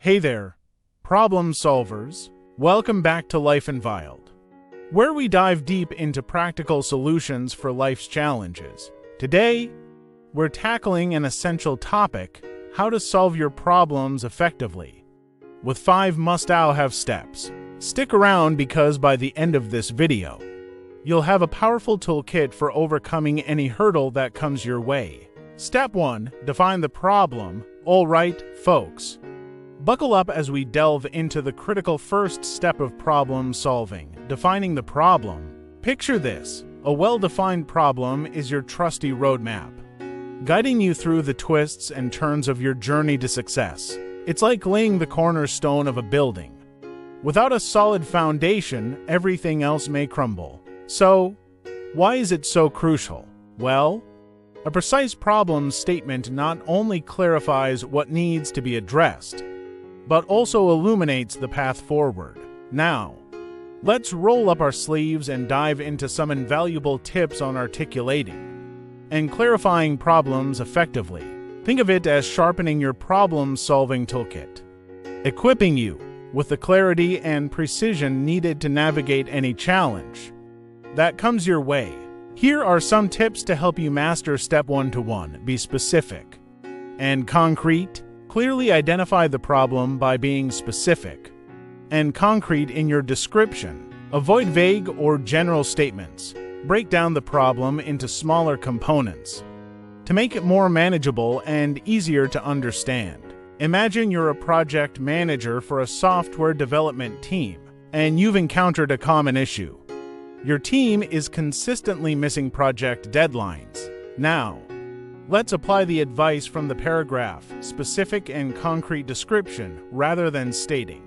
Hey there, problem solvers. Welcome back to LifeUnveiled, where we dive deep into practical solutions for life's challenges. Today, we're tackling an essential topic: how to solve your problems effectively, with 5 must-have steps. Stick around because by the end of this video, you'll have a powerful toolkit for overcoming any hurdle that comes your way. Step 1. Define the problem. All right, folks. Buckle up as we delve into the critical first step of problem solving, defining the problem. Picture this: a well-defined problem is your trusty roadmap, guiding you through the twists and turns of your journey to success. It's like laying the cornerstone of a building. Without a solid foundation, everything else may crumble. So, why is it so crucial? Well, a precise problem statement not only clarifies what needs to be addressed, but also illuminates the path forward. Now, let's roll up our sleeves and dive into some invaluable tips on articulating and clarifying problems effectively. Think of it as sharpening your problem-solving toolkit, equipping you with the clarity and precision needed to navigate any challenge that comes your way. Here are some tips to help you master step 1. Be specific and concrete. Clearly identify the problem by being specific and concrete in your description. Avoid vague or general statements. Break down the problem into smaller components to make it more manageable and easier to understand. Imagine you're a project manager for a software development team, and you've encountered a common issue. Your team is consistently missing project deadlines. Now, let's apply the advice from the paragraph: specific and concrete description rather than stating,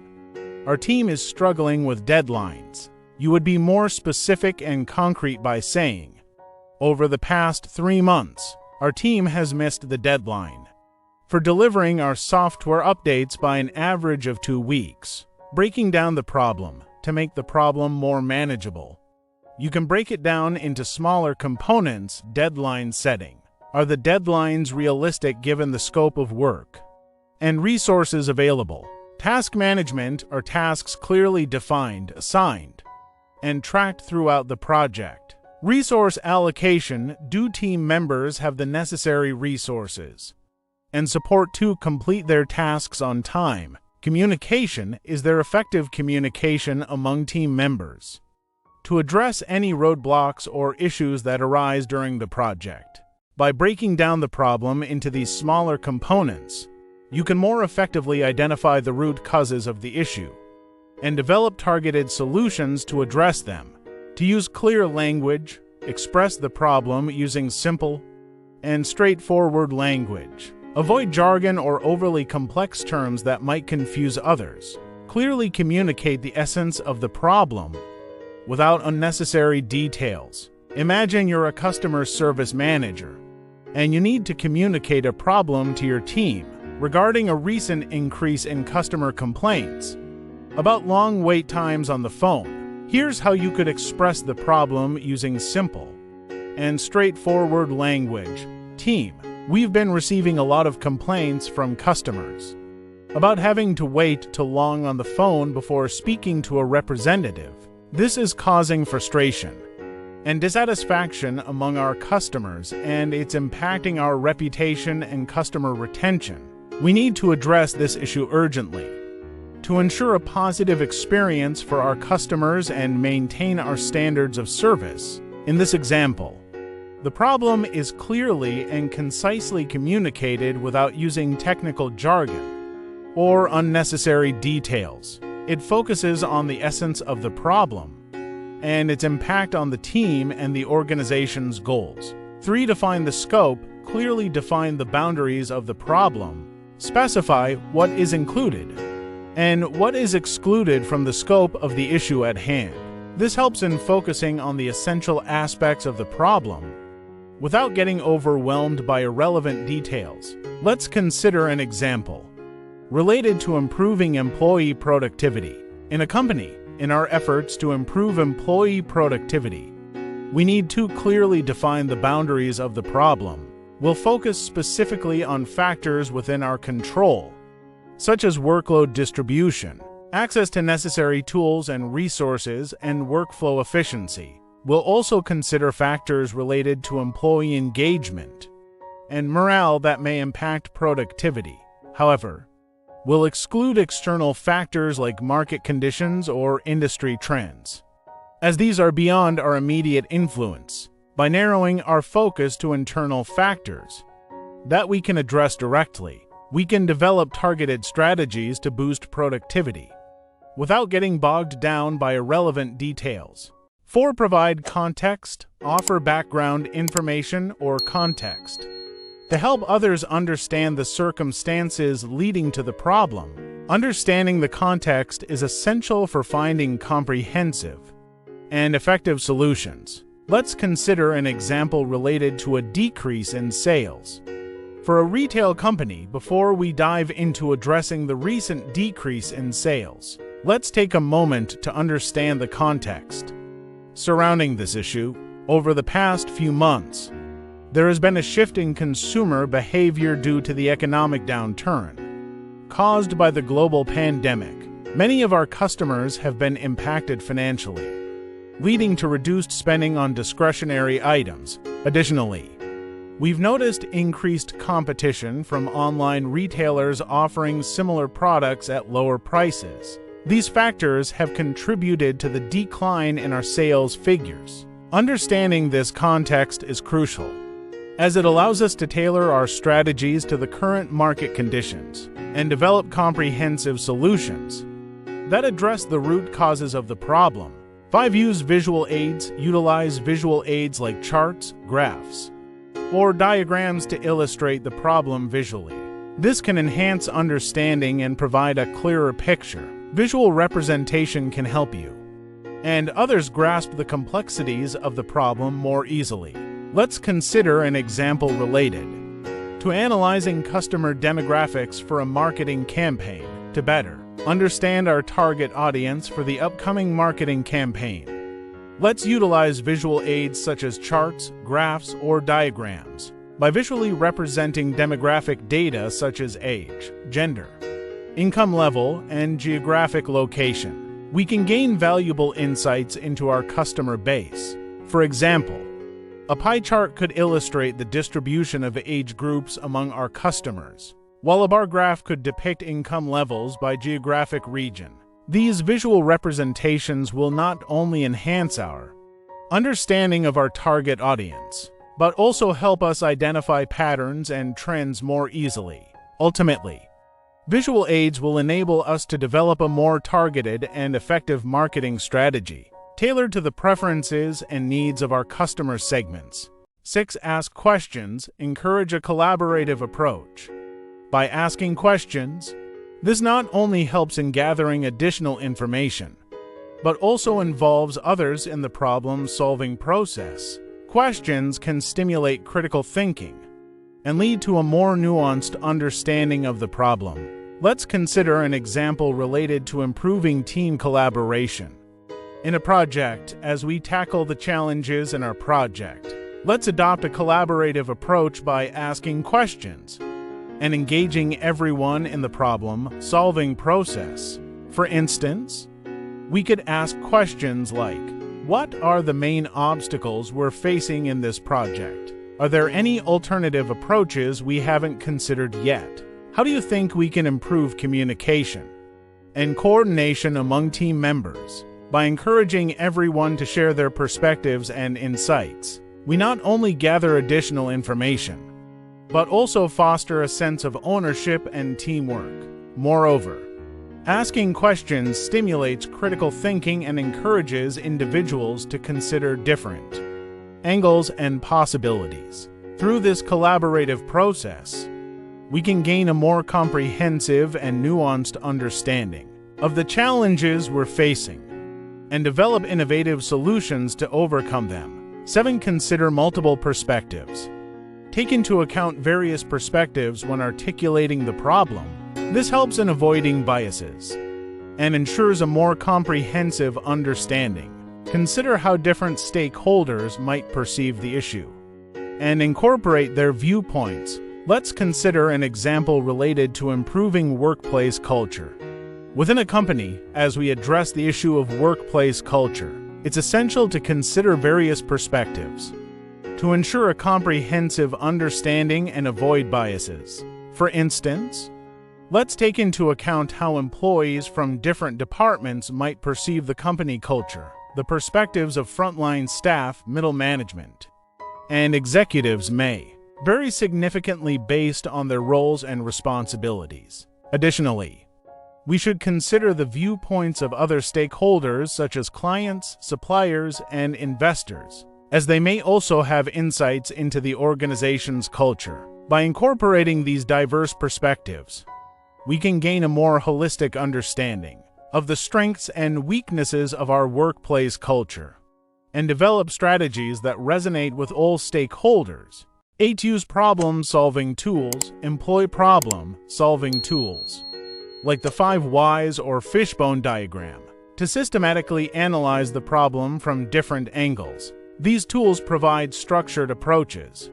"Our team is struggling with deadlines." You would be more specific and concrete by saying, "Over the past 3 months, our team has missed the deadline for delivering our software updates by an average of 2 weeks." Breaking down the problem to make the problem more manageable. You can break it down into smaller components. Deadline setting. Are the deadlines realistic given the scope of work and resources available? Task management. Are tasks clearly defined, assigned, and tracked throughout the project? Resource allocation. Do team members have the necessary resources and support to complete their tasks on time? Communication. Is there effective communication among team members to address any roadblocks or issues that arise during the project? By breaking down the problem into these smaller components, you can more effectively identify the root causes of the issue and develop targeted solutions to address them. To use clear language, express the problem using simple and straightforward language. Avoid jargon or overly complex terms that might confuse others. Clearly communicate the essence of the problem without unnecessary details. Imagine you're a customer service manager, and you need to communicate a problem to your team regarding a recent increase in customer complaints about long wait times on the phone. Here's how you could express the problem using simple and straightforward language. Team, we've been receiving a lot of complaints from customers about having to wait too long on the phone before speaking to a representative. This is causing frustration and dissatisfaction among our customers, and it's impacting our reputation and customer retention. We need to address this issue urgently to ensure a positive experience for our customers and maintain our standards of service. In this example, the problem is clearly and concisely communicated without using technical jargon or unnecessary details. It focuses on the essence of the problem and its impact on the team and the organization's goals. 3. Define the scope. Clearly define the boundaries of the problem. Specify what is included and what is excluded from the scope of the issue at hand. This helps in focusing on the essential aspects of the problem without getting overwhelmed by irrelevant details. Let's consider an example related to improving employee productivity. In a company, in our efforts to improve employee productivity, we need to clearly define the boundaries of the problem. We'll focus specifically on factors within our control such as workload distribution, access to necessary tools and resources, and workflow efficiency. We'll also consider factors related to employee engagement and morale that may impact productivity. However, we'll exclude external factors like market conditions or industry trends, as these are beyond our immediate influence. By narrowing our focus to internal factors that we can address directly, we can develop targeted strategies to boost productivity without getting bogged down by irrelevant details. 4. Provide context. Offer background information or context to help others understand the circumstances leading to the problem. Understanding the context is essential for finding comprehensive and effective solutions. Let's consider an example related to a decrease in sales for a retail company. Before we dive into addressing the recent decrease in sales, let's take a moment to understand the context surrounding this issue. Over the past few months, there has been a shift in consumer behavior due to the economic downturn caused by the global pandemic. Many of our customers have been impacted financially, leading to reduced spending on discretionary items. Additionally, we've noticed increased competition from online retailers offering similar products at lower prices. These factors have contributed to the decline in our sales figures. Understanding this context is crucial, as it allows us to tailor our strategies to the current market conditions and develop comprehensive solutions that address the root causes of the problem. 5. Use visual aids. Utilize visual aids like charts, graphs, or diagrams to illustrate the problem visually. This can enhance understanding and provide a clearer picture. Visual representation can help you and others grasp the complexities of the problem more easily. Let's consider an example related to analyzing customer demographics for a marketing campaign. To better understand our target audience for the upcoming marketing campaign, let's utilize visual aids such as charts, graphs, or diagrams. By visually representing demographic data such as age, gender, income level, and geographic location, we can gain valuable insights into our customer base. For example, a pie chart could illustrate the distribution of age groups among our customers, while a bar graph could depict income levels by geographic region. These visual representations will not only enhance our understanding of our target audience, but also help us identify patterns and trends more easily. Ultimately, visual aids will enable us to develop a more targeted and effective marketing strategy, tailored to the preferences and needs of our customer segments. 6. Ask questions. Encourage a collaborative approach. By asking questions, this not only helps in gathering additional information, but also involves others in the problem-solving process. Questions can stimulate critical thinking and lead to a more nuanced understanding of the problem. Let's consider an example related to improving team collaboration in a project. As we tackle the challenges in our project, let's adopt a collaborative approach by asking questions and engaging everyone in the problem-solving process. For instance, we could ask questions like, what are the main obstacles we're facing in this project? Are there any alternative approaches we haven't considered yet? How do you think we can improve communication and coordination among team members? By encouraging everyone to share their perspectives and insights, we not only gather additional information, but also foster a sense of ownership and teamwork. Moreover, asking questions stimulates critical thinking and encourages individuals to consider different angles and possibilities. Through this collaborative process, we can gain a more comprehensive and nuanced understanding of the challenges we're facing and develop innovative solutions to overcome them. 7. Consider multiple perspectives. Take into account various perspectives when articulating the problem. This helps in avoiding biases and ensures a more comprehensive understanding. Consider how different stakeholders might perceive the issue and incorporate their viewpoints Let's consider an example related to improving workplace culture. Within a company, as we address the issue of workplace culture, it's essential to consider various perspectives to ensure a comprehensive understanding and avoid biases. For instance, let's take into account how employees from different departments might perceive the company culture, the perspectives of frontline staff, middle management, and executives may vary significantly based on their roles and responsibilities. Additionally, we should consider the viewpoints of other stakeholders such as clients, suppliers, and investors, as they may also have insights into the organization's culture. By incorporating these diverse perspectives, we can gain a more holistic understanding of the strengths and weaknesses of our workplace culture and develop strategies that resonate with all stakeholders. 8. Use problem-solving tools. Employ problem-solving tools, like the 5 whys or fishbone diagram, to systematically analyze the problem from different angles. These tools provide structured approaches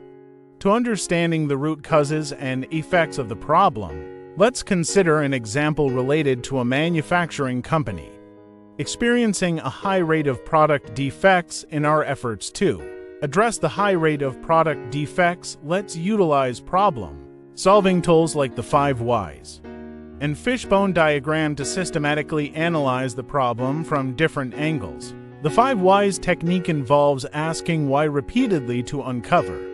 to understanding the root causes and effects of the problem. Let's consider an example related to a manufacturing company experiencing a high rate of product defects. In our efforts to address the high rate of product defects, let's utilize problem-solving tools like the 5 whys and fishbone diagram to systematically analyze the problem from different angles. The 5 whys technique involves asking why repeatedly to uncover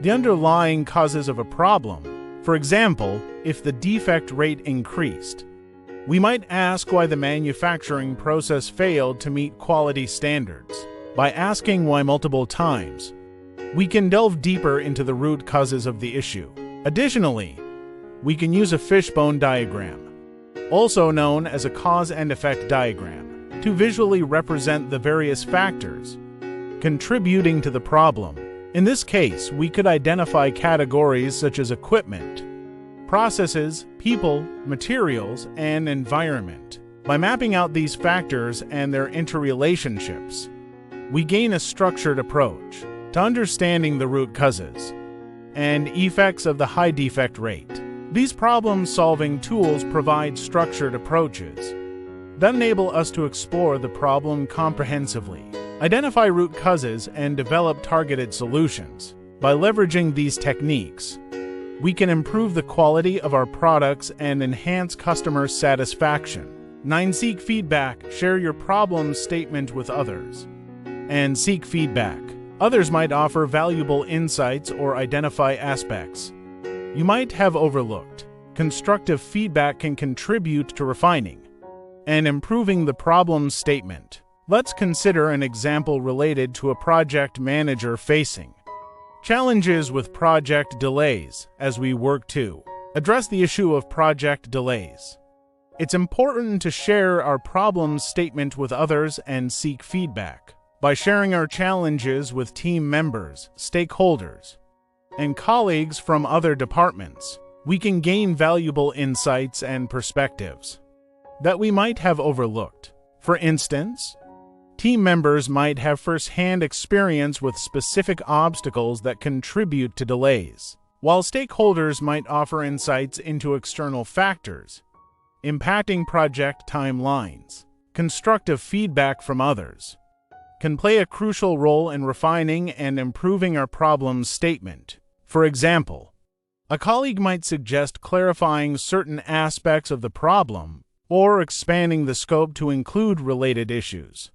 the underlying causes of a problem. For example, if the defect rate increased, we might ask why the manufacturing process failed to meet quality standards. By asking why multiple times, we can delve deeper into the root causes of the issue. Additionally, we can use a fishbone diagram, also known as a cause and effect diagram, to visually represent the various factors contributing to the problem. In this case, we could identify categories such as equipment, processes, people, materials, and environment. By mapping out these factors and their interrelationships, we gain a structured approach to understanding the root causes and effects of the high defect rate. These problem-solving tools provide structured approaches that enable us to explore the problem comprehensively, identify root causes, and develop targeted solutions. By leveraging these techniques, we can improve the quality of our products and enhance customer satisfaction. 9. Seek feedback. Share your problem statement with others and seek feedback. Others might offer valuable insights or identify aspects you might have overlooked. Constructive feedback can contribute to refining and improving the problem statement. Let's consider an example related to a project manager facing challenges with project delays. As we work to address the issue of project delays, it's important to share our problem statement with others and seek feedback. By sharing our challenges with team members, stakeholders, and colleagues from other departments, we can gain valuable insights and perspectives that we might have overlooked. For instance, team members might have first-hand experience with specific obstacles that contribute to delays, while stakeholders might offer insights into external factors impacting project timelines. Constructive feedback from others can play a crucial role in refining and improving our problem statement. For example, a colleague might suggest clarifying certain aspects of the problem or expanding the scope to include related issues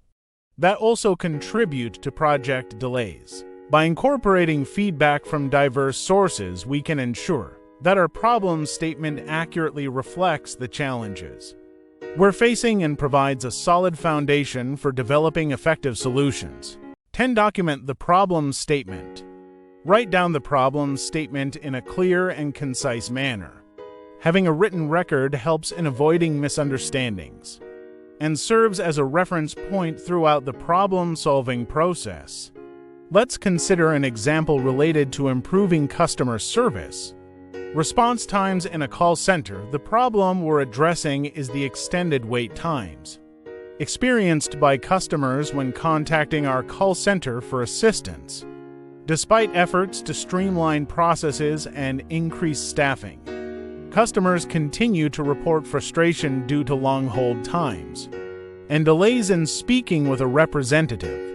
that also contribute to project delays. By incorporating feedback from diverse sources, we can ensure that our problem statement accurately reflects the challenges we're facing and provides a solid foundation for developing effective solutions. 10. Document the problem statement. Write down the problem statement in a clear and concise manner. Having a written record helps in avoiding misunderstandings and serves as a reference point throughout the problem-solving process. Let's consider an example related to improving customer service. Response times in a call center. The problem we're addressing is the extended wait times experienced by customers when contacting our call center for assistance. Despite efforts to streamline processes and increase staffing, customers continue to report frustration due to long hold times and delays in speaking with a representative.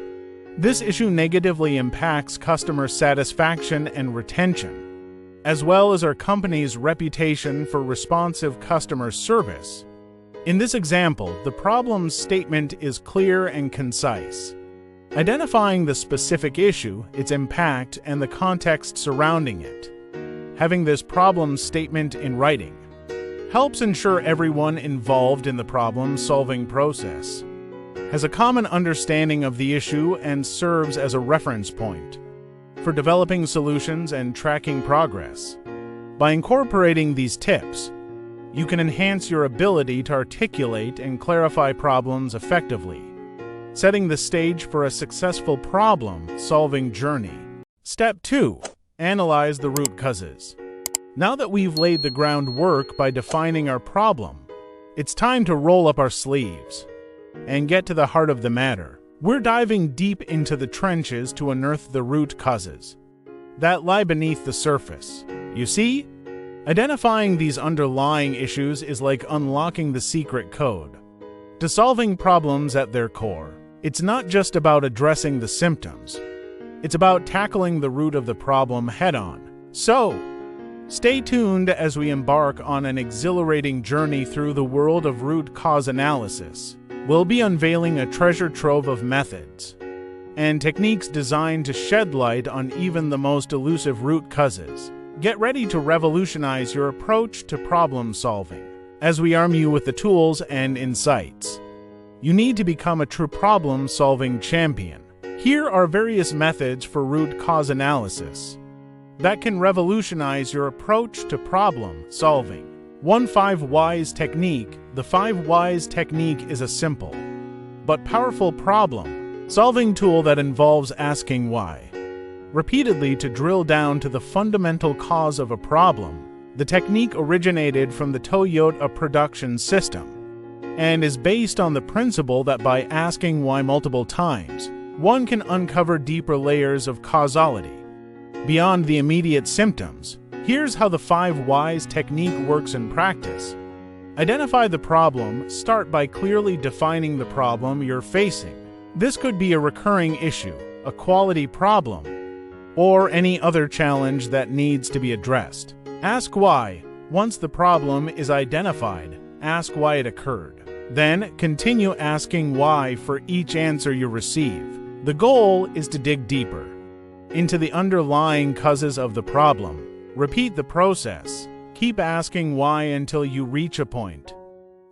This issue negatively impacts customer satisfaction and retention, as well as our company's reputation for responsive customer service. In this example, the problem statement is clear and concise, identifying the specific issue, its impact, and the context surrounding it. Having this problem statement in writing helps ensure everyone involved in the problem-solving process has a common understanding of the issue and serves as a reference point for developing solutions and tracking progress. By incorporating these tips, you can enhance your ability to articulate and clarify problems effectively, setting the stage for a successful problem-solving journey. Step 2. Analyze the root causes. Now that we've laid the groundwork by defining our problem, it's time to roll up our sleeves and get to the heart of the matter. We're diving deep into the trenches to unearth the root causes that lie beneath the surface. You see, identifying these underlying issues is like unlocking the secret code to solving problems at their core. It's not just about addressing the symptoms, it's about tackling the root of the problem head-on. So, stay tuned as we embark on an exhilarating journey through the world of root cause analysis. We'll be unveiling a treasure trove of methods and techniques designed to shed light on even the most elusive root causes. Get ready to revolutionize your approach to problem solving as we arm you with the tools and insights you need to become a true problem-solving champion. Here are various methods for root cause analysis that can revolutionize your approach to problem solving. 1. 5 Whys Technique. The 5 Whys Technique is a simple but powerful problem-solving tool that involves asking why repeatedly to drill down to the fundamental cause of a problem. The technique originated from the Toyota production system and is based on the principle that by asking why multiple times, one can uncover deeper layers of causality beyond the immediate symptoms. Here's how the 5 Whys technique works in practice. Identify the problem. Start by clearly defining the problem you're facing. This could be a recurring issue, a quality problem, or any other challenge that needs to be addressed. Ask why. Once the problem is identified, ask why it occurred. Then, continue asking why for each answer you receive. The goal is to dig deeper into the underlying causes of the problem. Repeat the process. Keep asking why until you reach a point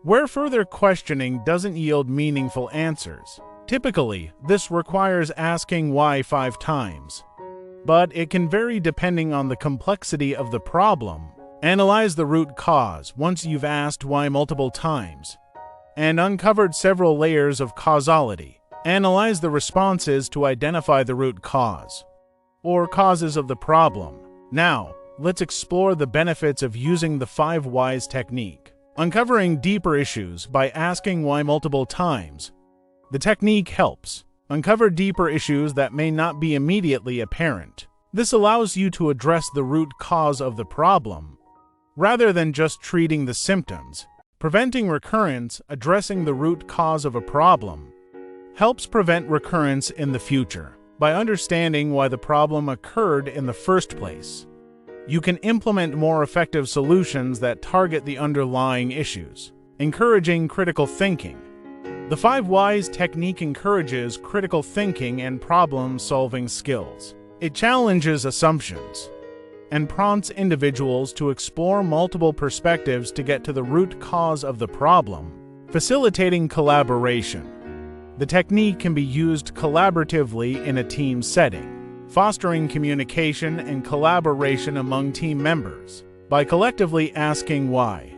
where further questioning doesn't yield meaningful answers. Typically, this requires asking why 5 times, but it can vary depending on the complexity of the problem. Analyze the root cause. Once you've asked why multiple times and uncovered several layers of causality, analyze the responses to identify the root cause or causes of the problem. Now, let's explore the benefits of using the 5 Whys technique. Uncovering deeper issues by asking why multiple times. The technique helps uncover deeper issues that may not be immediately apparent. This allows you to address the root cause of the problem, rather than just treating the symptoms. Preventing recurrence. Addressing the root cause of a problem helps prevent recurrence in the future. By understanding why the problem occurred in the first place, you can implement more effective solutions that target the underlying issues. Encouraging critical thinking. The 5 Whys technique encourages critical thinking and problem-solving skills. It challenges assumptions and prompts individuals to explore multiple perspectives to get to the root cause of the problem, facilitating collaboration. The technique can be used collaboratively in a team setting, fostering communication and collaboration among team members. By collectively asking why,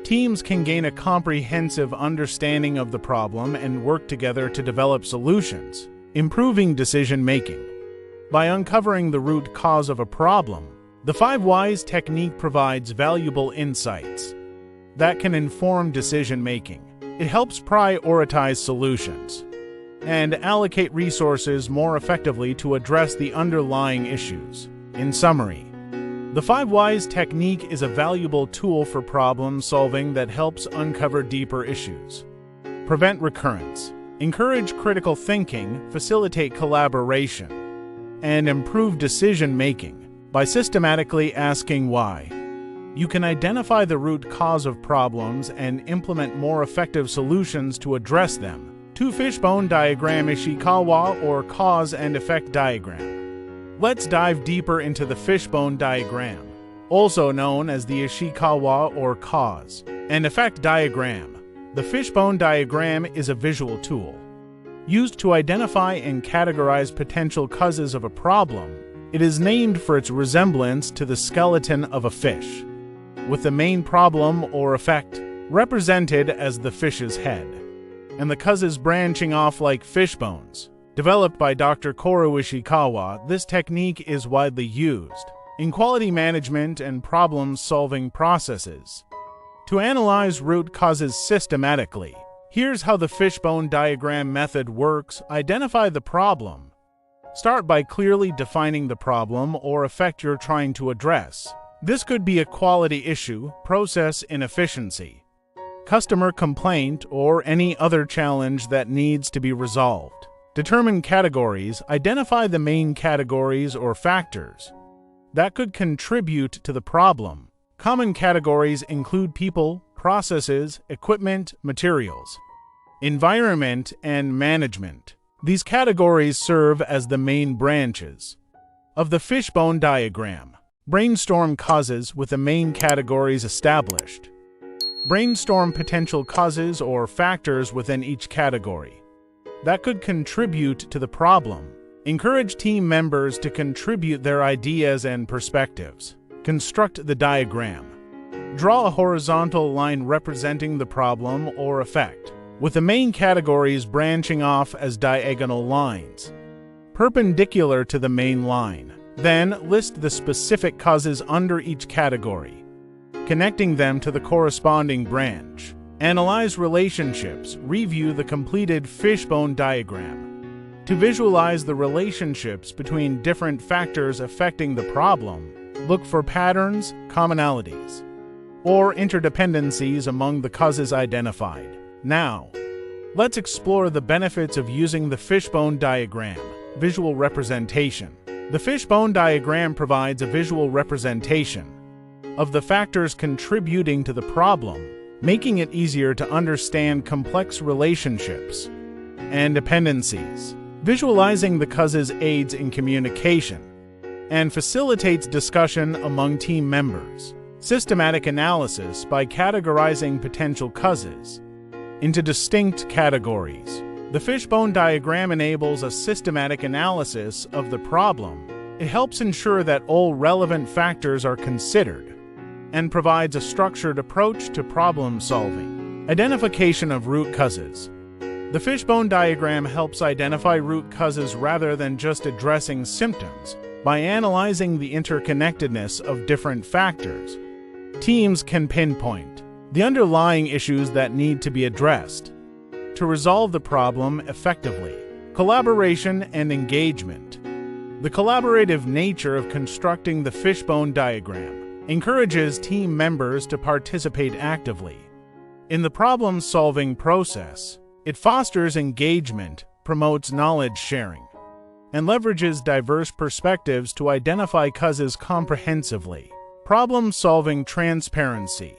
teams can gain a comprehensive understanding of the problem and work together to develop solutions, improving decision-making. By uncovering the root cause of a problem, the 5 Whys technique provides valuable insights that can inform decision-making. It helps prioritize solutions and allocate resources more effectively to address the underlying issues. In summary, the 5 Whys technique is a valuable tool for problem solving that helps uncover deeper issues, prevent recurrence, encourage critical thinking, facilitate collaboration, and improve decision-making. By systematically asking why, you can identify the root cause of problems and implement more effective solutions to address them. 2 Fishbone diagram Ishikawa or cause and effect diagram. Let's dive deeper into the fishbone diagram, also known as the Ishikawa or cause and effect diagram. The fishbone diagram is a visual tool used to identify and categorize potential causes of a problem. It is named for its resemblance to the skeleton of a fish, with the main problem or effect represented as the fish's head, and the causes branching off like fish bones. Developed by Dr. Koro Ishikawa, this technique is widely used in quality management and problem-solving processes to analyze root causes systematically. Here's how the fishbone diagram method works. Identify the problem. Start by clearly defining the problem or effect you're trying to address. This could be a quality issue, process inefficiency, customer complaint, or any other challenge that needs to be resolved. Determine categories. Identify the main categories or factors that could contribute to the problem. Common categories include people, processes, equipment, materials, environment, and management. These categories serve as the main branches of the fishbone diagram. Brainstorm causes with the main categories established. Brainstorm potential causes or factors within each category that could contribute to the problem. Encourage team members to contribute their ideas and perspectives. Construct the diagram. Draw a horizontal line representing the problem or effect, with the main categories branching off as diagonal lines, perpendicular to the main line. Then list the specific causes under each category, connecting them to the corresponding branch. Analyze relationships. Review the completed fishbone diagram to visualize the relationships between different factors affecting the problem. Look for patterns, commonalities, or interdependencies among the causes identified. Now, let's explore the benefits of using the fishbone diagram. Visual representation. The fishbone diagram provides a visual representation of the factors contributing to the problem, making it easier to understand complex relationships and dependencies. Visualizing the causes aids in communication and facilitates discussion among team members. Systematic analysis. By categorizing potential causes into distinct categories, the fishbone diagram enables a systematic analysis of the problem. It helps ensure that all relevant factors are considered and provides a structured approach to problem solving. Identification of root causes. The fishbone diagram helps identify root causes rather than just addressing symptoms. By analyzing the interconnectedness of different factors, teams can pinpoint the underlying issues that need to be addressed to resolve the problem effectively. Collaboration and engagement. The collaborative nature of constructing the fishbone diagram encourages team members to participate actively in the problem-solving process. It fosters engagement, promotes knowledge sharing, and leverages diverse perspectives to identify causes comprehensively. Problem-solving transparency.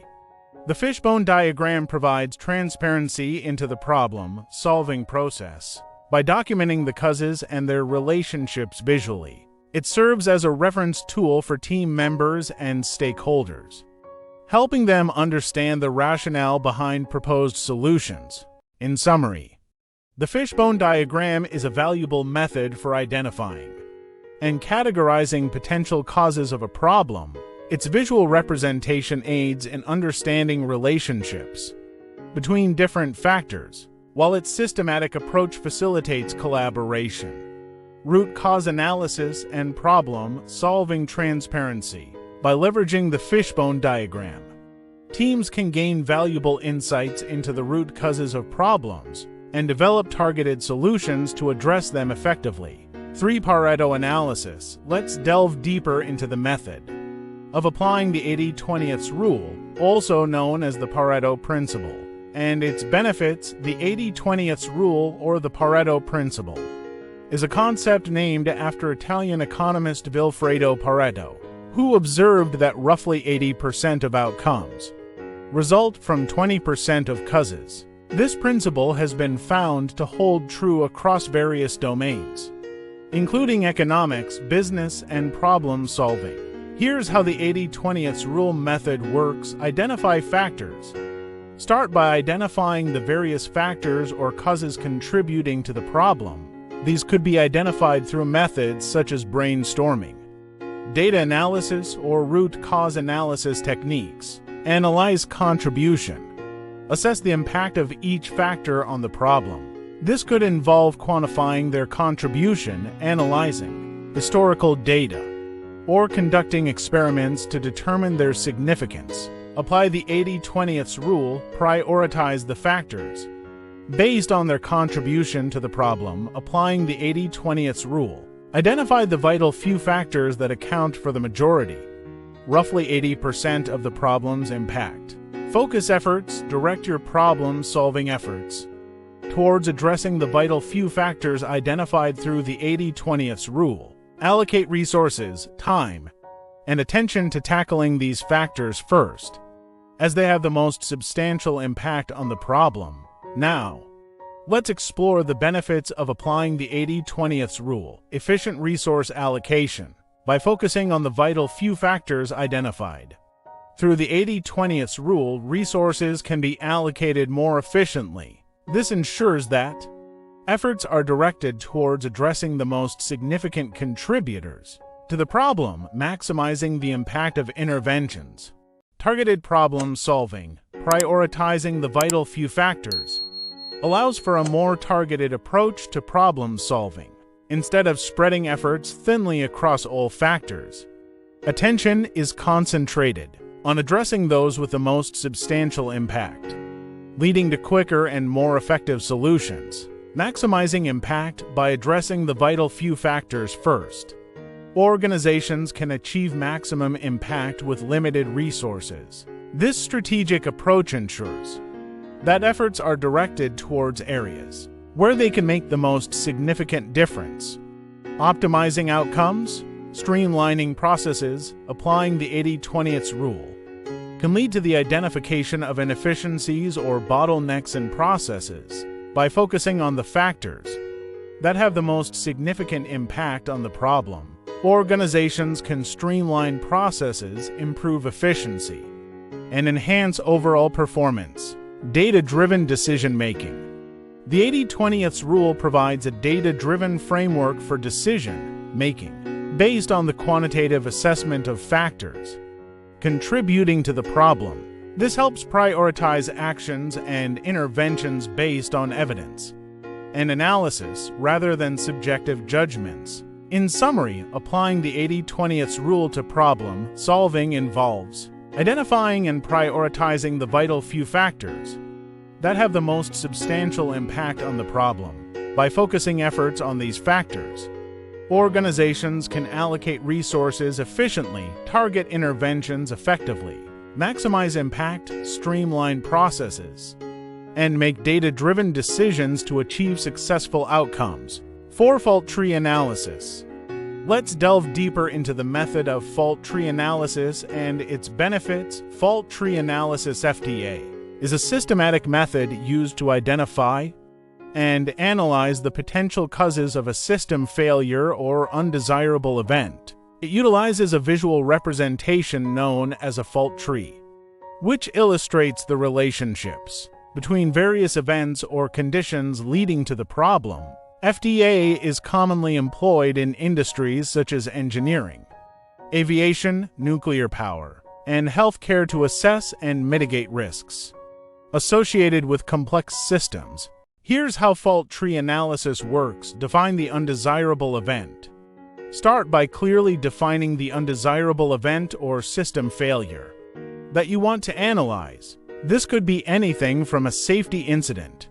The fishbone diagram provides transparency into the problem-solving process. By documenting the causes and their relationships visually, it serves as a reference tool for team members and stakeholders, helping them understand the rationale behind proposed solutions. In summary, the fishbone diagram is a valuable method for identifying and categorizing potential causes of a problem. Its visual representation aids in understanding relationships between different factors, while its systematic approach facilitates collaboration, root cause analysis, and problem-solving transparency. By leveraging the fishbone diagram, teams can gain valuable insights into the root causes of problems, and develop targeted solutions to address them effectively. 3. Pareto analysis. Let's delve deeper into the method of applying the 80-20th rule, also known as the Pareto principle, and its benefits. The 80-20th rule, or the Pareto principle, is a concept named after Italian economist Vilfredo Pareto, who observed that roughly 80% of outcomes result from 20% of causes. This principle has been found to hold true across various domains, including economics, business, and problem solving. Here's how the 80-20th rule method works. Identify factors. Start by identifying the various factors or causes contributing to the problem. These could be identified through methods such as brainstorming, data analysis, or root cause analysis techniques. Analyze contribution. Assess the impact of each factor on the problem. This could involve quantifying their contribution, analyzing historical data, or conducting experiments to determine their significance. Apply the 80-20th rule. Prioritize the factors based on their contribution to the problem. Applying the 80-20th rule, identify the vital few factors that account for the majority, roughly 80% of the problem's impact. Focus efforts. Direct your problem-solving efforts towards addressing the vital few factors identified through the 80-20th rule. Allocate resources, time, and attention to tackling these factors first, as they have the most substantial impact on the problem. Now, let's explore the benefits of applying the 80-20th rule. Efficient resource allocation. By focusing on the vital few factors identified through the 80-20th rule, resources can be allocated more efficiently. This ensures that efforts are directed towards addressing the most significant contributors to the problem, maximizing the impact of interventions. Targeted problem solving. Prioritizing the vital few factors allows for a more targeted approach to problem solving. Instead of spreading efforts thinly across all factors, attention is concentrated on addressing those with the most substantial impact, leading to quicker and more effective solutions. Maximizing impact. By addressing the vital few factors first, organizations can achieve maximum impact with limited resources. This strategic approach ensures that efforts are directed towards areas where they can make the most significant difference. Optimizing outcomes. Streamlining processes. Applying the 80-20th rule can lead to the identification of inefficiencies or bottlenecks in processes. By focusing on the factors that have the most significant impact on the problem, organizations can streamline processes, improve efficiency, and enhance overall performance. Data-driven decision-making. The 80-20th rule provides a data-driven framework for decision-making based on the quantitative assessment of factors contributing to the problem. This helps prioritize actions and interventions based on evidence and analysis rather than subjective judgments. In summary, applying the 80-20th rule to problem solving involves identifying and prioritizing the vital few factors that have the most substantial impact on the problem. By focusing efforts on these factors, organizations can allocate resources efficiently, target interventions effectively, maximize impact, streamline processes, and make data-driven decisions to achieve successful outcomes. 4. Fault tree analysis. Let's delve deeper into the method of fault tree analysis and its benefits. Fault tree analysis (FTA) is a systematic method used to identify and analyze the potential causes of a system failure or undesirable event. It utilizes a visual representation known as a fault tree, which illustrates the relationships between various events or conditions leading to the problem. FTA is commonly employed in industries such as engineering, aviation, nuclear power, and healthcare to assess and mitigate risks associated with complex systems. Here's how fault tree analysis works. Define the undesirable event. Start by clearly defining the undesirable event or system failure that you want to analyze. This could be anything from a safety incident,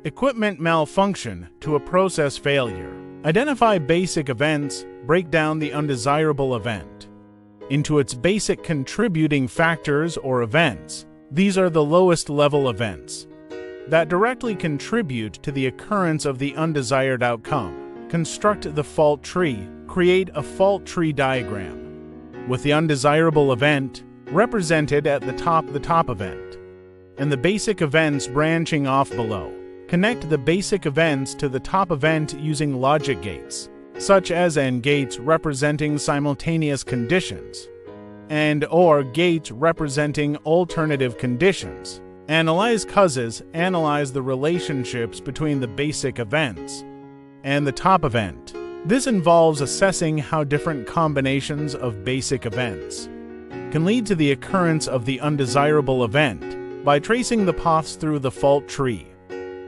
equipment malfunction to a process failure. Identify basic events, break down the undesirable event into its basic contributing factors or events. These are the lowest level events that directly contribute to the occurrence of the undesired outcome. Construct the fault tree. Create a fault tree diagram with the undesirable event represented at the top event, and the basic events branching off below. Connect the basic events to the top event using logic gates, such as AND gates representing simultaneous conditions, and/or gates representing alternative conditions. Analyze causes. Analyze the relationships between the basic events and the top event. This involves assessing how different combinations of basic events can lead to the occurrence of the undesirable event. By tracing the paths through the fault tree,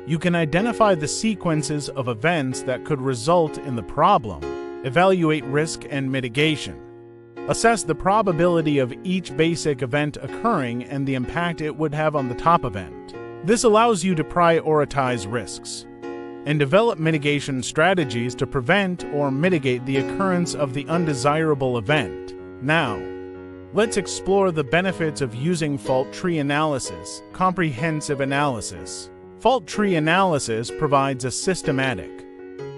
you can identify the sequences of events that could result in the problem, evaluate risk and mitigation, assess the probability of each basic event occurring and the impact it would have on the top event. This allows you to prioritize risks and develop mitigation strategies to prevent or mitigate the occurrence of the undesirable event. Now, let's explore the benefits of using fault tree analysis. Comprehensive analysis. Fault tree analysis provides a systematic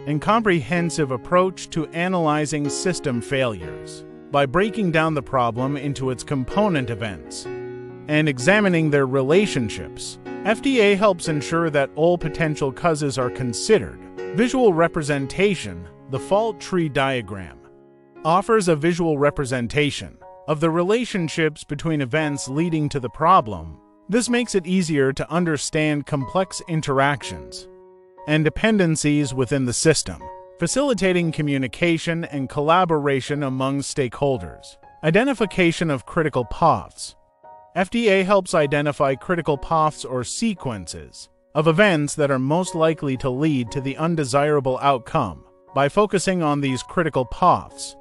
and comprehensive approach to analyzing system failures. By breaking down the problem into its component events and examining their relationships, FDA helps ensure that all potential causes are considered. Visual representation. The fault tree diagram offers a visual representation of the relationships between events leading to the problem. This makes it easier to understand complex interactions and dependencies within the system, facilitating communication and collaboration among stakeholders. Identification of critical paths. FDA helps identify critical paths or sequences of events that are most likely to lead to the undesirable outcome. By focusing on these critical paths,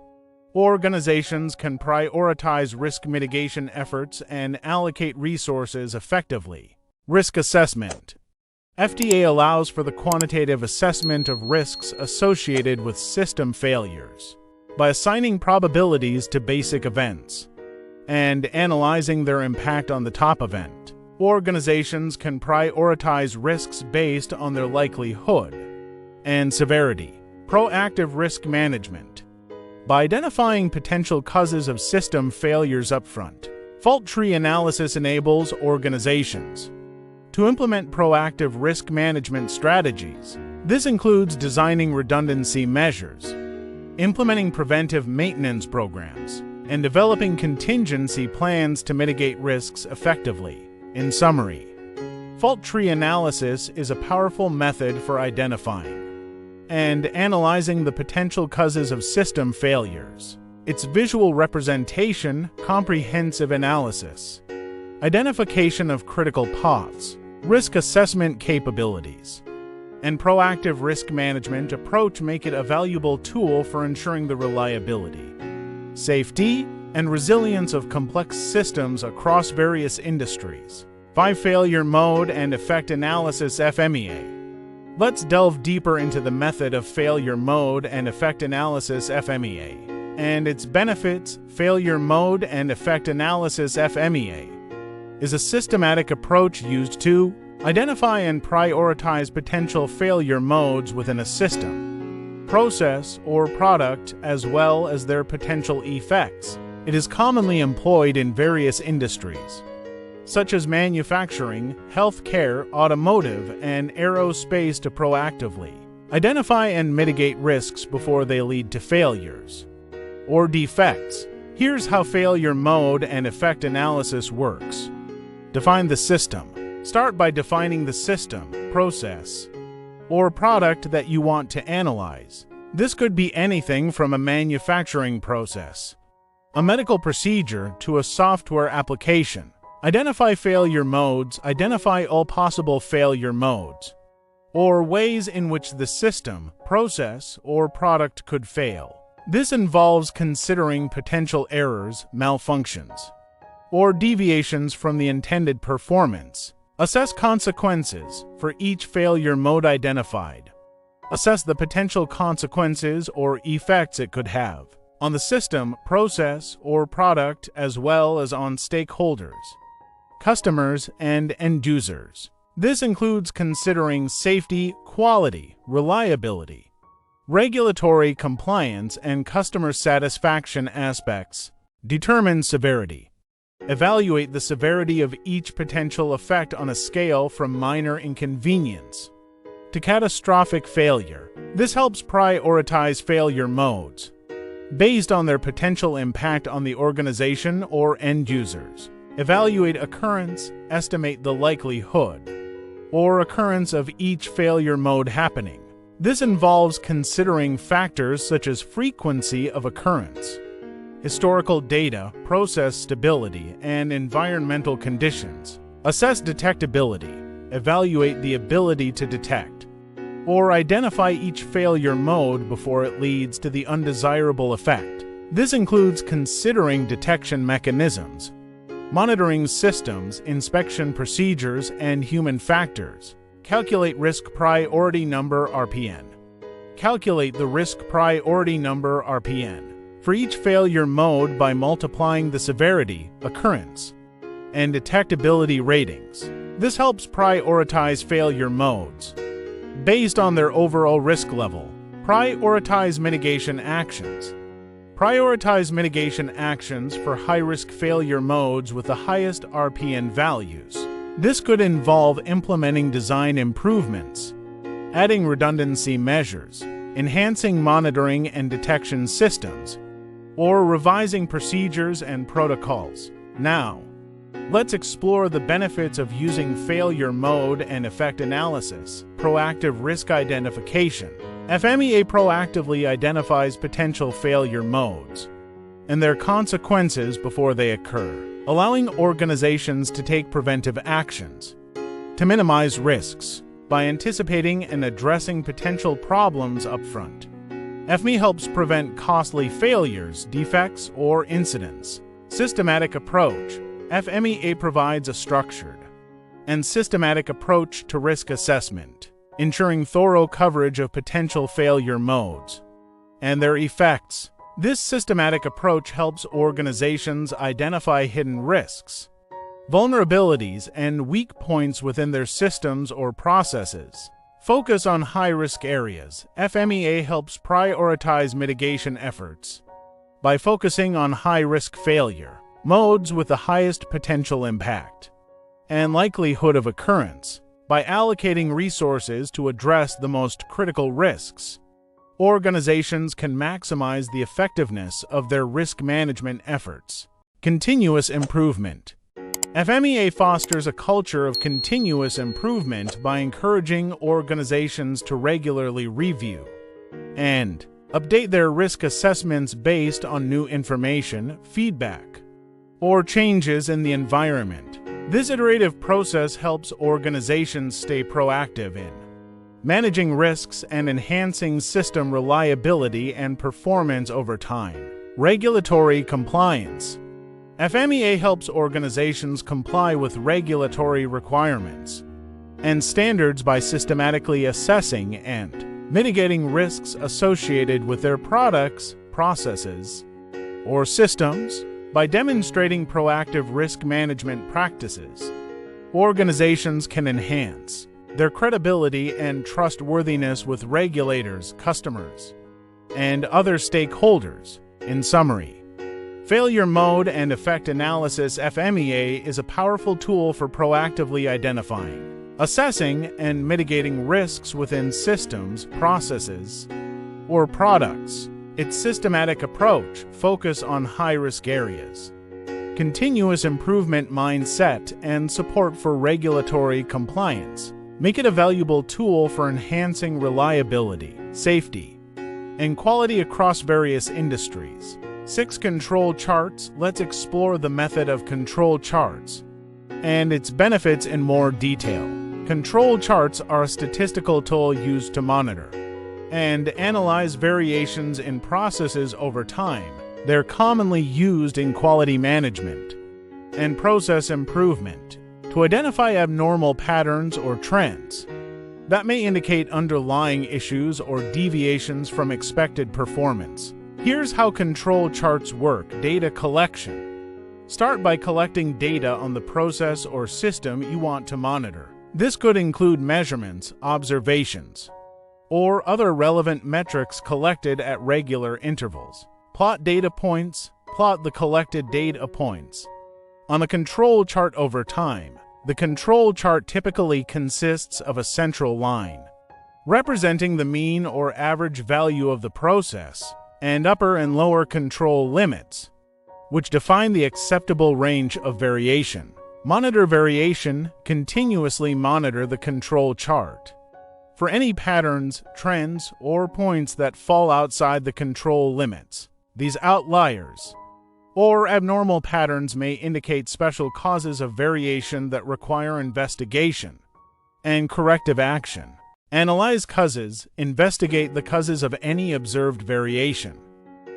organizations can prioritize risk mitigation efforts and allocate resources effectively. Risk assessment. FDA allows for the quantitative assessment of risks associated with system failures by assigning probabilities to basic events and analyzing their impact on the top event. Organizations can prioritize risks based on their likelihood and severity. Proactive risk management. By identifying potential causes of system failures upfront, fault tree analysis enables organizations to implement proactive risk management strategies. This includes designing redundancy measures, implementing preventive maintenance programs, and developing contingency plans to mitigate risks effectively. In summary, fault tree analysis is a powerful method for identifying and analyzing the potential causes of system failures. Its visual representation, comprehensive analysis, identification of critical paths, risk assessment capabilities, and proactive risk management approach make it a valuable tool for ensuring the reliability, safety, and resilience of complex systems across various industries. 5. Failure Mode and Effect Analysis FMEA. Let's delve deeper into the method of failure mode and effect analysis FMEA and its benefits. Failure mode and effect analysis FMEA is a systematic approach used to identify and prioritize potential failure modes within a system, process, or product, as well as their potential effects. It is commonly employed in various industries, such as manufacturing, healthcare, automotive, and aerospace, to proactively identify and mitigate risks before they lead to failures or defects. Here's how failure mode and effect analysis works. Define the system. Start by defining the system, process, or product that you want to analyze. This could be anything from a manufacturing process, a medical procedure, to a software application. Identify failure modes. Identify all possible failure modes, or ways in which the system, process, or product could fail. This involves considering potential errors, malfunctions, or deviations from the intended performance Assess consequences for each failure mode identified. Assess the potential consequences or effects it could have on the system, process, or product, as well as on stakeholders, customers, and end users. This includes considering safety, quality, reliability, regulatory compliance, and customer satisfaction aspects. Determine severity. Evaluate the severity of each potential effect on a scale from minor inconvenience to catastrophic failure. This helps prioritize failure modes based on their potential impact on the organization or end users. Evaluate occurrence, estimate the likelihood or occurrence of each failure mode happening. This involves considering factors such as frequency of occurrence, historical data, process stability, and environmental conditions. Assess detectability. Evaluate the ability to detect or identify each failure mode before it leads to the undesirable effect. This includes considering detection mechanisms, monitoring systems, inspection procedures, and human factors. Calculate risk priority number (RPN). Calculate the risk priority number (RPN) for each failure mode by multiplying the severity, occurrence, and detectability ratings. This helps prioritize failure modes based on their overall risk level. Prioritize mitigation actions. Prioritize mitigation actions for high-risk failure modes with the highest RPN values. This could involve implementing design improvements, adding redundancy measures, enhancing monitoring and detection systems, or revising procedures and protocols. Now, let's explore the benefits of using failure mode and effect analysis. Proactive risk identification. FMEA proactively identifies potential failure modes and their consequences before they occur, allowing organizations to take preventive actions to minimize risks by anticipating and addressing potential problems upfront. FME helps prevent costly failures, defects, or incidents. Systematic approach. FMEA provides a structured and systematic approach to risk assessment, ensuring thorough coverage of potential failure modes and their effects. This systematic approach helps organizations identify hidden risks, vulnerabilities, and weak points within their systems or processes. Focus on high-risk areas. FMEA helps prioritize mitigation efforts by focusing on high-risk failure modes with the highest potential impact and likelihood of occurrence. By allocating resources to address the most critical risks, organizations can maximize the effectiveness of their risk management efforts. Continuous improvement. FMEA fosters a culture of continuous improvement by encouraging organizations to regularly review and update their risk assessments based on new information, feedback, or changes in the environment. This iterative process helps organizations stay proactive in managing risks and enhancing system reliability and performance over time. Regulatory compliance. FMEA helps organizations comply with regulatory requirements and standards by systematically assessing and mitigating risks associated with their products, processes, or systems. By demonstrating proactive risk management practices, organizations can enhance their credibility and trustworthiness with regulators, customers, and other stakeholders. In summary, failure mode and effect analysis FMEA is a powerful tool for proactively identifying, assessing, and mitigating risks within systems, processes, or products. Its systematic approach focuses on high-risk areas, continuous improvement mindset, and support for regulatory compliance make it a valuable tool for enhancing reliability, safety, and quality across various industries. 6 control charts. Let's explore the method of control charts and its benefits in more detail. Control charts are a statistical tool used to monitor and analyze variations in processes over time. They're commonly used in quality management and process improvement. to identify abnormal patterns or trends that may indicate underlying issues or deviations from expected performance. Here's how control charts work. Data collection. Start by collecting data on the process or system you want to monitor. This could include measurements, observations, or other relevant metrics collected at regular intervals. Plot data points. Plot the collected data points on a control chart over time. The control chart typically consists of a central line, representing the mean or average value of the process, and upper and lower control limits, which define the acceptable range of variation. Monitor variation. Continuously monitor the control chart for any patterns, trends, or points that fall outside the control limits. These outliers or abnormal patterns may indicate special causes of variation that require investigation and corrective action. Analyze causes. Investigate the causes of any observed variation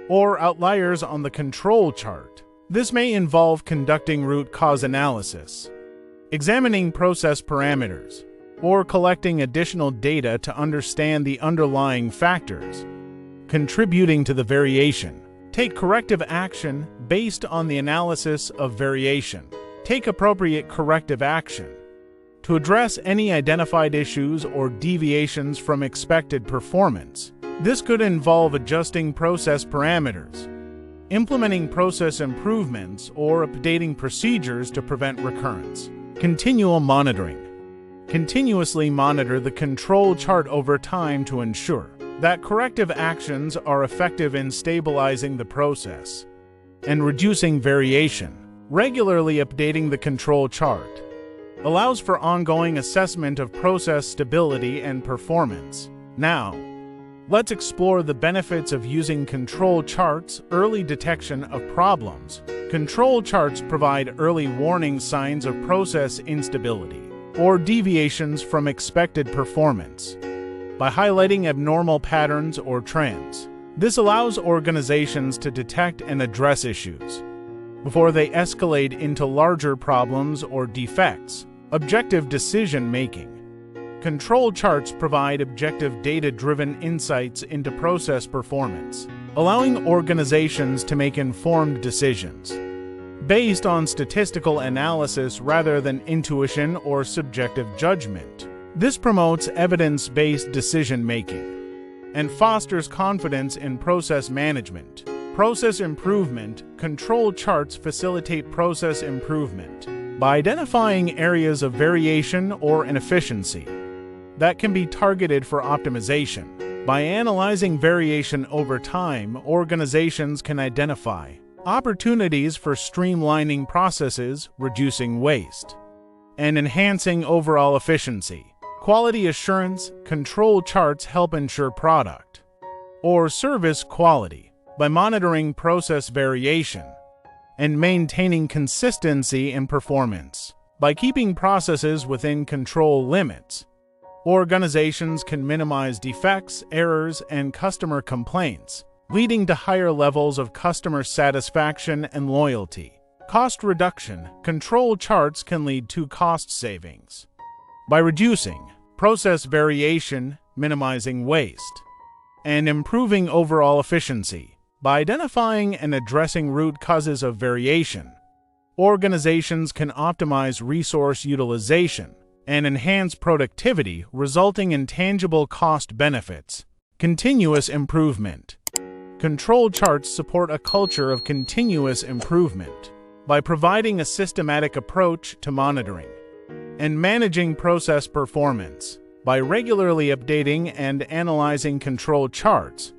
or outliers on the control chart. This may involve conducting root cause analysis, examining process parameters, or collecting additional data to understand the underlying factors contributing to the variation. Take corrective action based on the analysis of variation. Take appropriate corrective action to address any identified issues or deviations from expected performance. This could involve adjusting process parameters, implementing process improvements, or updating procedures to prevent recurrence. Continual monitoring. Continuously monitor the control chart over time to ensure that corrective actions are effective in stabilizing the process and reducing variation. Regularly updating the control chart allows for ongoing assessment of process stability and performance. Now, let's explore the benefits of using control charts. Early detection of problems. Control charts provide early warning signs of process instability or deviations from expected performance by highlighting abnormal patterns or trends. This allows organizations to detect and address issues before they escalate into larger problems or defects. Objective decision-making. Control charts provide objective data-driven insights into process performance, allowing organizations to make informed decisions based on statistical analysis rather than intuition or subjective judgment. This promotes evidence-based decision-making and fosters confidence in process management. Process improvement. Control charts facilitate process improvement by identifying areas of variation or inefficiency that can be targeted for optimization. By analyzing variation over time, organizations can identify opportunities for streamlining processes, reducing waste, and enhancing overall efficiency. Quality assurance. Control charts help ensure product or service quality by monitoring process variation and maintaining consistency in performance. By keeping processes within control limits, organizations can minimize defects, errors, and customer complaints, leading to higher levels of customer satisfaction and loyalty. Cost reduction. Control charts can lead to cost savings by reducing process variation, minimizing waste, and improving overall efficiency. By identifying and addressing root causes of variation, organizations can optimize resource utilization and enhance productivity, resulting in tangible cost benefits. Continuous improvement. Control charts support a culture of continuous improvement by providing a systematic approach to monitoring and managing process performance. By regularly updating and analyzing control charts,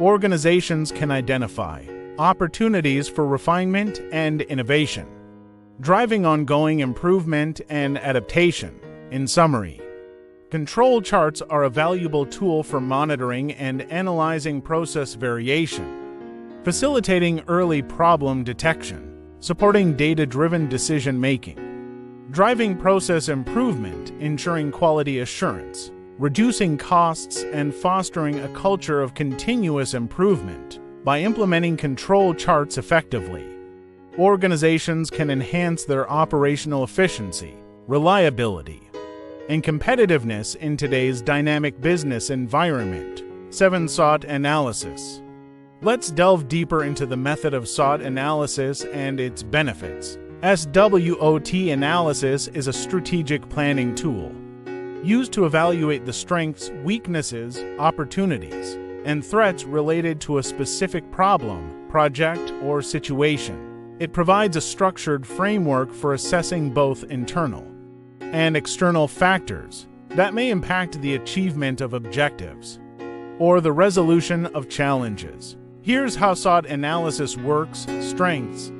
organizations can identify opportunities for refinement and innovation, driving ongoing improvement and adaptation. In summary, control charts are a valuable tool for monitoring and analyzing process variation, facilitating early problem detection, supporting data-driven decision-making, driving process improvement, ensuring quality assurance, reducing costs, and fostering a culture of continuous improvement. By implementing control charts effectively, organizations can enhance their operational efficiency, reliability, and competitiveness in today's dynamic business environment. 7. SWOT analysis. Let's delve deeper into the method of SWOT analysis and its benefits. SWOT analysis is a strategic planning tool used to evaluate the strengths, weaknesses, opportunities, and threats related to a specific problem, project, or situation. It provides a structured framework for assessing both internal and external factors that may impact the achievement of objectives or the resolution of challenges. Here's how SWOT analysis works. Strengths.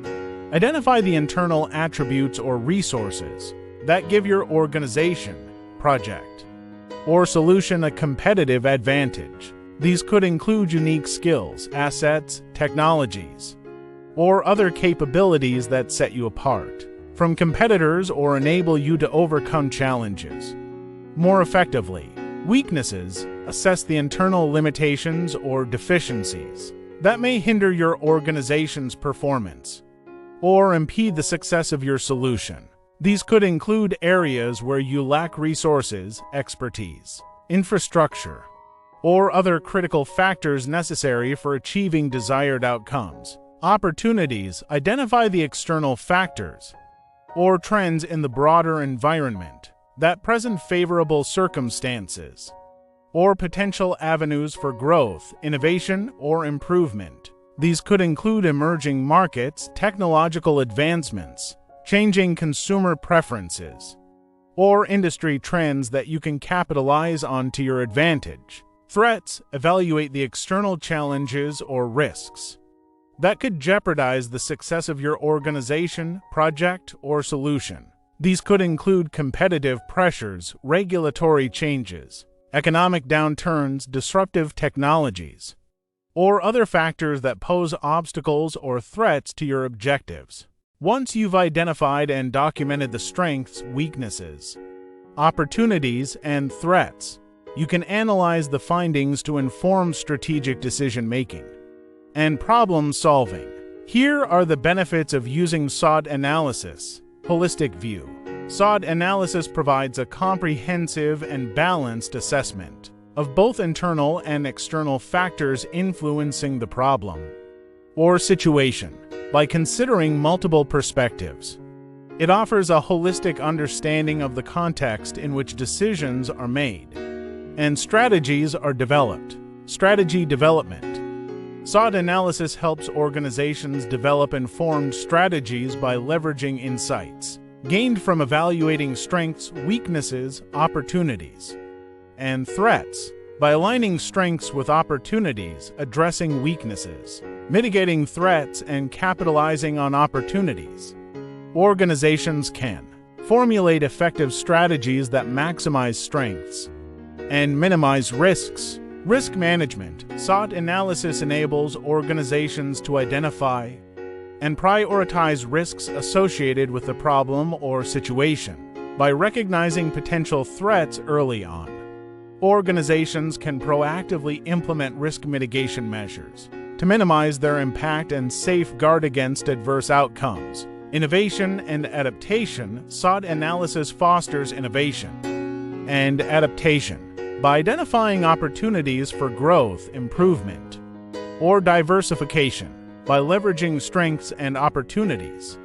Identify the internal attributes or resources that give your organization, project, or solution a competitive advantage. These could include unique skills, assets, technologies, or other capabilities that set you apart from competitors or enable you to overcome challenges more effectively. Weaknesses. Assess the internal limitations or deficiencies that may hinder your organization's performance or impede the success of your solution. These could include areas where you lack resources, expertise, infrastructure, or other critical factors necessary for achieving desired outcomes. Opportunities. Identify the external factors or trends in the broader environment that present favorable circumstances or potential avenues for growth, innovation, or improvement. These could include emerging markets, technological advancements, changing consumer preferences, or industry trends that you can capitalize on to your advantage. Threats. Evaluate the external challenges or risks that could jeopardize the success of your organization, project, or solution. These could include competitive pressures, regulatory changes, economic downturns, disruptive technologies, or other factors that pose obstacles or threats to your objectives. Once you've identified and documented the strengths, weaknesses, opportunities, and threats, you can analyze the findings to inform strategic decision-making and problem-solving. Here are the benefits of using SWOT analysis. Holistic view. SWOT analysis provides a comprehensive and balanced assessment of both internal and external factors influencing the problem or situation. By considering multiple perspectives, it offers a holistic understanding of the context in which decisions are made and strategies are developed. Strategy development. SWOT analysis helps organizations develop informed strategies by leveraging insights gained from evaluating strengths, weaknesses, opportunities, and threats. By aligning strengths with opportunities, addressing weaknesses, mitigating threats, and capitalizing on opportunities, organizations can formulate effective strategies that maximize strengths and minimize risks. Risk management. SWOT analysis enables organizations to identify and prioritize risks associated with the problem or situation. By recognizing potential threats early on, organizations can proactively implement risk mitigation measures to minimize their impact and safeguard against adverse outcomes. Innovation and adaptation. SWOT analysis fosters innovation and adaptation by identifying opportunities for growth, improvement, or diversification. By leveraging strengths and opportunities,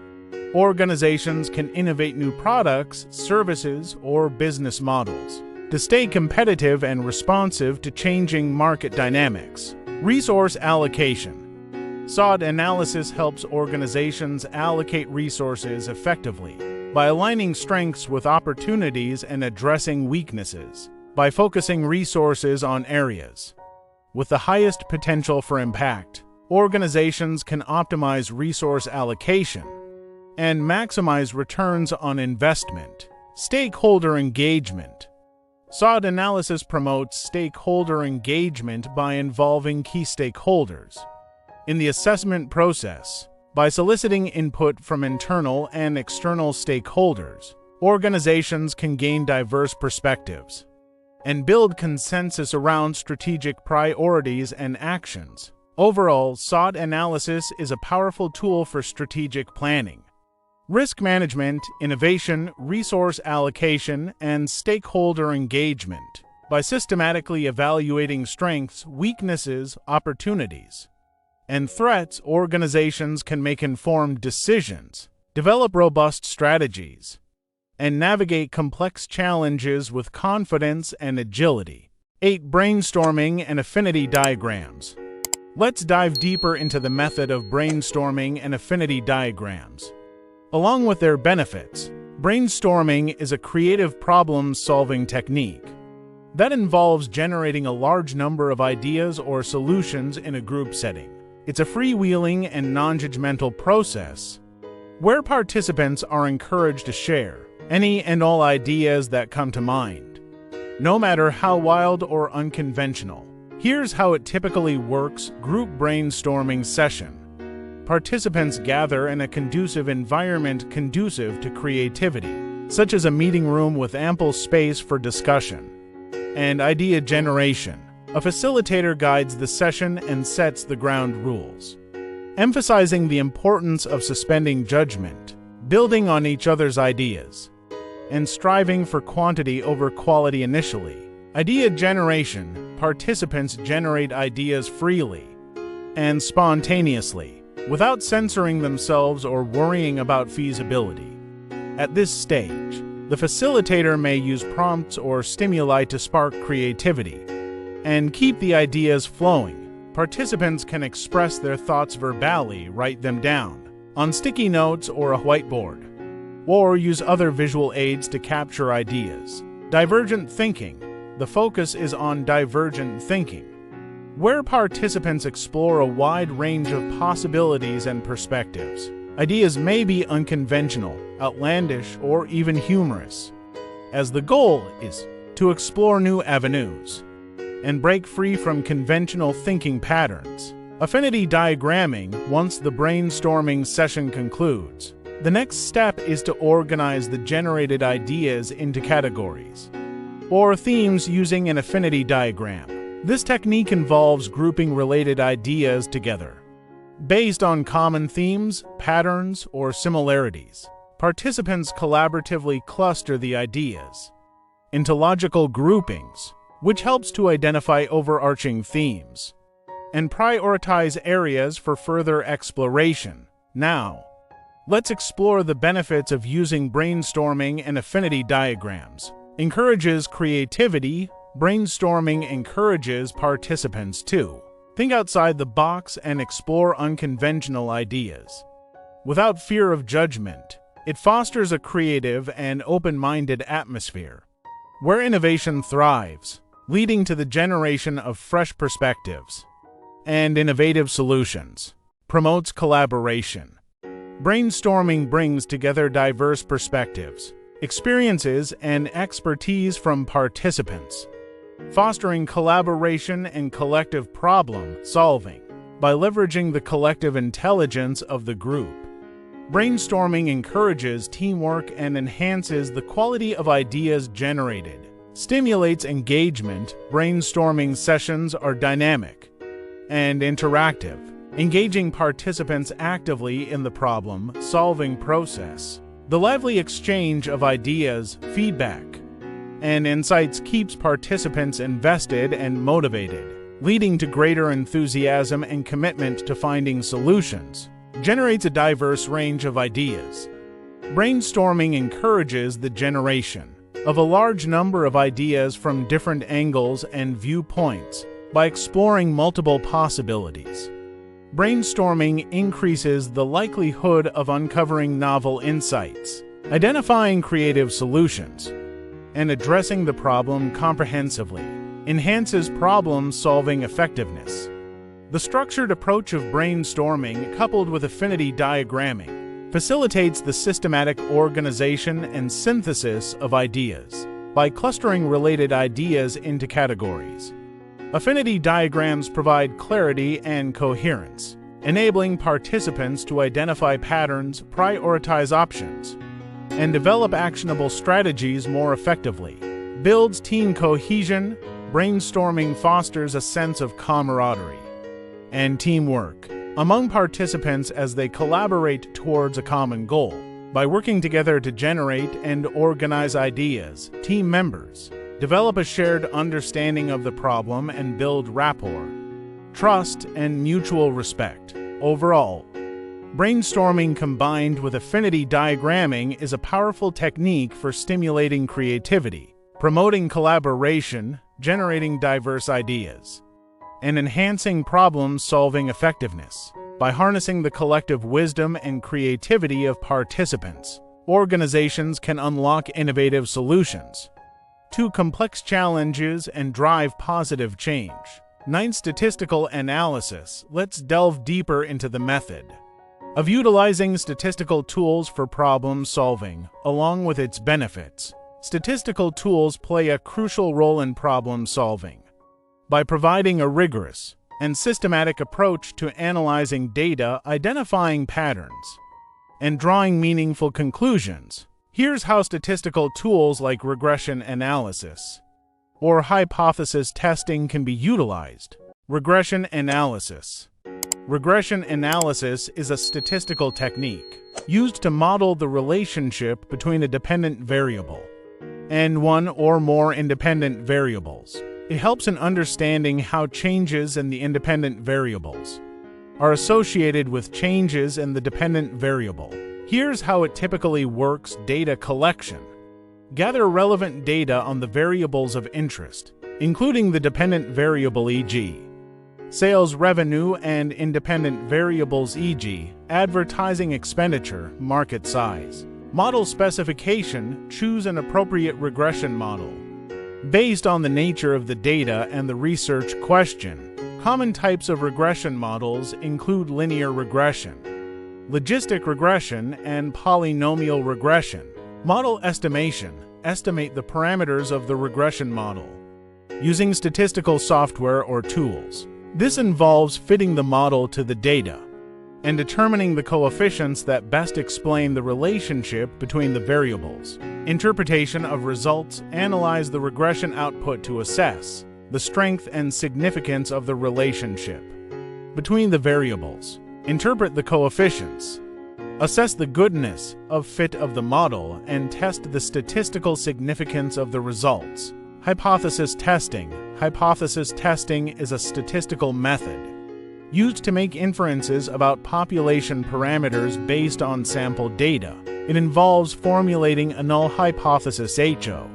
organizations can innovate new products, services, or business models to stay competitive and responsive to changing market dynamics. Resource allocation. SWOT analysis helps organizations allocate resources effectively by aligning strengths with opportunities and addressing weaknesses. By focusing resources on areas with the highest potential for impact, organizations can optimize resource allocation and maximize returns on investment. Stakeholder engagement. SWOT analysis promotes stakeholder engagement by involving key stakeholders in the assessment process. By soliciting input from internal and external stakeholders, organizations can gain diverse perspectives and build consensus around strategic priorities and actions. Overall, SWOT analysis is a powerful tool for strategic planning risk management, innovation, resource allocation, and stakeholder engagement. By systematically evaluating strengths, weaknesses, opportunities, and threats, organizations can make informed decisions, develop robust strategies, and navigate complex challenges with confidence and agility. 8. Brainstorming and affinity diagrams. Let's dive deeper into the method of brainstorming and affinity diagrams. Along with their benefits, brainstorming is a creative problem-solving technique that involves generating a large number of ideas or solutions in a group setting. It's a freewheeling and non-judgmental process where participants are encouraged to share any and all ideas that come to mind, no matter how wild or unconventional. Here's how it typically works. Group brainstorming session. Participants gather in a conducive environment conducive to creativity, such as a meeting room with ample space for discussion and idea generation. A facilitator guides the session and sets the ground rules, emphasizing the importance of suspending judgment, building on each other's ideas, and striving for quantity over quality initially. Idea generation. Participants generate ideas freely and spontaneously, without censoring themselves or worrying about feasibility. At this stage, the facilitator may use prompts or stimuli to spark creativity and keep the ideas flowing. Participants can express their thoughts verbally, write them down on sticky notes or a whiteboard, or use other visual aids to capture ideas. Divergent thinking. The focus is on divergent thinking, where participants explore a wide range of possibilities and perspectives. Ideas may be unconventional, outlandish, or even humorous, as the goal is to explore new avenues and break free from conventional thinking patterns. Affinity diagramming. Once the brainstorming session concludes, the next step is to organize the generated ideas into categories or themes using an affinity diagram. This technique involves grouping related ideas together based on common themes, patterns, or similarities. Participants collaboratively cluster the ideas into logical groupings, which helps to identify overarching themes and prioritize areas for further exploration. Now, let's explore the benefits of using brainstorming and affinity diagrams. Encourages creativity. Brainstorming encourages participants to think outside the box and explore unconventional ideas without fear of judgment. It fosters a creative and open-minded atmosphere where innovation thrives, leading to the generation of fresh perspectives and innovative solutions. Promotes collaboration. Brainstorming brings together diverse perspectives, experiences, and expertise from participants, fostering collaboration and collective problem solving. By leveraging the collective intelligence of the group, brainstorming encourages teamwork and enhances the quality of ideas generated. Stimulates engagement. Brainstorming sessions are dynamic and interactive, engaging participants actively in the problem-solving process. The lively exchange of ideas, feedback, and insights keeps participants invested and motivated, leading to greater enthusiasm and commitment to finding solutions. Generates a diverse range of ideas. Brainstorming encourages the generation of a large number of ideas from different angles and viewpoints by exploring multiple possibilities. Brainstorming increases the likelihood of uncovering novel insights, identifying creative solutions, and addressing the problem comprehensively. Enhances problem-solving effectiveness. The structured approach of brainstorming, coupled with affinity diagramming, facilitates the systematic organization and synthesis of ideas by clustering related ideas into categories. Affinity diagrams provide clarity and coherence, enabling participants to identify patterns, prioritize options, and develop actionable strategies more effectively. Builds team cohesion. Brainstorming fosters a sense of camaraderie and teamwork among participants as they collaborate towards a common goal. By working together to generate and organize ideas, team members develop a shared understanding of the problem and build rapport, trust, and mutual respect. Overall, brainstorming combined with affinity diagramming is a powerful technique for stimulating creativity, promoting collaboration, generating diverse ideas, and enhancing problem-solving effectiveness. By harnessing the collective wisdom and creativity of participants, organizations can unlock innovative solutions to complex challenges and drive positive change. 9. Statistical analysis. Let's delve deeper into the method of utilizing statistical tools for problem solving, along with its benefits. Statistical tools play a crucial role in problem solving by providing a rigorous and systematic approach to analyzing data, identifying patterns, and drawing meaningful conclusions. Here's how statistical tools like regression analysis or hypothesis testing can be utilized. Regression analysis. Regression analysis is a statistical technique used to model the relationship between a dependent variable and one or more independent variables. It helps in understanding how changes in the independent variables are associated with changes in the dependent variable. Here's how it typically works. Data collection. Gather relevant data on the variables of interest, including the dependent variable e.g. sales revenue and independent variables e.g. advertising expenditure, market size. Model specification. Choose an appropriate regression model based on the nature of the data and the research question. Common types of regression models include linear regression, logistic regression, and polynomial regression. Model estimation. Estimate the parameters of the regression model using statistical software or tools. This involves fitting the model to the data and determining the coefficients that best explain the relationship between the variables. Interpretation of results. Analyze the regression output to assess the strength and significance of the relationship between the variables. Interpret the coefficients. Assess the goodness of fit of the model and test the statistical significance of the results. Hypothesis testing. Hypothesis testing is a statistical method used to make inferences about population parameters based on sample data. It involves formulating a null hypothesis HO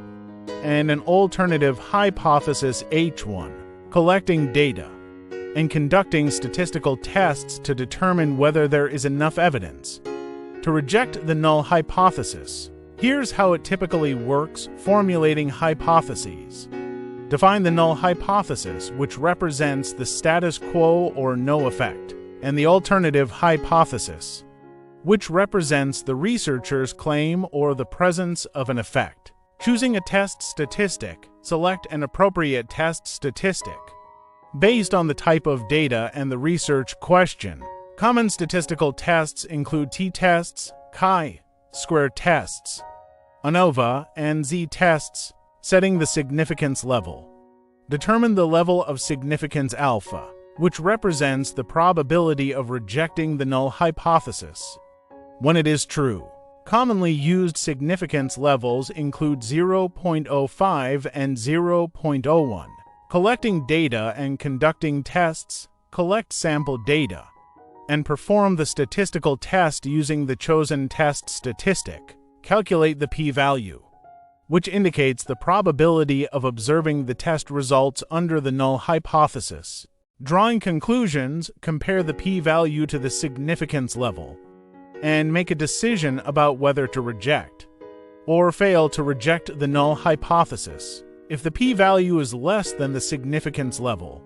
and an alternative hypothesis H1, collecting data, and conducting statistical tests to determine whether there is enough evidence to reject the null hypothesis. Here's how it typically works. Formulating hypotheses. Define the null hypothesis, which represents the status quo or no effect, and the alternative hypothesis, which represents the researcher's claim or the presence of an effect. Choosing a test statistic. Select an appropriate test statistic based on the type of data and the research question. Common statistical tests include t-tests, chi-square tests, ANOVA, and z-tests. Setting the significance level. Determine the level of significance alpha, which represents the probability of rejecting the null hypothesis when it is true. Commonly used significance levels include 0.05 and 0.01. Collecting data and conducting tests. Collect sample data and perform the statistical test using the chosen test statistic. Calculate the p-value, which indicates the probability of observing the test results under the null hypothesis. Drawing conclusions. Compare the p-value to the significance level and make a decision about whether to reject or fail to reject the null hypothesis. If the p-value is less than the significance level,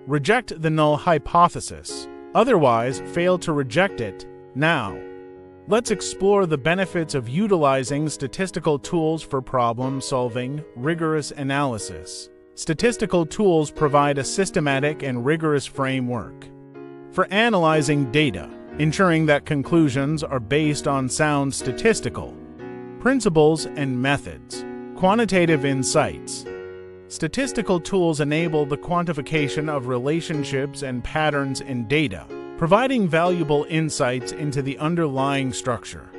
reject the null hypothesis. Otherwise, fail to reject it. Now, let's explore the benefits of utilizing statistical tools for problem-solving. Rigorous analysis. Statistical tools provide a systematic and rigorous framework for analyzing data, ensuring that conclusions are based on sound statistical principles and methods. Quantitative insights. Statistical tools enable the quantification of relationships and patterns in data, providing valuable insights into the underlying structure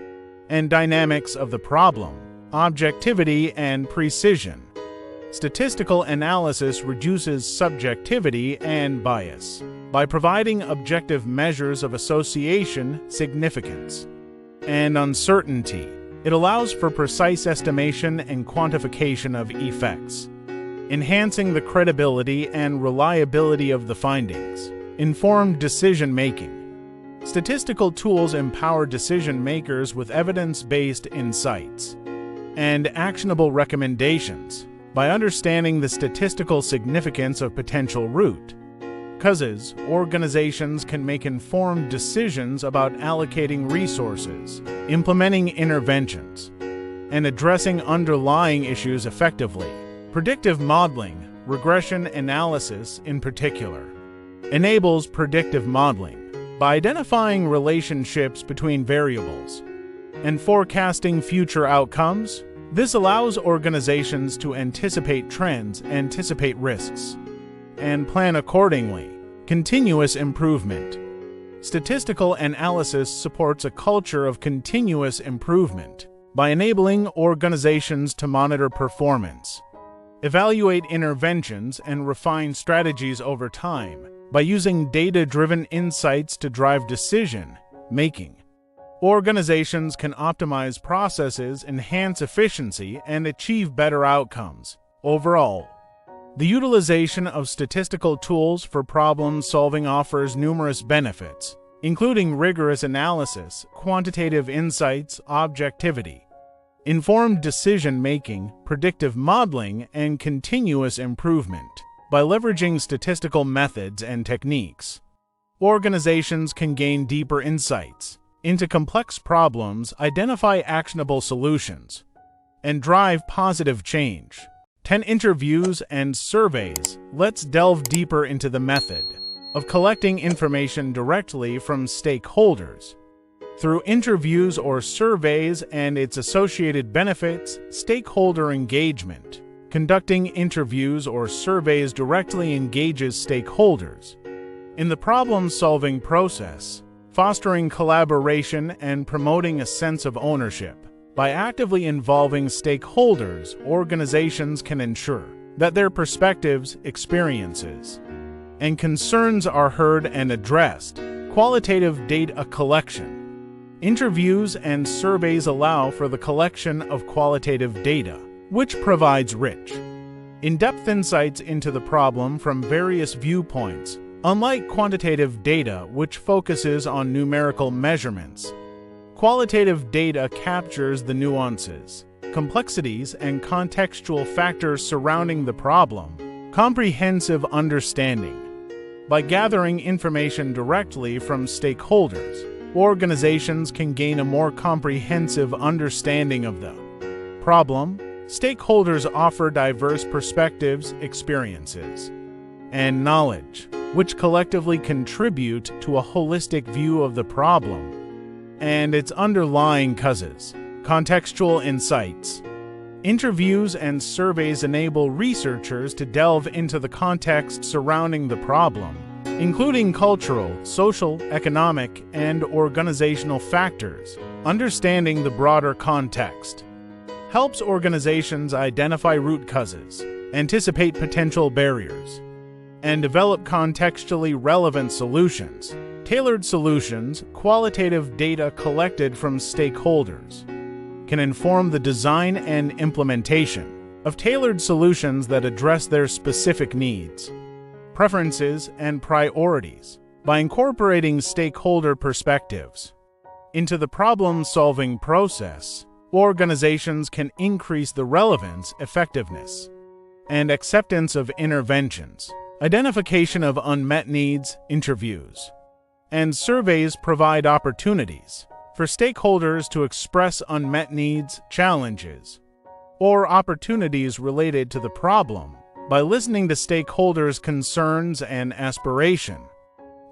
and dynamics of the problem, objectivity and precision. Statistical analysis reduces subjectivity and bias by providing objective measures of association, significance, and uncertainty. It allows for precise estimation and quantification of effects, enhancing the credibility and reliability of the findings. Informed decision-making. Statistical tools empower decision-makers with evidence-based insights and actionable recommendations by understanding the statistical significance of potential root causes. Organizations can make informed decisions about allocating resources, implementing interventions, and addressing underlying issues effectively. Predictive modeling, regression analysis in particular, enables predictive modeling by identifying relationships between variables and forecasting future outcomes. This allows organizations to anticipate trends, anticipate risks, and plan accordingly. Continuous improvement. Statistical analysis supports a culture of continuous improvement by enabling organizations to monitor performance, evaluate interventions, and refine strategies over time by using data-driven insights to drive decision-making. Organizations can optimize processes, enhance efficiency, and achieve better outcomes. Overall, the utilization of statistical tools for problem-solving offers numerous benefits, including rigorous analysis, quantitative insights, objectivity, informed decision-making, predictive modeling, and continuous improvement. By leveraging statistical methods and techniques, organizations can gain deeper insights into complex problems, identify actionable solutions, and drive positive change. 10 interviews and surveys. Let's delve deeper into the method of collecting information directly from stakeholders. Through interviews or surveys and its associated benefits. Stakeholder engagement. Conducting interviews or surveys directly engages stakeholders in the problem-solving process, fostering collaboration and promoting a sense of ownership. By actively involving stakeholders, organizations can ensure that their perspectives, experiences, and concerns are heard and addressed. Qualitative data collection. Interviews and surveys allow for the collection of qualitative data, which provides rich, in-depth insights into the problem from various viewpoints. Unlike quantitative data, which focuses on numerical measurements, qualitative data captures the nuances, complexities, and contextual factors surrounding the problem. Comprehensive understanding. By gathering information directly from stakeholders, organizations can gain a more comprehensive understanding of the problem. Stakeholders offer diverse perspectives, experiences, and knowledge, which collectively contribute to a holistic view of the problem and its underlying causes. Contextual insights. Interviews and surveys enable researchers to delve into the context surrounding the problem, including cultural, social, economic, and organizational factors. Understanding the broader context helps organizations identify root causes, anticipate potential barriers, and develop contextually relevant solutions. Tailored solutions. Qualitative data collected from stakeholders can inform the design and implementation of tailored solutions that address their specific needs, preferences, and priorities. By incorporating stakeholder perspectives into the problem-solving process, organizations can increase the relevance, effectiveness, and acceptance of interventions. Identification of unmet needs. Interviews and surveys provide opportunities for stakeholders to express unmet needs, challenges, or opportunities related to the problem. By listening to stakeholders' concerns and aspiration,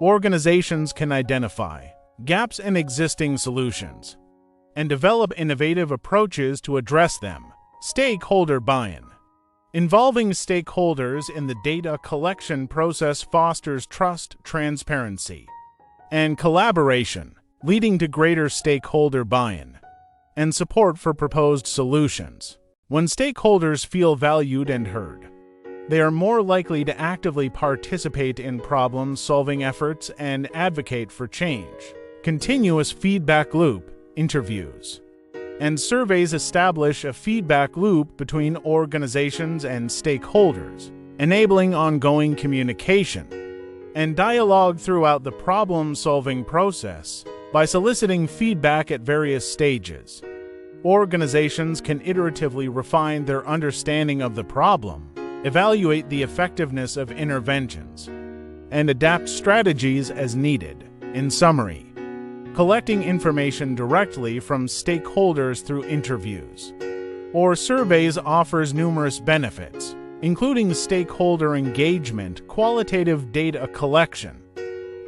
organizations can identify gaps in existing solutions and develop innovative approaches to address them. Stakeholder buy-in. Involving stakeholders in the data collection process fosters trust, transparency, and collaboration, leading to greater stakeholder buy-in. and support for proposed solutions. When stakeholders feel valued and heard, they are more likely to actively participate in problem-solving efforts and advocate for change. Continuous feedback loop, interviews, and surveys establish a feedback loop between organizations and stakeholders, enabling ongoing communication and dialogue throughout the problem-solving process. By soliciting feedback at various stages, organizations can iteratively refine their understanding of the problem, evaluate the effectiveness of interventions, and adapt strategies as needed. In summary, collecting information directly from stakeholders through interviews or surveys offers numerous benefits, including stakeholder engagement, qualitative data collection,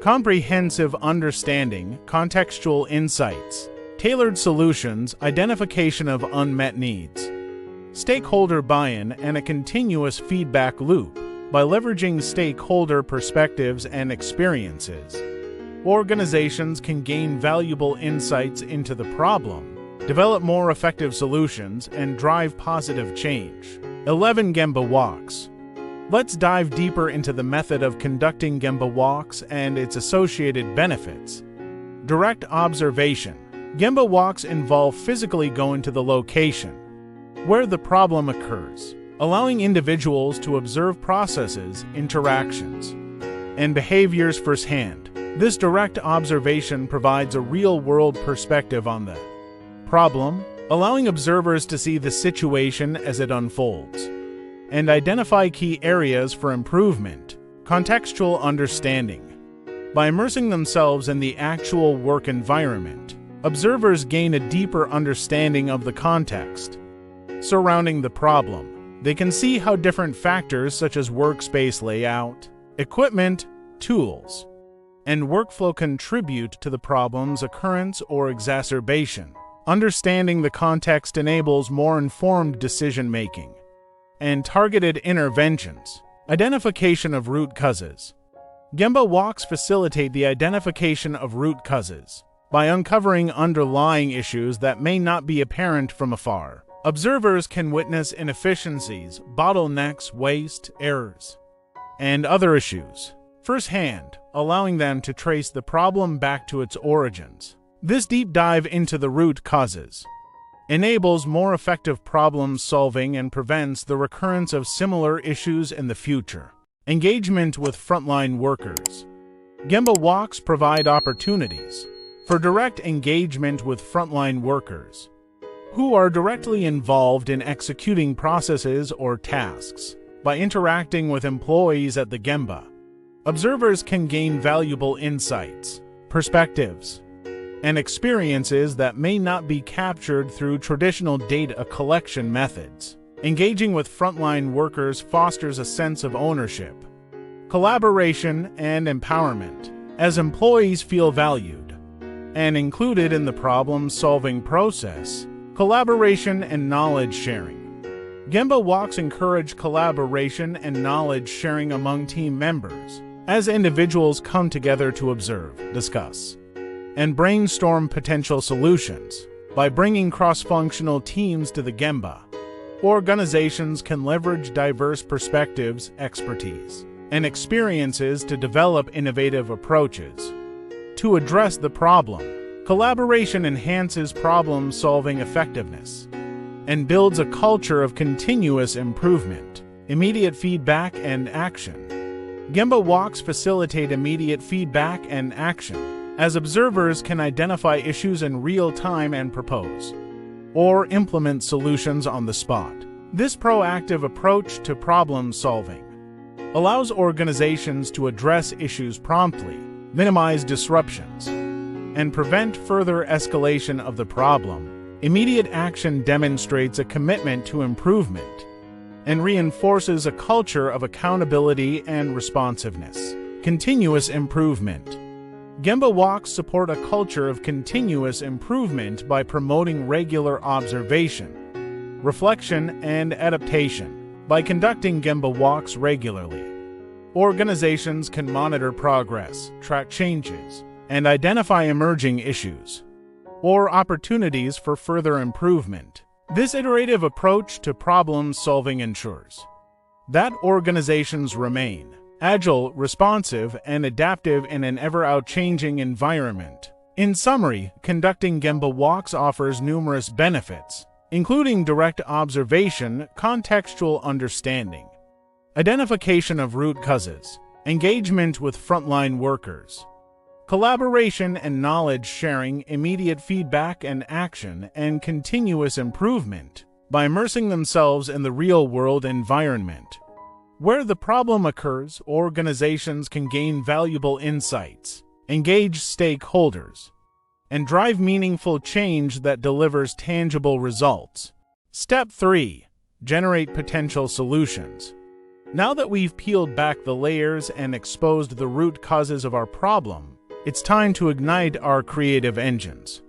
comprehensive understanding, contextual insights, tailored solutions, identification of unmet needs, stakeholder buy-in, and a continuous feedback loop. By leveraging stakeholder perspectives and experiences, organizations can gain valuable insights into the problem, develop more effective solutions, and drive positive change. 11 Gemba Walks. Let's dive deeper into the method of conducting Gemba walks and its associated benefits. Direct observation. Gemba walks involve physically going to the location where the problem occurs, allowing individuals to observe processes, interactions, and behaviors firsthand. This direct observation provides a real-world perspective on the problem, allowing observers to see the situation as it unfolds and identify key areas for improvement. Contextual understanding. By immersing themselves in the actual work environment, observers gain a deeper understanding of the context surrounding the problem. They can see how different factors such as workspace layout, equipment, tools, and workflow contribute to the problem's occurrence or exacerbation. Understanding the context enables more informed decision-making and targeted interventions. Identification of root causes. Gemba walks facilitate the identification of root causes by uncovering underlying issues that may not be apparent from afar. Observers can witness inefficiencies, bottlenecks, waste, errors, and other issues firsthand, allowing them to trace the problem back to its origins. This deep dive into the root causes enables more effective problem solving and prevents the recurrence of similar issues in the future. Engagement with frontline workers. Gemba walks provide opportunities for direct engagement with frontline workers who are directly involved in executing processes or tasks. By interacting with employees at the Gemba, observers can gain valuable insights, perspectives, and experiences that may not be captured through traditional data collection methods. Engaging with frontline workers fosters a sense of ownership, collaboration, and empowerment. As employees feel valued and included in the problem-solving process, collaboration and knowledge sharing. Gemba walks encourage collaboration and knowledge sharing among team members as individuals come together to observe, discuss, and brainstorm potential solutions. By bringing cross-functional teams to the Gemba, organizations can leverage diverse perspectives, expertise, and experiences to develop innovative approaches to address the problem. Collaboration enhances problem-solving effectiveness and builds a culture of continuous improvement. Immediate feedback and action. Gemba walks facilitate immediate feedback and action, as observers can identify issues in real time and propose or implement solutions on the spot. This proactive approach to problem solving allows organizations to address issues promptly, minimize disruptions, and prevent further escalation of the problem. Immediate action demonstrates a commitment to improvement and reinforces a culture of accountability and responsiveness. Continuous improvement. Gemba walks support a culture of continuous improvement by promoting regular observation, reflection, and adaptation. By conducting Gemba walks regularly, organizations can monitor progress, track changes, and identify emerging issues. or opportunities for further improvement. This iterative approach to problem solving ensures that organizations remain agile, responsive, and adaptive in an ever-changing environment. In summary, conducting Gemba walks offers numerous benefits, including direct observation, contextual understanding, identification of root causes, engagement with frontline workers, collaboration and knowledge sharing, immediate feedback and action, and continuous improvement. By immersing themselves in the real-world environment where the problem occurs, organizations can gain valuable insights, engage stakeholders, and drive meaningful change that delivers tangible results. Step 3. Generate potential solutions. Now that we've peeled back the layers and exposed the root causes of our problem, it's time to ignite our creative engines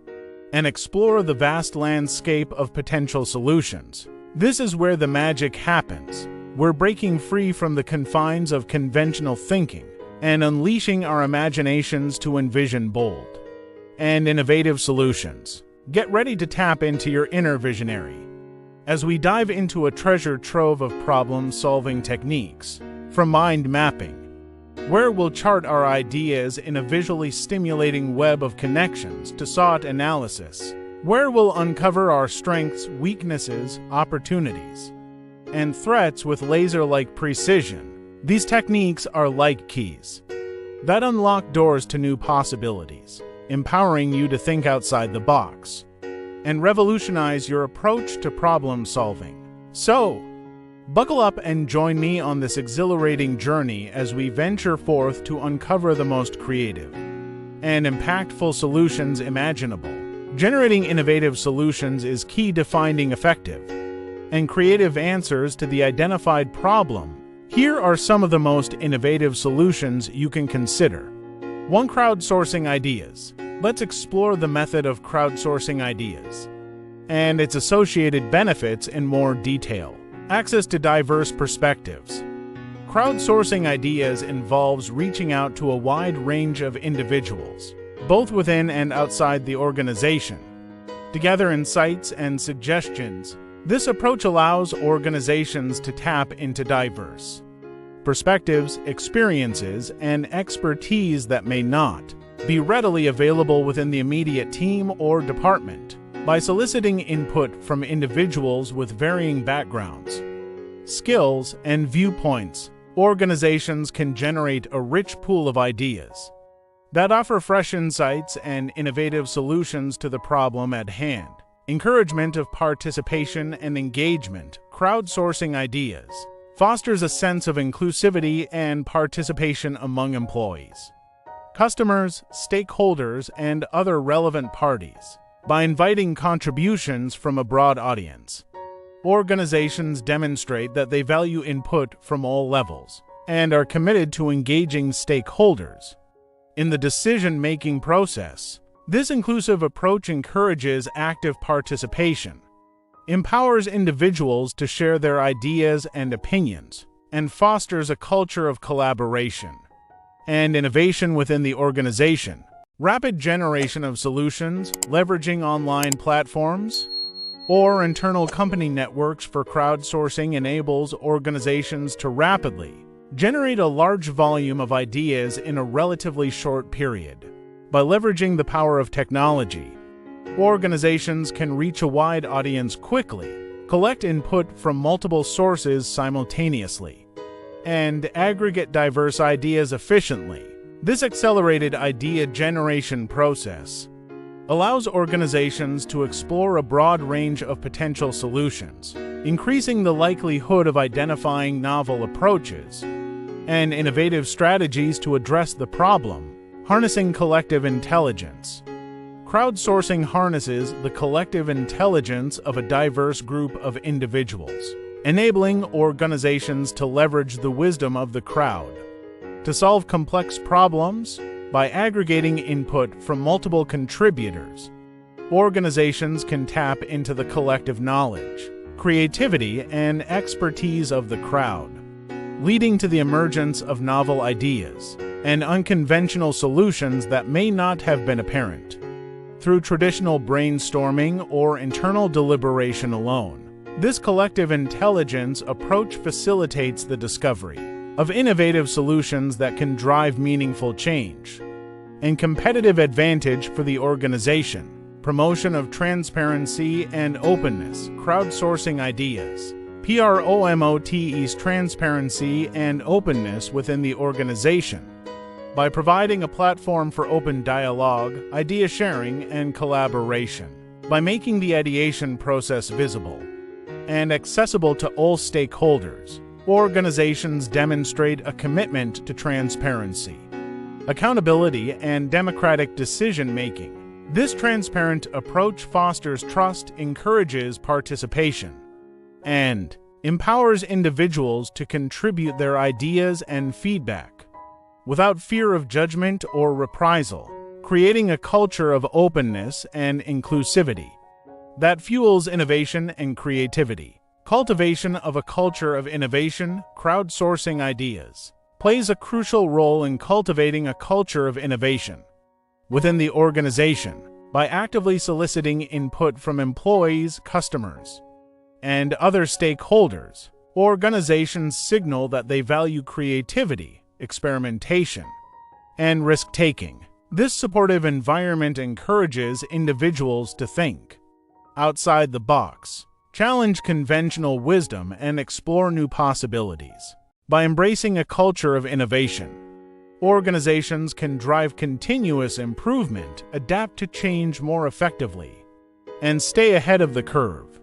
and explore the vast landscape of potential solutions. This is where the magic happens. We're breaking free from the confines of conventional thinking and unleashing our imaginations to envision bold and innovative solutions. Get ready to tap into your inner visionary as we dive into a treasure trove of problem-solving techniques, from mind mapping, where we'll chart our ideas in a visually stimulating web of connections, to SWOT analysis, where we'll uncover our strengths, weaknesses, opportunities, and threats with laser-like precision. These techniques are like keys that unlock doors to new possibilities, empowering you to think outside the box and revolutionize your approach to problem solving. So, buckle up and join me on this exhilarating journey as we venture forth to uncover the most creative and impactful solutions imaginable. Generating innovative solutions is key to finding effective and creative answers to the identified problem. Here are some of the most innovative solutions you can consider. 1. Crowdsourcing ideas. Let's explore the method of crowdsourcing ideas and its associated benefits in more detail. Access to diverse perspectives. Crowdsourcing ideas involves reaching out to a wide range of individuals, both within and outside the organization, to gather insights and suggestions. This approach allows organizations to tap into diverse perspectives, experiences, and expertise that may not be readily available within the immediate team or department. By soliciting input from individuals with varying backgrounds, skills, and viewpoints, organizations can generate a rich pool of ideas that offer fresh insights and innovative solutions to the problem at hand. Encouragement of participation and engagement. Crowdsourcing ideas fosters a sense of inclusivity and participation among employees, customers, stakeholders, and other relevant parties. By inviting contributions from a broad audience, organizations demonstrate that they value input from all levels and are committed to engaging stakeholders in the decision-making process. This inclusive approach encourages active participation, empowers individuals to share their ideas and opinions, and fosters a culture of collaboration and innovation within the organization. Rapid generation of solutions, leveraging online platforms or internal company networks for crowdsourcing enables organizations to rapidly generate a large volume of ideas in a relatively short period. By leveraging the power of technology, organizations can reach a wide audience quickly, collect input from multiple sources simultaneously, and aggregate diverse ideas efficiently. This accelerated idea generation process allows organizations to explore a broad range of potential solutions, increasing the likelihood of identifying novel approaches and innovative strategies to address the problem. Harnessing collective intelligence. Crowdsourcing harnesses the collective intelligence of a diverse group of individuals, enabling organizations to leverage the wisdom of the crowd to solve complex problems. By aggregating input from multiple contributors, organizations can tap into the collective knowledge, creativity, and expertise of the crowd, leading to the emergence of novel ideas and unconventional solutions that may not have been apparent through traditional brainstorming or internal deliberation alone. This collective intelligence approach facilitates the discovery of innovative solutions that can drive meaningful change and competitive advantage for the organization. Promotion of transparency and openness, crowdsourcing ideas. PROMOTEs transparency and openness within the organization by providing a platform for open dialogue, idea sharing, and collaboration. By making the ideation process visible and accessible to all stakeholders, organizations demonstrate a commitment to transparency, accountability, and democratic decision-making. This transparent approach fosters trust, encourages participation, and empowers individuals to contribute their ideas and feedback without fear of judgment or reprisal, creating a culture of openness and inclusivity that fuels innovation and creativity. Cultivation of a culture of innovation, crowdsourcing ideas, plays a crucial role in cultivating a culture of innovation within the organization by actively soliciting input from employees, customers, and other stakeholders. Organizations signal that they value creativity, experimentation, and risk-taking. This supportive environment encourages individuals to think outside the box, challenge conventional wisdom, and explore new possibilities. By embracing a culture of innovation, organizations can drive continuous improvement, adapt to change more effectively, and stay ahead of the curve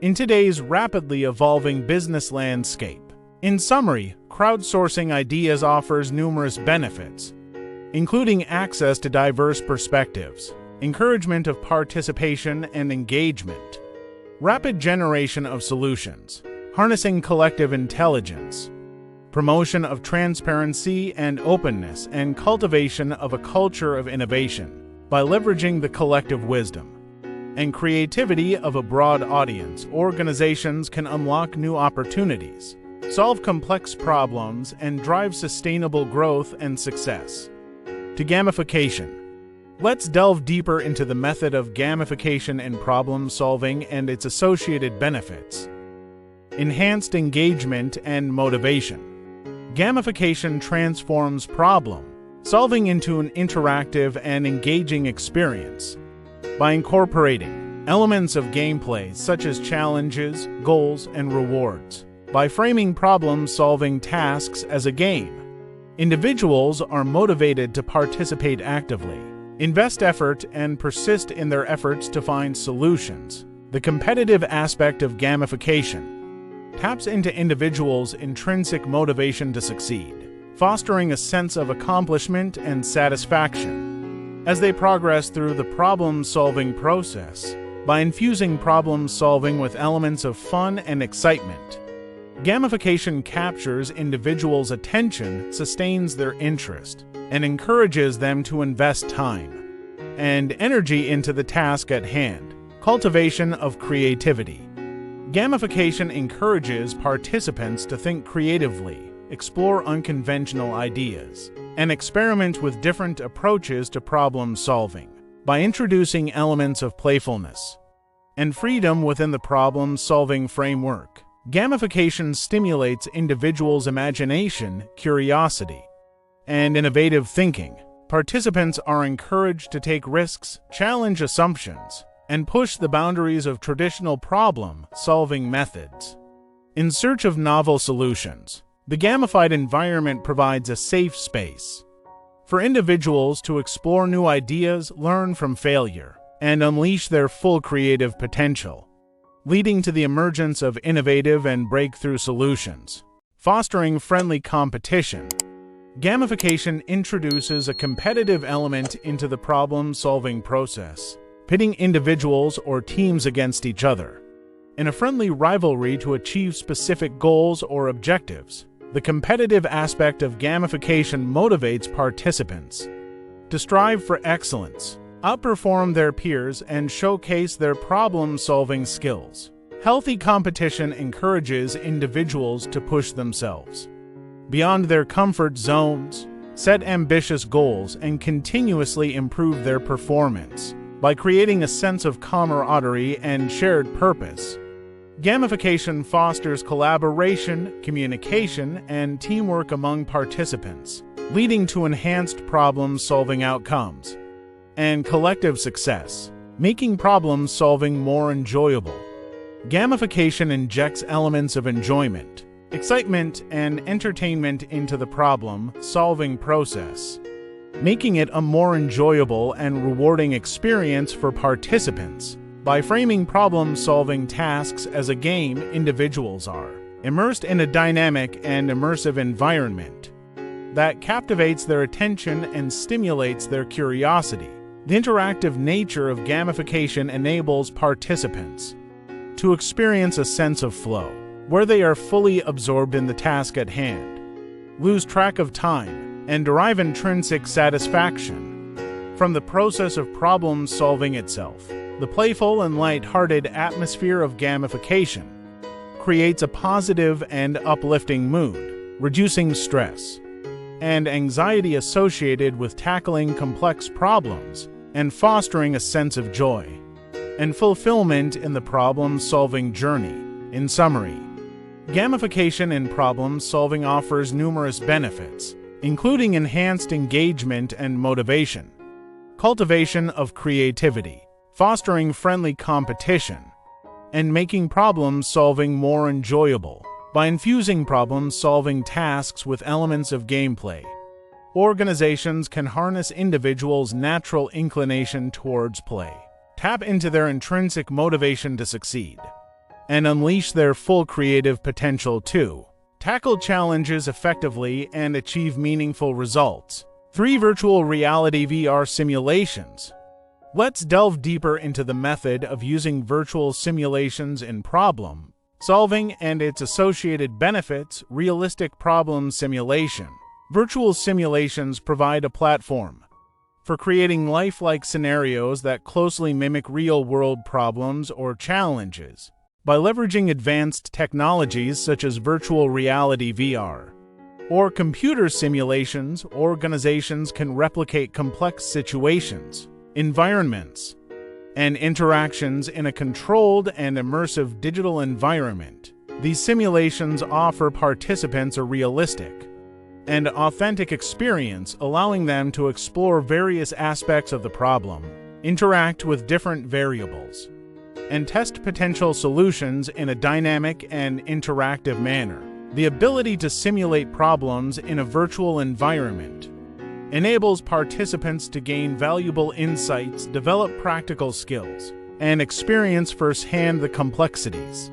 in today's rapidly evolving business landscape. In summary, crowdsourcing ideas offers numerous benefits, including access to diverse perspectives, encouragement of participation and engagement, rapid generation of solutions, harnessing collective intelligence, promotion of transparency and openness, and cultivation of a culture of innovation. By leveraging the collective wisdom and creativity of a broad audience, organizations can unlock new opportunities, solve complex problems, and drive sustainable growth and success. To gamification. Let's delve deeper into the method of gamification and problem solving and its associated benefits. Enhanced engagement and motivation. Gamification transforms problem solving into an interactive and engaging experience by incorporating elements of gameplay such as challenges, goals, and rewards. By framing problem-solving tasks as a game, individuals are motivated to participate actively, invest effort, and persist in their efforts to find solutions. The competitive aspect of gamification taps into individuals' intrinsic motivation to succeed, fostering a sense of accomplishment and satisfaction as they progress through the problem-solving process. By infusing problem-solving with elements of fun and excitement, gamification captures individuals' attention, sustains their interest, and encourages them to invest time and energy into the task at hand. Cultivation of creativity. Gamification encourages participants to think creatively, explore unconventional ideas, and experiment with different approaches to problem solving. By introducing elements of playfulness and freedom within the problem-solving framework, gamification stimulates individuals' imagination, curiosity, and innovative thinking. Participants are encouraged to take risks, challenge assumptions, and push the boundaries of traditional problem-solving methods. In search of novel solutions, the gamified environment provides a safe space for individuals to explore new ideas, learn from failure, and unleash their full creative potential, leading to the emergence of innovative and breakthrough solutions. Fostering friendly competition. Gamification introduces a competitive element into the problem-solving process, pitting individuals or teams against each other in a friendly rivalry to achieve specific goals or objectives. The competitive aspect of gamification motivates participants to strive for excellence, outperform their peers, and showcase their problem-solving skills. Healthy competition encourages individuals to push themselves beyond their comfort zones, set ambitious goals, and continuously improve their performance. by creating a sense of camaraderie and shared purpose. Gamification fosters collaboration, communication, and teamwork among participants, leading to enhanced problem-solving outcomes and collective success, making problem-solving more enjoyable. Gamification injects elements of enjoyment, excitement, and entertainment into the problem-solving process, making it a more enjoyable and rewarding experience for participants. By framing problem-solving tasks as a game, individuals are immersed in a dynamic and immersive environment that captivates their attention and stimulates their curiosity. The interactive nature of gamification enables participants to experience a sense of flow, where they are fully absorbed in the task at hand, lose track of time, and derive intrinsic satisfaction from the process of problem-solving itself. The playful and light-hearted atmosphere of gamification creates a positive and uplifting mood, reducing stress and anxiety associated with tackling complex problems and fostering a sense of joy and fulfillment in the problem-solving journey. In summary, gamification in problem-solving offers numerous benefits, including enhanced engagement and motivation, cultivation of creativity, fostering friendly competition, and making problem-solving more enjoyable. By infusing problem-solving tasks with elements of gameplay, organizations can harness individuals' natural inclination towards play, tap into their intrinsic motivation to succeed, and unleash their full creative potential to tackle challenges effectively and achieve meaningful results. 3. Virtual reality VR simulations. Let's delve deeper into the method of using virtual simulations in problem solving and its associated benefits. Realistic problem simulation. Virtual simulations provide a platform for creating lifelike scenarios that closely mimic real-world problems or challenges. By leveraging advanced technologies such as virtual reality VR or computer simulations, organizations can replicate complex situations, environments, and interactions in a controlled and immersive digital environment. These simulations offer participants a realistic and authentic experience, allowing them to explore various aspects of the problem, interact with different variables, and test potential solutions in a dynamic and interactive manner. The ability to simulate problems in a virtual environment enables participants to gain valuable insights, develop practical skills, and experience firsthand the complexities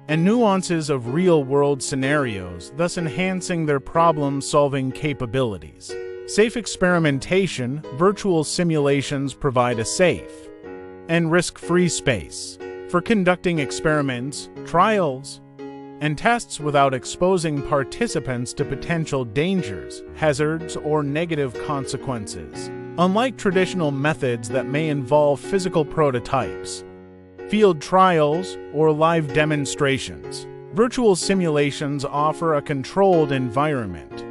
and nuances of real-world scenarios, thus enhancing their problem-solving capabilities. Safe experimentation. Virtual simulations provide a safe and risk-free space for conducting experiments, trials, and tests without exposing participants to potential dangers, hazards, or negative consequences. Unlike traditional methods that may involve physical prototypes, field trials, or live demonstrations, virtual simulations offer a controlled environment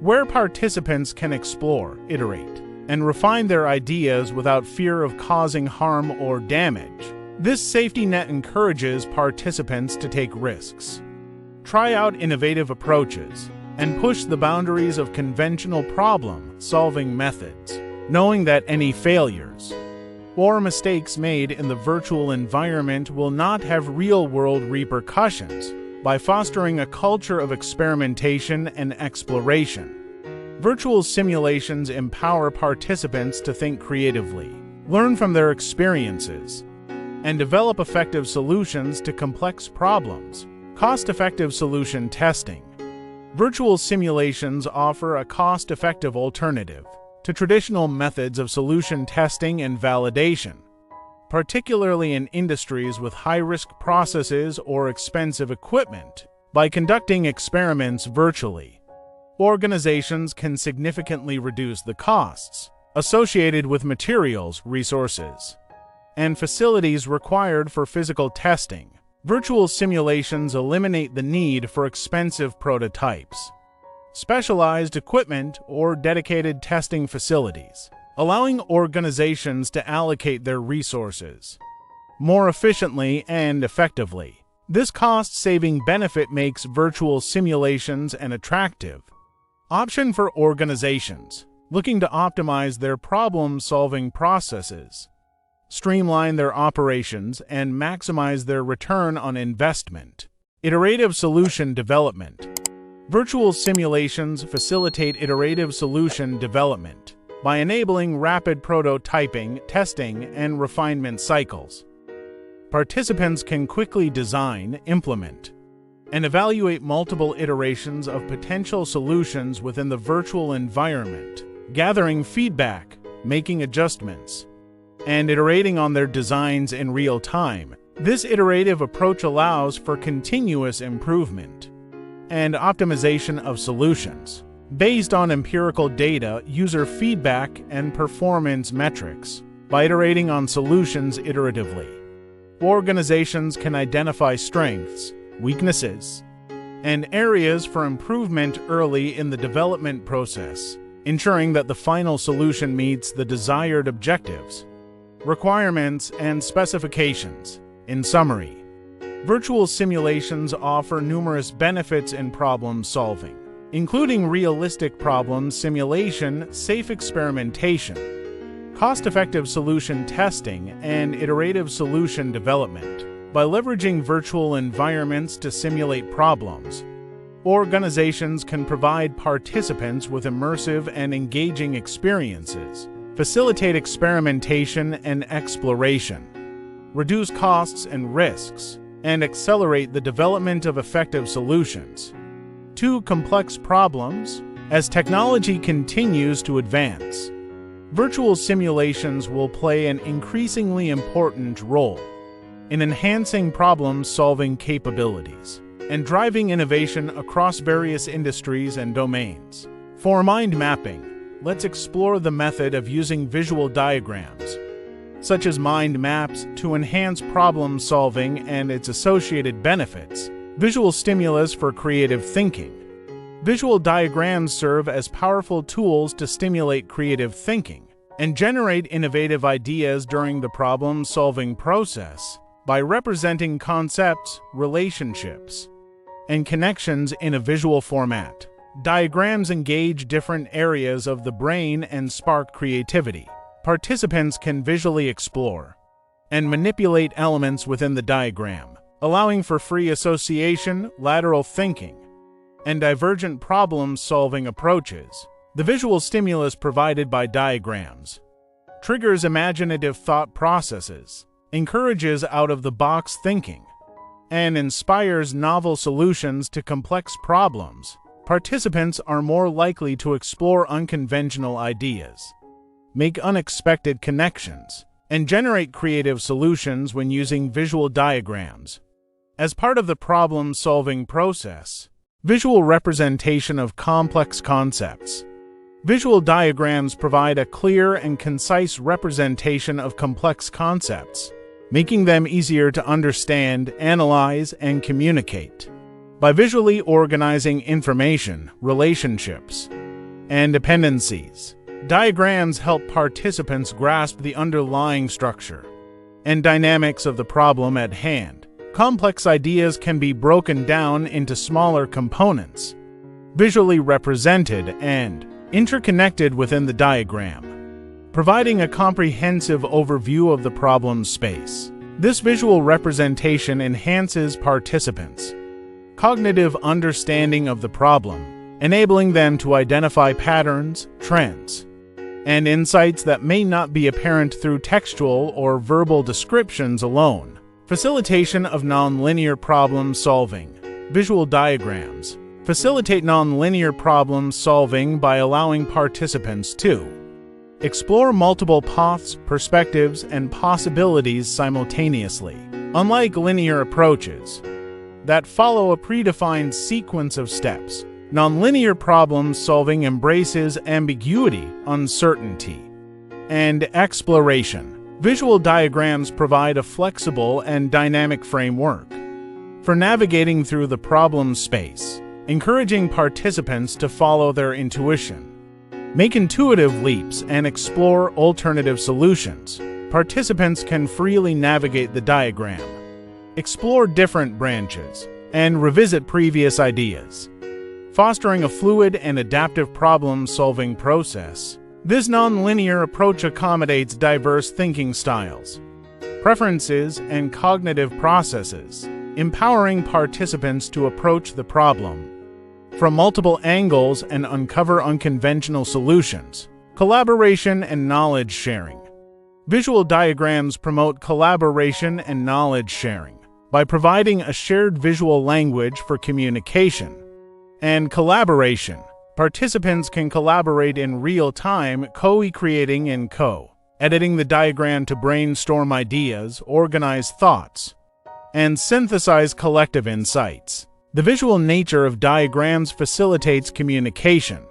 where participants can explore, iterate, and refine their ideas without fear of causing harm or damage. This safety net encourages participants to take risks, try out innovative approaches, and push the boundaries of conventional problem-solving methods, knowing that any failures or mistakes made in the virtual environment will not have real-world repercussions. By fostering a culture of experimentation and exploration, virtual simulations empower participants to think creatively, learn from their experiences, and develop effective solutions to complex problems. Cost-effective solution testing. Virtual simulations offer a cost-effective alternative to traditional methods of solution testing and validation, particularly in industries with high-risk processes or expensive equipment. By conducting experiments virtually, organizations can significantly reduce the costs associated with materials, resources, and facilities required for physical testing. Virtual simulations eliminate the need for expensive prototypes, specialized equipment, or dedicated testing facilities, allowing organizations to allocate their resources more efficiently and effectively. This cost-saving benefit makes virtual simulations an attractive option for organizations looking to optimize their problem-solving processes, streamline their operations, and maximize their return on investment. Iterative solution development. Virtual simulations facilitate iterative solution development by enabling rapid prototyping, testing, and refinement cycles. Participants can quickly design, implement, and evaluate multiple iterations of potential solutions within the virtual environment, gathering feedback, making adjustments, and iterating on their designs in real time. This iterative approach allows for continuous improvement and optimization of solutions based on empirical data, user feedback, and performance metrics. By iterating on solutions iteratively, organizations can identify strengths, weaknesses, and areas for improvement early in the development process, ensuring that the final solution meets the desired objectives, requirements, and specifications. In summary, virtual simulations offer numerous benefits in problem solving, including realistic problem simulation, safe experimentation, cost-effective solution testing, and iterative solution development. By leveraging virtual environments to simulate problems, organizations can provide participants with immersive and engaging experiences, facilitate experimentation and exploration, reduce costs and risks, and accelerate the development of effective solutions to complex problems. As technology continues to advance, virtual simulations will play an increasingly important role in enhancing problem-solving capabilities and driving innovation across various industries and domains. For mind mapping, let's explore the method of using visual diagrams, such as mind maps, to enhance problem solving and its associated benefits. Visual stimulus for creative thinking. Visual diagrams serve as powerful tools to stimulate creative thinking and generate innovative ideas during the problem-solving process. By representing concepts, relationships, and connections in a visual format, diagrams engage different areas of the brain and spark creativity. Participants can visually explore and manipulate elements within the diagram, allowing for free association, lateral thinking, and divergent problem-solving approaches. The visual stimulus provided by diagrams triggers imaginative thought processes, encourages out-of-the-box thinking, and inspires novel solutions to complex problems. Participants are more likely to explore unconventional ideas, make unexpected connections, and generate creative solutions when using visual diagrams. As part of the problem-solving process, visual representation of complex concepts. Visual diagrams provide a clear and concise representation of complex concepts, making them easier to understand, analyze, and communicate. By visually organizing information, relationships, and dependencies, diagrams help participants grasp the underlying structure and dynamics of the problem at hand. Complex ideas can be broken down into smaller components, visually represented and interconnected within the diagram, providing a comprehensive overview of the problem space. This visual representation enhances participants' cognitive understanding of the problem, enabling them to identify patterns, trends, and insights that may not be apparent through textual or verbal descriptions alone. Facilitation of nonlinear problem solving. Visual diagrams facilitate nonlinear problem solving by allowing participants to explore multiple paths, perspectives, and possibilities simultaneously. Unlike linear approaches that follow a predefined sequence of steps, nonlinear problem solving embraces ambiguity, uncertainty, and exploration. Visual diagrams provide a flexible and dynamic framework for navigating through the problem space, encouraging participants to follow their intuition Make intuitive leaps and explore alternative solutions. Participants can freely navigate the diagram, explore different branches, and revisit previous ideas, fostering a fluid and adaptive problem-solving process. This non-linear approach accommodates diverse thinking styles, preferences, and cognitive processes, empowering participants to approach the problem from multiple angles and uncover unconventional solutions. Collaboration and knowledge sharing. Visual diagrams promote collaboration and knowledge sharing by providing a shared visual language for communication and collaboration. Participants can collaborate in real time, co-creating and co-editing the diagram to brainstorm ideas, organize thoughts, and synthesize collective insights. The visual nature of diagrams facilitates communication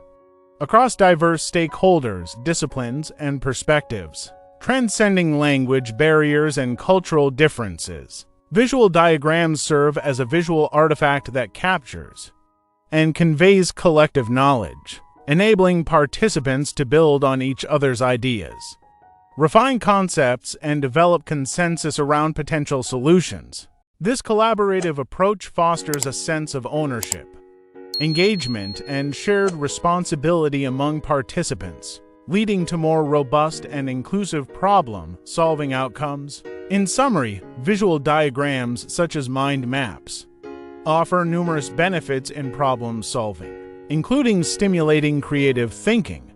across diverse stakeholders, disciplines, and perspectives, transcending language barriers and cultural differences. Visual diagrams serve as a visual artifact that captures and conveys collective knowledge, enabling participants to build on each other's ideas, refine concepts, and develop consensus around potential solutions. This collaborative approach fosters a sense of ownership, engagement, and shared responsibility among participants, leading to more robust and inclusive problem-solving outcomes. In summary, visual diagrams such as mind maps offer numerous benefits in problem-solving, including stimulating creative thinking,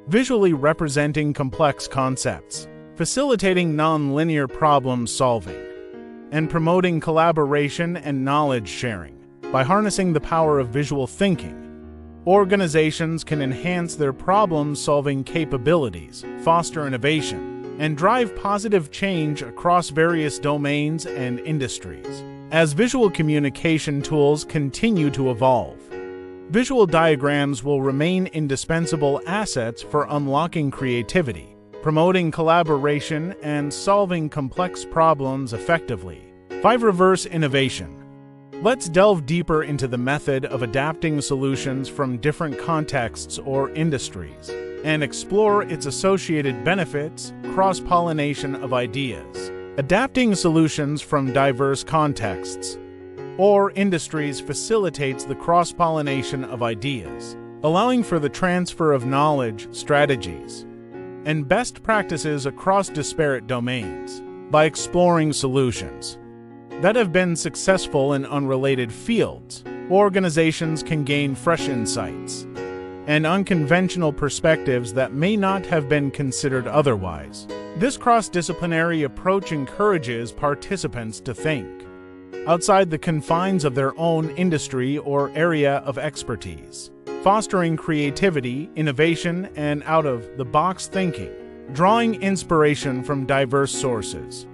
visually representing complex concepts, facilitating non-linear problem-solving, and promoting collaboration and knowledge sharing. By harnessing the power of visual thinking, organizations can enhance their problem-solving capabilities, foster innovation, and drive positive change across various domains and industries. As visual communication tools continue to evolve, visual diagrams will remain indispensable assets for unlocking creativity, promoting collaboration, and solving complex problems effectively. 5. Reverse innovation. Let's delve deeper into the method of adapting solutions from different contexts or industries and explore its associated benefits. Cross-pollination of ideas. Adapting solutions from diverse contexts or industries facilitates the cross-pollination of ideas, allowing for the transfer of knowledge, strategies, and best practices across disparate domains. By exploring solutions that have been successful in unrelated fields, organizations can gain fresh insights and unconventional perspectives that may not have been considered otherwise. This cross-disciplinary approach encourages participants to think outside the confines of their own industry or area of expertise, fostering creativity, innovation, and out-of-the-box thinking. Drawing inspiration from diverse sources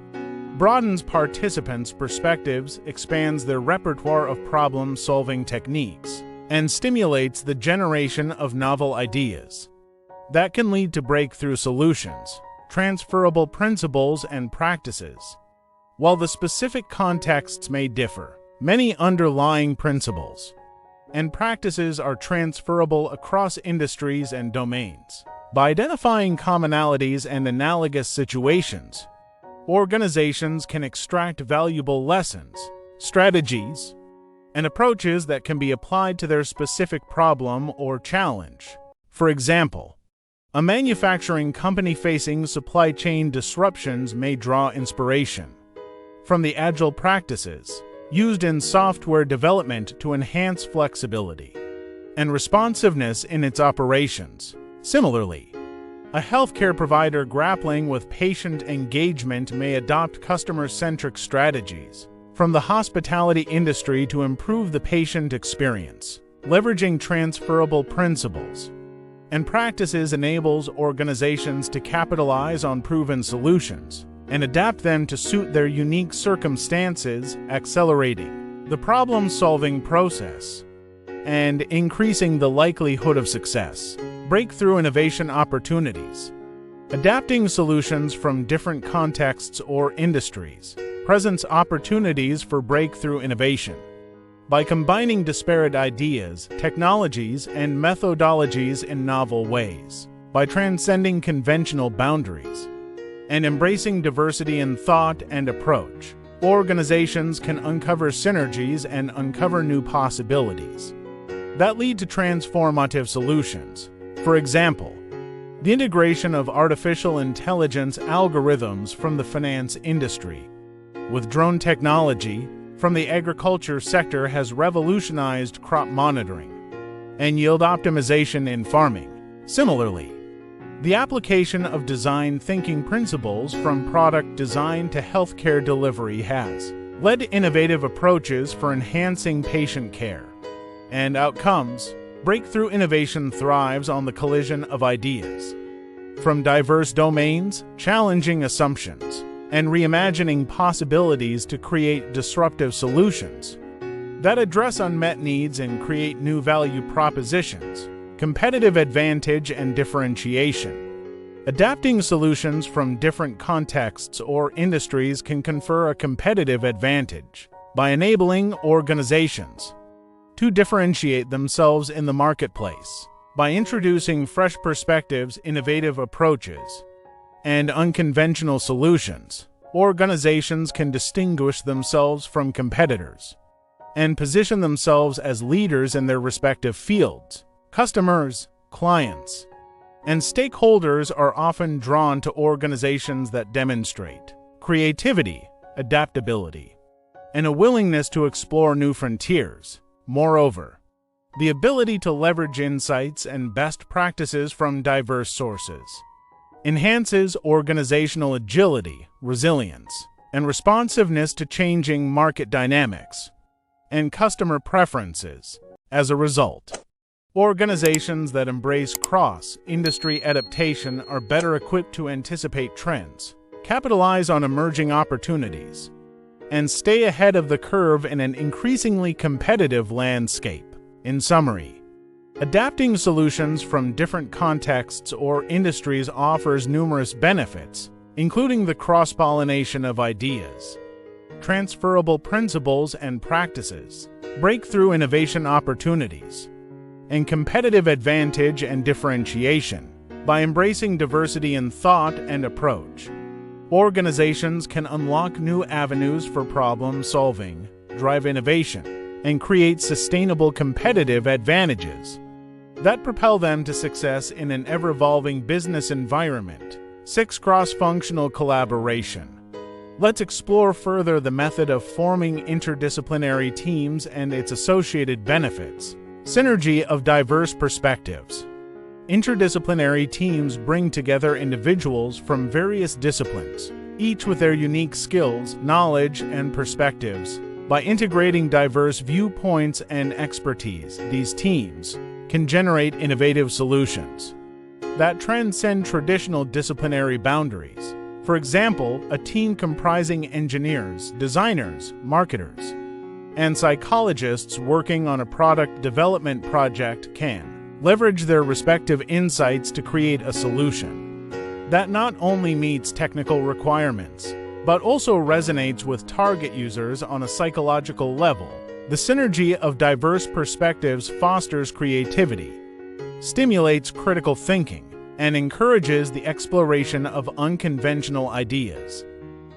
broadens participants' perspectives, expands their repertoire of problem-solving techniques, and stimulates the generation of novel ideas that can lead to breakthrough solutions, transferable principles, and practices. While the specific contexts may differ, many underlying principles and practices are transferable across industries and domains. By identifying commonalities and analogous situations, organizations can extract valuable lessons, strategies, and approaches that can be applied to their specific problem or challenge. For example, a manufacturing company facing supply chain disruptions may draw inspiration from the agile practices used in software development to enhance flexibility and responsiveness in its operations. Similarly, a healthcare provider grappling with patient engagement may adopt customer-centric strategies from the hospitality industry to improve the patient experience. Leveraging transferable principles and practices enables organizations to capitalize on proven solutions and adapt them to suit their unique circumstances, accelerating the problem-solving process and increasing the likelihood of success. Breakthrough innovation opportunities. Adapting solutions from different contexts or industries presents opportunities for breakthrough innovation. by combining disparate ideas, technologies, and methodologies in novel ways, by transcending conventional boundaries, and embracing diversity in thought and approach. Organizations can uncover synergies and uncover new possibilities that lead to transformative solutions. For example, the integration of artificial intelligence algorithms from the finance industry with drone technology from the agriculture sector has revolutionized crop monitoring and yield optimization in farming. Similarly, the application of design thinking principles from product design to healthcare delivery has led to innovative approaches for enhancing patient care and outcomes. Breakthrough innovation thrives on the collision of ideas from diverse domains, challenging assumptions, and reimagining possibilities to create disruptive solutions that address unmet needs and create new value propositions. Competitive advantage and differentiation. Adapting solutions from different contexts or industries can confer a competitive advantage by enabling organizations to differentiate themselves in the marketplace. By introducing fresh perspectives, innovative approaches, and unconventional solutions, organizations can distinguish themselves from competitors and position themselves as leaders in their respective fields. Customers, clients, and stakeholders are often drawn to organizations that demonstrate creativity, adaptability, and a willingness to explore new frontiers. Moreover, the ability to leverage insights and best practices from diverse sources enhances organizational agility, resilience, and responsiveness to changing market dynamics and customer preferences. As a result, organizations that embrace cross-industry adaptation are better equipped to anticipate trends, capitalize on emerging opportunities, and stay ahead of the curve in an increasingly competitive landscape. In summary, adapting solutions from different contexts or industries offers numerous benefits, including the cross-pollination of ideas, transferable principles and practices, breakthrough innovation opportunities, and competitive advantage and differentiation. By embracing diversity in thought and approach, organizations can unlock new avenues for problem-solving, drive innovation, and create sustainable competitive advantages that propel them to success in an ever-evolving business environment. 6. Cross-functional collaboration. Let's explore further the method of forming interdisciplinary teams and its associated benefits. Synergy of diverse perspectives. Interdisciplinary teams bring together individuals from various disciplines, each with their unique skills, knowledge, and perspectives. By integrating diverse viewpoints and expertise, these teams can generate innovative solutions that transcend traditional disciplinary boundaries. For example, a team comprising engineers, designers, marketers, and psychologists working on a product development project can leverage their respective insights to create a solution that not only meets technical requirements, but also resonates with target users on a psychological level. The synergy of diverse perspectives fosters creativity, stimulates critical thinking, and encourages the exploration of unconventional ideas,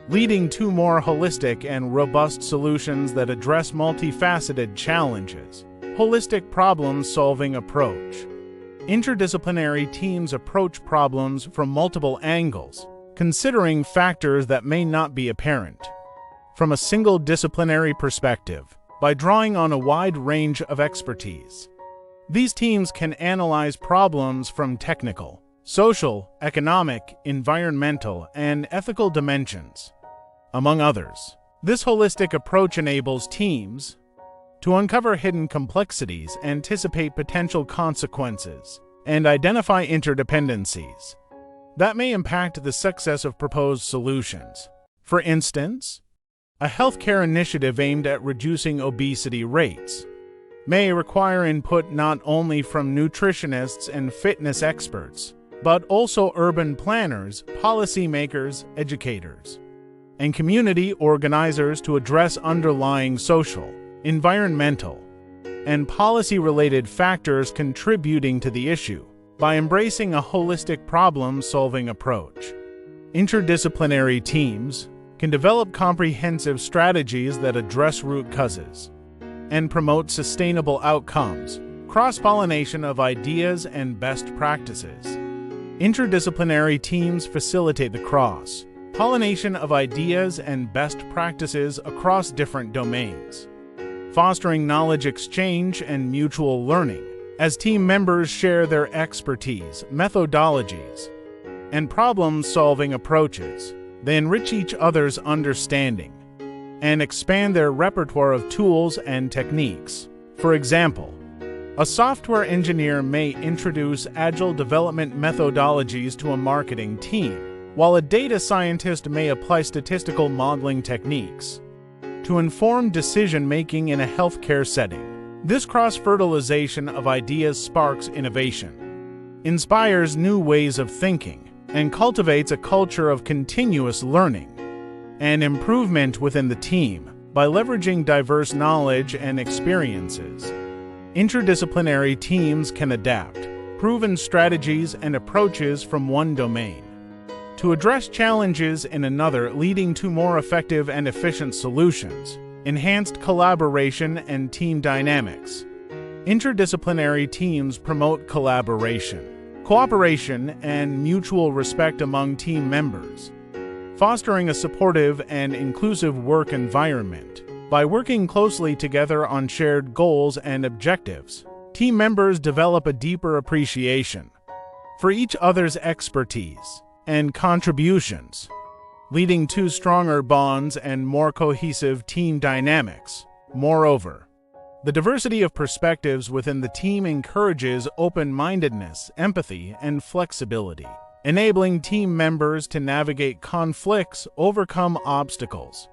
leading to more holistic and robust solutions that address multifaceted challenges. Holistic problem-solving approach. Interdisciplinary teams approach problems from multiple angles, considering factors that may not be apparent from a single disciplinary perspective. By drawing on a wide range of expertise, these teams can analyze problems from technical, social, economic, environmental, and ethical dimensions, among others. This holistic approach enables teams to uncover hidden complexities, anticipate potential consequences, and identify interdependencies that may impact the success of proposed solutions. For instance, a healthcare initiative aimed at reducing obesity rates may require input not only from nutritionists and fitness experts, but also urban planners, policymakers, educators, and community organizers to address underlying social, environmental, and policy-related factors contributing to the issue by embracing a holistic problem-solving approach. Interdisciplinary teams can develop comprehensive strategies that address root causes and promote sustainable outcomes, cross-pollination of ideas and best practices. Interdisciplinary teams facilitate the cross-pollination of ideas and best practices across different domains, fostering knowledge exchange and mutual learning. As team members share their expertise, methodologies, and problem-solving approaches, they enrich each other's understanding and expand their repertoire of tools and techniques. For example, a software engineer may introduce agile development methodologies to a marketing team, while a data scientist may apply statistical modeling techniques to inform decision-making in a healthcare setting. This cross-fertilization of ideas sparks innovation, inspires new ways of thinking, and cultivates a culture of continuous learning and improvement within the team. By leveraging diverse knowledge and experiences, interdisciplinary teams can adapt proven strategies and approaches from one domain to address challenges in another, leading to more effective and efficient solutions, enhanced collaboration, and team dynamics. Interdisciplinary teams promote collaboration, cooperation, and mutual respect among team members, fostering a supportive and inclusive work environment. By working closely together on shared goals and objectives, team members develop a deeper appreciation for each other's expertise and contributions, leading to stronger bonds and more cohesive team dynamics. Moreover, the diversity of perspectives within the team encourages open-mindedness, empathy, and flexibility, enabling team members to navigate conflicts, overcome obstacles,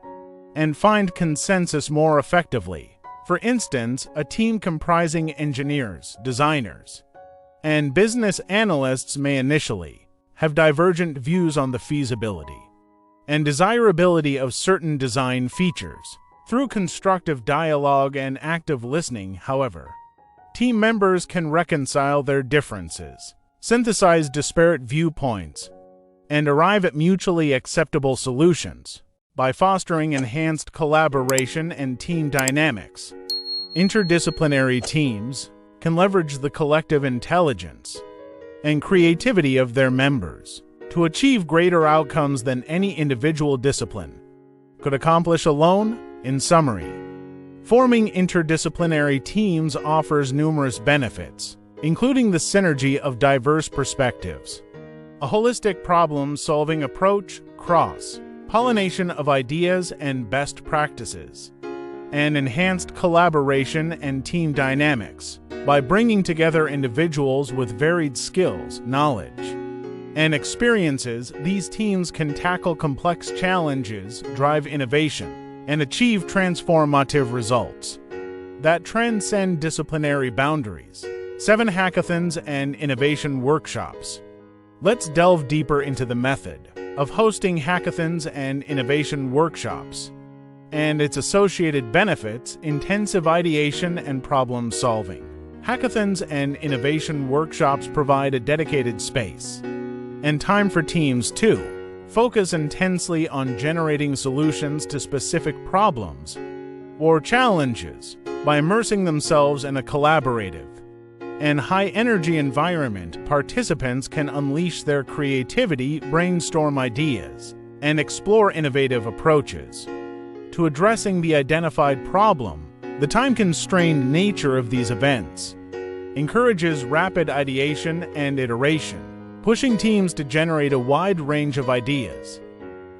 and find consensus more effectively. For instance, a team comprising engineers, designers, and business analysts may initially have divergent views on the feasibility and desirability of certain design features. Through constructive dialogue and active listening, however, team members can reconcile their differences, synthesize disparate viewpoints, and arrive at mutually acceptable solutions. By fostering enhanced collaboration and team dynamics, interdisciplinary teams can leverage the collective intelligence and creativity of their members to achieve greater outcomes than any individual discipline could accomplish alone. In summary, forming interdisciplinary teams offers numerous benefits, including the synergy of diverse perspectives, a holistic problem-solving approach, cross-pollination of ideas and best practices, and enhanced collaboration and team dynamics. By bringing together individuals with varied skills, knowledge, and experiences, these teams can tackle complex challenges, drive innovation, and achieve transformative results that transcend disciplinary boundaries. 7 hackathons and innovation workshops. Let's delve deeper into the method of hosting hackathons and innovation workshops and its associated benefits: intensive ideation and problem solving. Hackathons and innovation workshops provide a dedicated space and time for teams to focus intensely on generating solutions to specific problems or challenges. By immersing themselves in a collaborative and high-energy environment, participants can unleash their creativity, brainstorm ideas, and explore innovative approaches to addressing the identified problem. The time-constrained nature of these events encourages rapid ideation and iteration, pushing teams to generate a wide range of ideas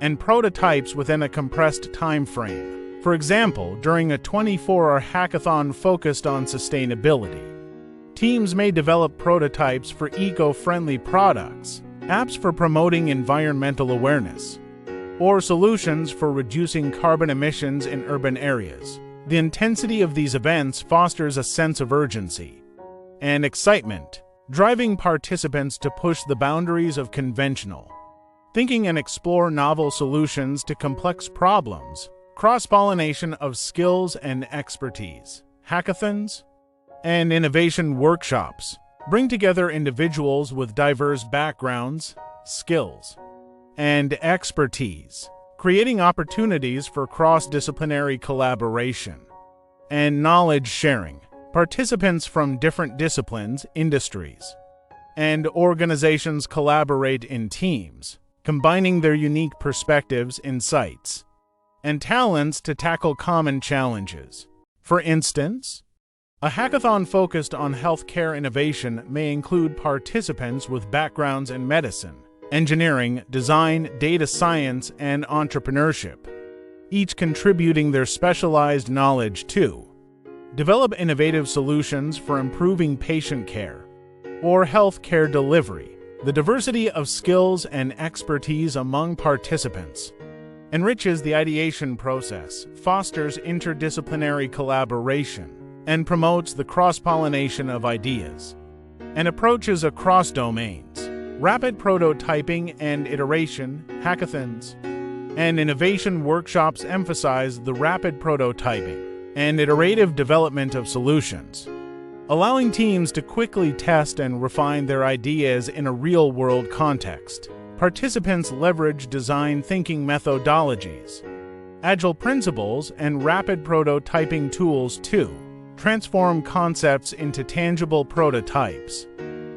and prototypes within a compressed time frame. For example, during a 24-hour hackathon focused on sustainability, teams may develop prototypes for eco-friendly products, apps for promoting environmental awareness, or solutions for reducing carbon emissions in urban areas. The intensity of these events fosters a sense of urgency and excitement, driving participants to push the boundaries of conventional thinking and explore novel solutions to complex problems. cross-pollination of skills and expertise. Hackathons and innovation workshops bring together individuals with diverse backgrounds, skills, and expertise, creating opportunities for cross-disciplinary collaboration and knowledge sharing. Participants from different disciplines, industries, and organizations collaborate in teams, combining their unique perspectives, insights, and talents to tackle common challenges. For instance, a hackathon focused on healthcare innovation may include participants with backgrounds in medicine, engineering, design, data science, and entrepreneurship, each contributing their specialized knowledge to develop innovative solutions for improving patient care or healthcare delivery. The diversity of skills and expertise among participants enriches the ideation process, fosters interdisciplinary collaboration, and promotes the cross-pollination of ideas and approaches across domains. Rapid prototyping and iteration, hackathons, and innovation workshops emphasize the rapid prototyping and iterative development of solutions, allowing teams to quickly test and refine their ideas in a real-world context. Participants leverage design thinking methodologies, agile principles, and rapid prototyping tools to transform concepts into tangible prototypes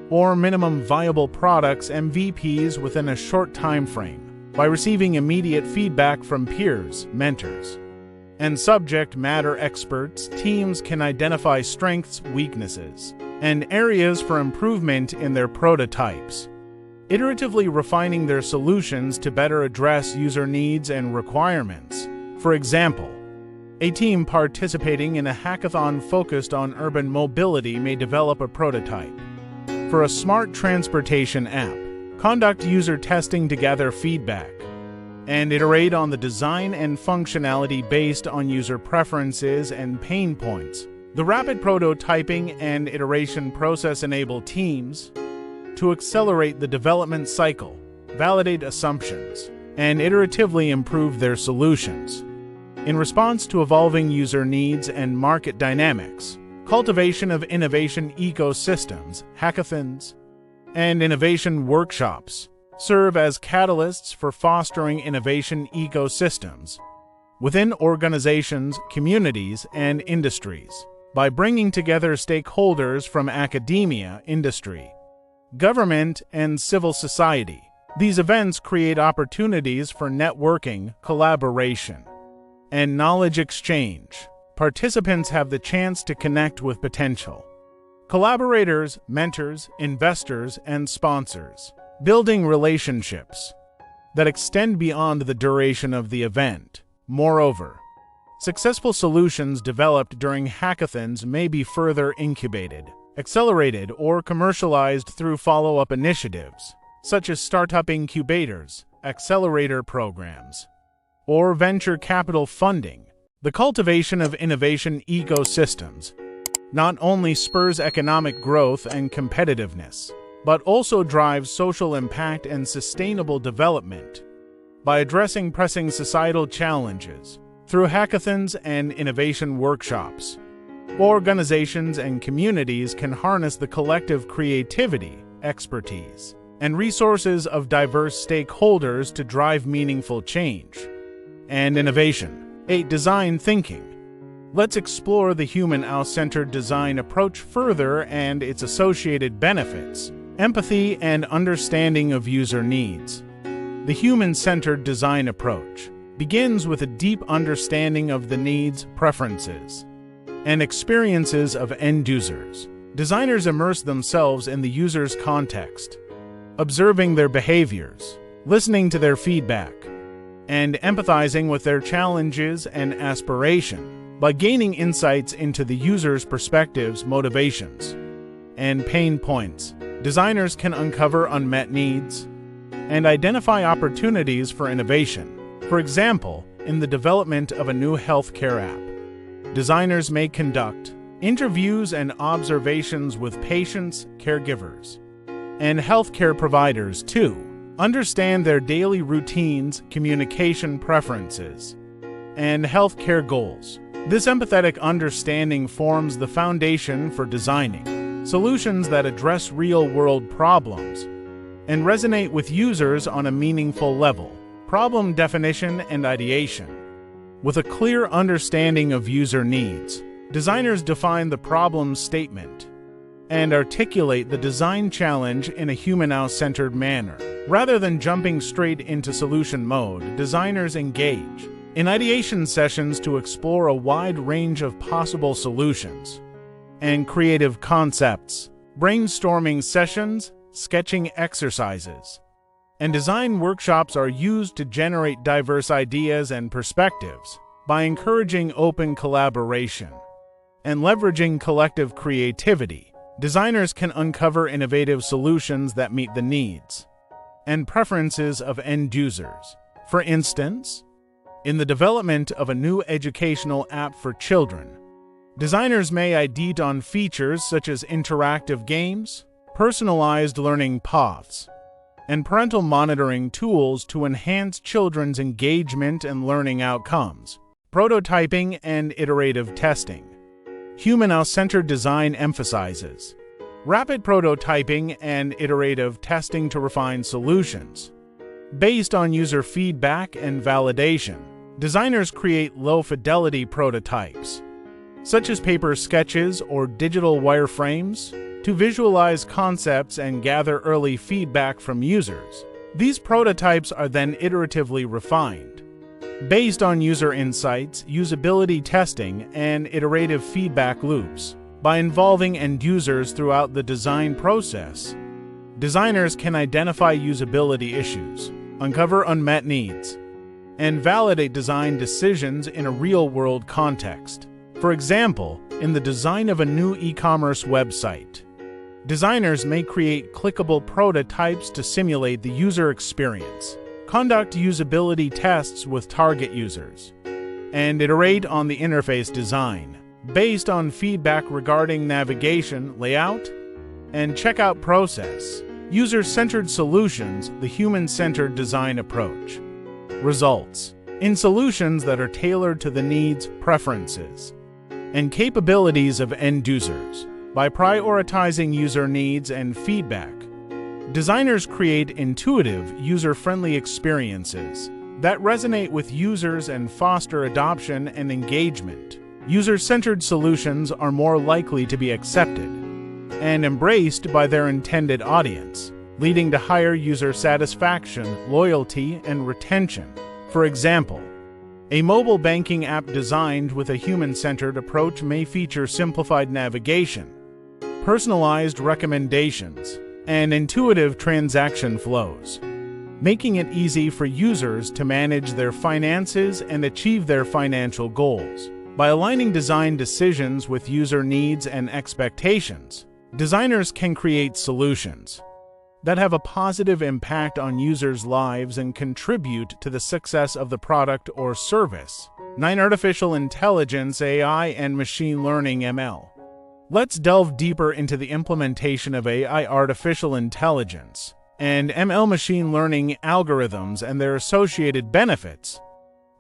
or minimum viable products (MVPs) within a short time frame. By receiving immediate feedback from peers, mentors, and subject matter experts, teams can identify strengths, weaknesses, and areas for improvement in their prototypes, iteratively refining their solutions to better address user needs and requirements. For example, a team participating in a hackathon focused on urban mobility may develop a prototype for a smart transportation app, conduct user testing to gather feedback, and iterate on the design and functionality based on user preferences and pain points. The rapid prototyping and iteration process enable teams to accelerate the development cycle, validate assumptions, and iteratively improve their solutions in response to evolving user needs and market dynamics. Cultivation of innovation ecosystems, hackathons, and innovation workshops serve as catalysts for fostering innovation ecosystems within organizations, communities, and industries. By bringing together stakeholders from academia, industry, government, and civil society, these events create opportunities for networking, collaboration, and knowledge exchange. Participants have the chance to connect with potential collaborators, mentors, investors, and sponsors, building relationships that extend beyond the duration of the event. Moreover, successful solutions developed during hackathons may be further incubated, accelerated, or commercialized through follow-up initiatives, such as startup incubators, accelerator programs, or venture capital funding. The cultivation of innovation ecosystems not only spurs economic growth and competitiveness, but also drives social impact and sustainable development. By addressing pressing societal challenges through hackathons and innovation workshops, organizations and communities can harness the collective creativity, expertise, and resources of diverse stakeholders to drive meaningful change and innovation. 8. Design thinking. Let's explore the human-centered design approach further and its associated benefits, empathy, and understanding of user needs. The human-centered design approach begins with a deep understanding of the needs, preferences, and experiences of end users. Designers immerse themselves in the user's context, observing their behaviors, listening to their feedback, and empathizing with their challenges and aspiration. By gaining insights into the user's perspectives, motivations, and pain points, designers can uncover unmet needs and identify opportunities for innovation. For example, in the development of a new healthcare app, designers may conduct interviews and observations with patients, caregivers, and healthcare providers to understand their daily routines, communication preferences, and healthcare goals. This empathetic understanding forms the foundation for designing solutions that address real-world problems and resonate with users on a meaningful level. Problem definition and ideation. With a clear understanding of user needs, designers define the problem statement and articulate the design challenge in a human-centered manner. Rather than jumping straight into solution mode, designers engage in ideation sessions to explore a wide range of possible solutions and creative concepts. Brainstorming sessions, sketching exercises, and design workshops are used to generate diverse ideas and perspectives. By encouraging open collaboration and leveraging collective creativity, designers can uncover innovative solutions that meet the needs and preferences of end users. For instance, in the development of a new educational app for children, designers may ideate on features such as interactive games, personalized learning paths, and parental monitoring tools to enhance children's engagement and learning outcomes. Prototyping and iterative testing. Human-centered design emphasizes rapid prototyping and iterative testing to refine solutions. Based on user feedback and validation, designers create low-fidelity prototypes, such as paper sketches or digital wireframes, to visualize concepts and gather early feedback from users. These prototypes are then iteratively refined, based on user insights, usability testing, and iterative feedback loops. By involving end users throughout the design process, designers can identify usability issues, uncover unmet needs, and validate design decisions in a real-world context. For example, in the design of a new e-commerce website, designers may create clickable prototypes to simulate the user experience, conduct usability tests with target users, and iterate on the interface design based on feedback regarding navigation, layout, and checkout process. User-centered solutions, the human-centered design approach, results in solutions that are tailored to the needs, preferences, and capabilities of end users. By prioritizing user needs and feedback, designers create intuitive, user-friendly experiences that resonate with users and foster adoption and engagement. User-centered solutions are more likely to be accepted and embraced by their intended audience, leading to higher user satisfaction, loyalty, and retention. For example, a mobile banking app designed with a human-centered approach may feature simplified navigation, personalized recommendations, and intuitive transaction flows, making it easy for users to manage their finances and achieve their financial goals. By aligning design decisions with user needs and expectations, designers can create solutions that have a positive impact on users' lives and contribute to the success of the product or service. 9. Artificial intelligence, AI, and machine learning, ML. Let's delve deeper into the implementation of AI, artificial intelligence, and ML, machine learning algorithms, and their associated benefits.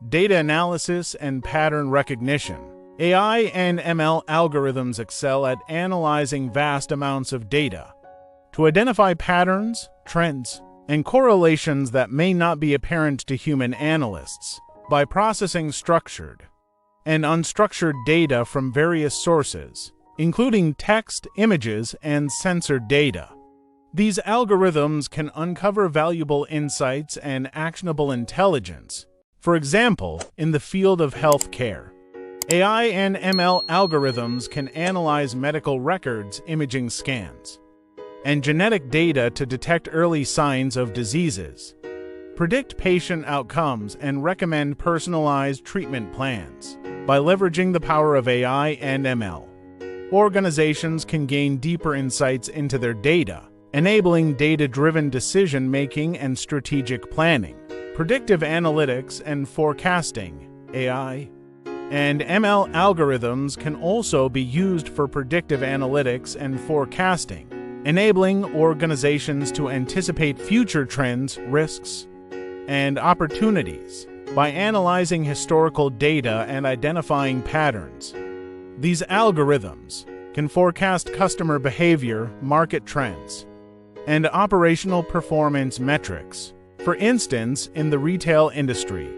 Data analysis and pattern recognition. AI and ML algorithms excel at analyzing vast amounts of data to identify patterns, trends, and correlations that may not be apparent to human analysts. By processing structured and unstructured data from various sources, including text, images, and sensor data, these algorithms can uncover valuable insights and actionable intelligence. For example, in the field of healthcare, AI and ML algorithms can analyze medical records, imaging scans, and genetic data to detect early signs of diseases, predict patient outcomes, and recommend personalized treatment plans. By leveraging the power of AI and ML, organizations can gain deeper insights into their data, enabling data-driven decision-making and strategic planning. Predictive analytics and forecasting. AI and ML algorithms can also be used for predictive analytics and forecasting, enabling organizations to anticipate future trends, risks, and opportunities. by analyzing historical data and identifying patterns. These algorithms can forecast customer behavior, market trends, and operational performance metrics. For instance, in the retail industry,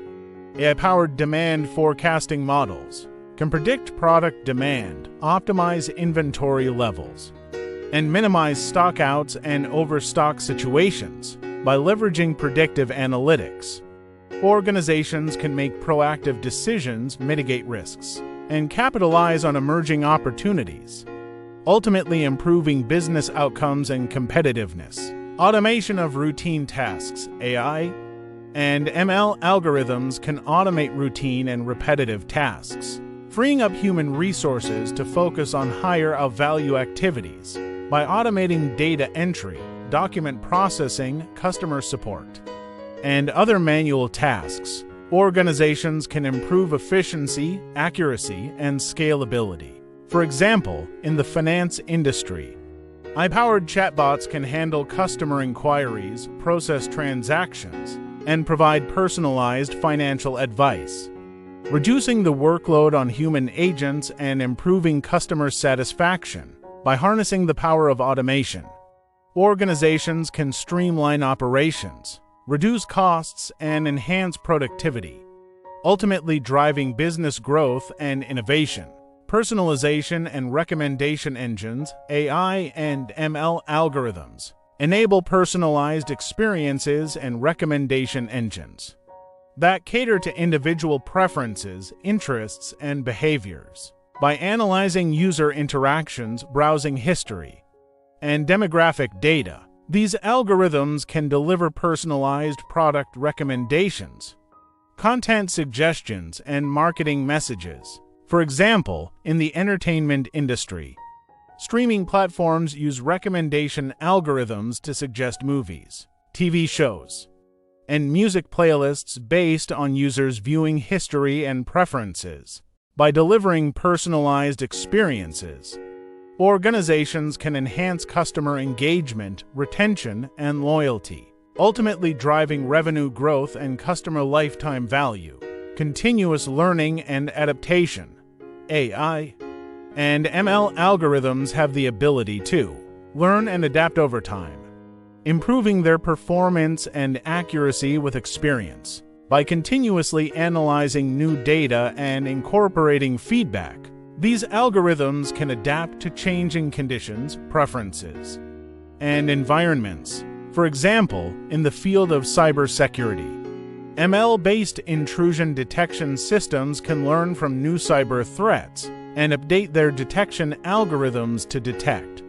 AI-powered demand forecasting models can predict product demand, optimize inventory levels, and minimize stockouts and overstock situations by leveraging predictive analytics. Organizations can make proactive decisions, mitigate risks, and capitalize on emerging opportunities, ultimately improving business outcomes and competitiveness. Automation of routine tasks. AI and ML algorithms can automate routine and repetitive tasks, freeing up human resources to focus on higher-value activities. By automating data entry, document processing, customer support, and other manual tasks, organizations can improve efficiency, accuracy, and scalability. For example, in the finance industry, AI-powered chatbots can handle customer inquiries, process transactions, and provide personalized financial advice, reducing the workload on human agents and improving customer satisfaction. By harnessing the power of automation, organizations can streamline operations, reduce costs, and enhance productivity, ultimately driving business growth and innovation. Personalization and recommendation engines. AI and ML algorithms enable personalized experiences and recommendation engines that cater to individual preferences, interests, and behaviors. By analyzing user interactions, browsing history, and demographic data, these algorithms can deliver personalized product recommendations, content suggestions, and marketing messages. For example, in the entertainment industry, streaming platforms use recommendation algorithms to suggest movies, TV shows, and music playlists based on users' viewing history and preferences. By delivering personalized experiences, organizations can enhance customer engagement, retention, and loyalty, ultimately driving revenue growth and customer lifetime value. Continuous learning and adaptation. AI and ML algorithms have the ability to learn and adapt over time, improving their performance and accuracy with experience. By continuously analyzing new data and incorporating feedback, these algorithms can adapt to changing conditions, preferences, and environments. For example, in the field of cybersecurity, ML-based intrusion detection systems can learn from new cyber threats and update their detection algorithms to detect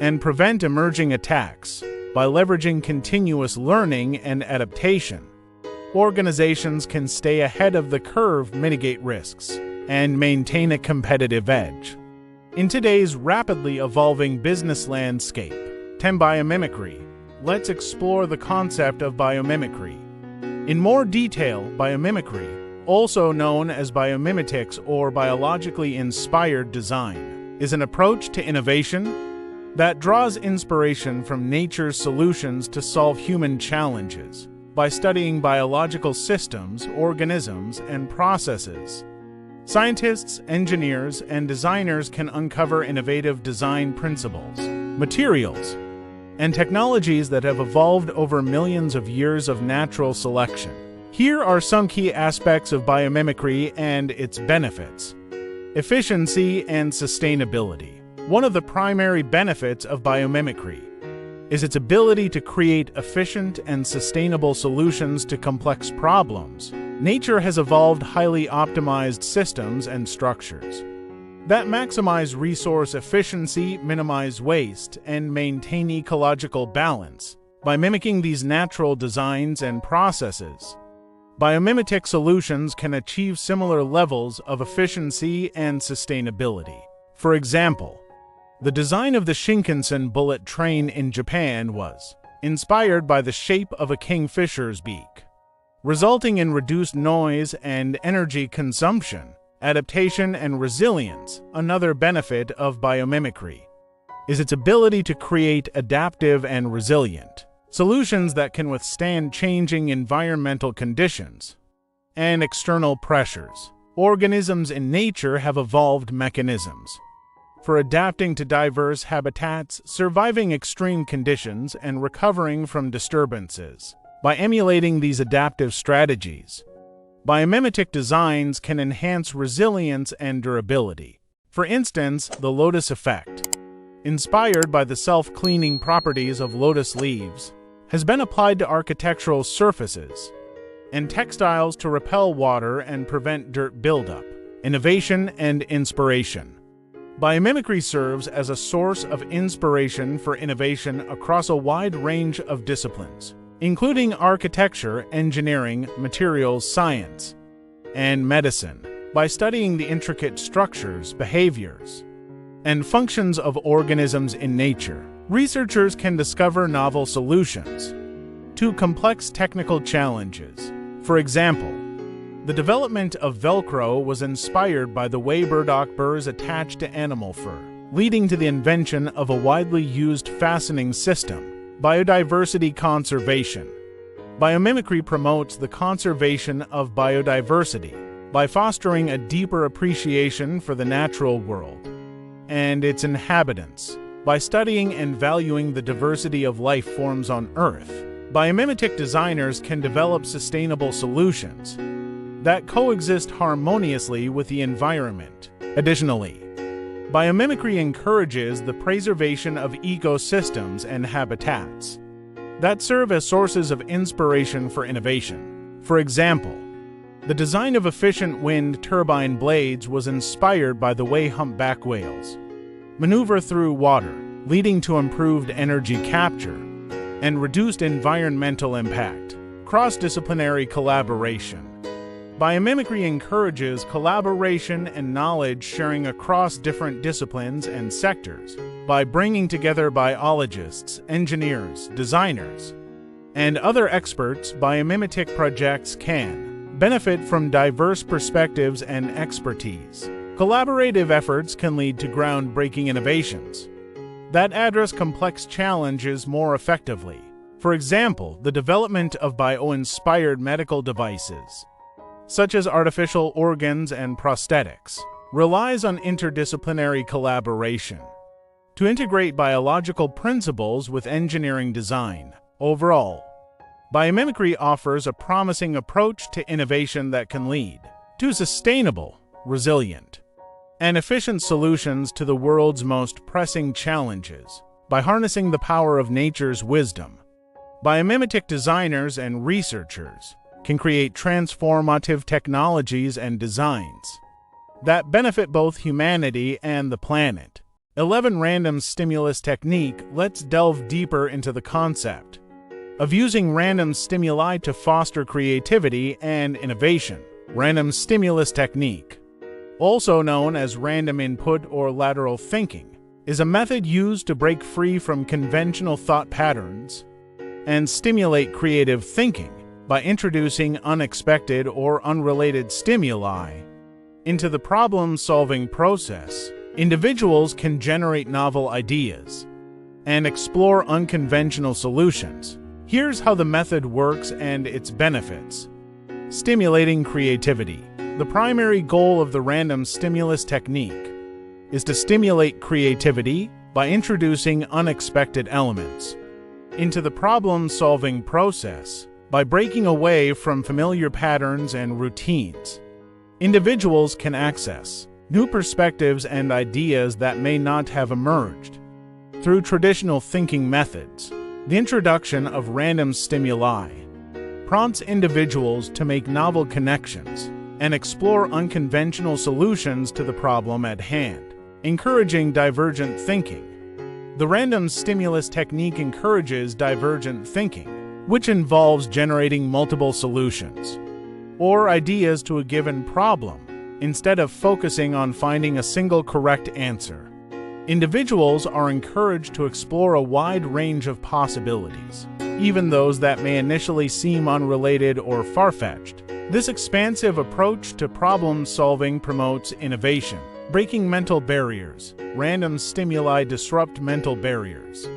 and prevent emerging attacks. By leveraging continuous learning and adaptation, organizations can stay ahead of the curve, mitigate risks, and maintain a competitive edge. In today's rapidly evolving business landscape, 10 biomimicry. Let's explore the concept of biomimicry. In more detail, biomimicry, also known as biomimetics or biologically inspired design, is an approach to innovation that draws inspiration from nature's solutions to solve human challenges. By studying biological systems, organisms, and processes, scientists, engineers, and designers can uncover innovative design principles, materials, and technologies that have evolved over millions of years of natural selection. Here are some key aspects of biomimicry and its benefits. Efficiency and sustainability. One of the primary benefits of biomimicry is its ability to create efficient and sustainable solutions to complex problems. Nature has evolved highly optimized systems and structures that maximize resource efficiency, minimize waste, and maintain ecological balance. By mimicking these natural designs and processes, biomimetic solutions can achieve similar levels of efficiency and sustainability. For example, the design of the Shinkansen bullet train in Japan was inspired by the shape of a kingfisher's beak, resulting in reduced noise and energy consumption. Adaptation and resilience. Another benefit of biomimicry is its ability to create adaptive and resilient solutions that can withstand changing environmental conditions and external pressures. Organisms in nature have evolved mechanisms for adapting to diverse habitats, surviving extreme conditions, and recovering from disturbances. By emulating these adaptive strategies, biomimetic designs can enhance resilience and durability. For instance, the lotus effect, inspired by the self-cleaning properties of lotus leaves, has been applied to architectural surfaces and textiles to repel water and prevent dirt buildup. Innovation and inspiration. Biomimicry serves as a source of inspiration for innovation across a wide range of disciplines, including architecture, engineering, materials science, and medicine. By studying the intricate structures, behaviors, and functions of organisms in nature, researchers can discover novel solutions to complex technical challenges. For example, the development of Velcro was inspired by the way burdock burrs attach to animal fur, leading to the invention of a widely used fastening system. Biodiversity conservation. Biomimicry promotes the conservation of biodiversity by fostering a deeper appreciation for the natural world and its inhabitants. By studying and valuing the diversity of life forms on Earth, biomimetic designers can develop sustainable solutions that coexist harmoniously with the environment. Additionally, biomimicry encourages the preservation of ecosystems and habitats that serve as sources of inspiration for innovation. For example, the design of efficient wind turbine blades was inspired by the way humpback whales maneuver through water, leading to improved energy capture and reduced environmental impact. Cross-disciplinary collaboration. Biomimicry encourages collaboration and knowledge sharing across different disciplines and sectors. By bringing together biologists, engineers, designers, and other experts, biomimetic projects can benefit from diverse perspectives and expertise. Collaborative efforts can lead to groundbreaking innovations that address complex challenges more effectively. For example, the development of bio-inspired medical devices, such as artificial organs and prosthetics, relies on interdisciplinary collaboration to integrate biological principles with engineering design. Overall, biomimicry offers a promising approach to innovation that can lead to sustainable, resilient, and efficient solutions to the world's most pressing challenges. By harnessing the power of nature's wisdom, biomimetic designers and researchers can create transformative technologies and designs that benefit both humanity and the planet. 11 Random Stimulus Technique. Let's delve deeper into the concept of using random stimuli to foster creativity and innovation. Random stimulus technique, also known as random input or lateral thinking, is a method used to break free from conventional thought patterns and stimulate creative thinking. By introducing unexpected or unrelated stimuli into the problem-solving process, individuals can generate novel ideas and explore unconventional solutions. Here's how the method works and its benefits. Stimulating creativity. The primary goal of the random stimulus technique is to stimulate creativity by introducing unexpected elements into the problem-solving process. By breaking away from familiar patterns and routines, individuals can access new perspectives and ideas that may not have emerged through traditional thinking methods. The introduction of random stimuli prompts individuals to make novel connections and explore unconventional solutions to the problem at hand, encouraging divergent thinking. The random stimulus technique encourages divergent thinking, which involves generating multiple solutions or ideas to a given problem instead of focusing on finding a single correct answer. Individuals are encouraged to explore a wide range of possibilities, even those that may initially seem unrelated or far-fetched. This expansive approach to problem-solving promotes innovation, breaking mental barriers. Random stimuli disrupt mental barriers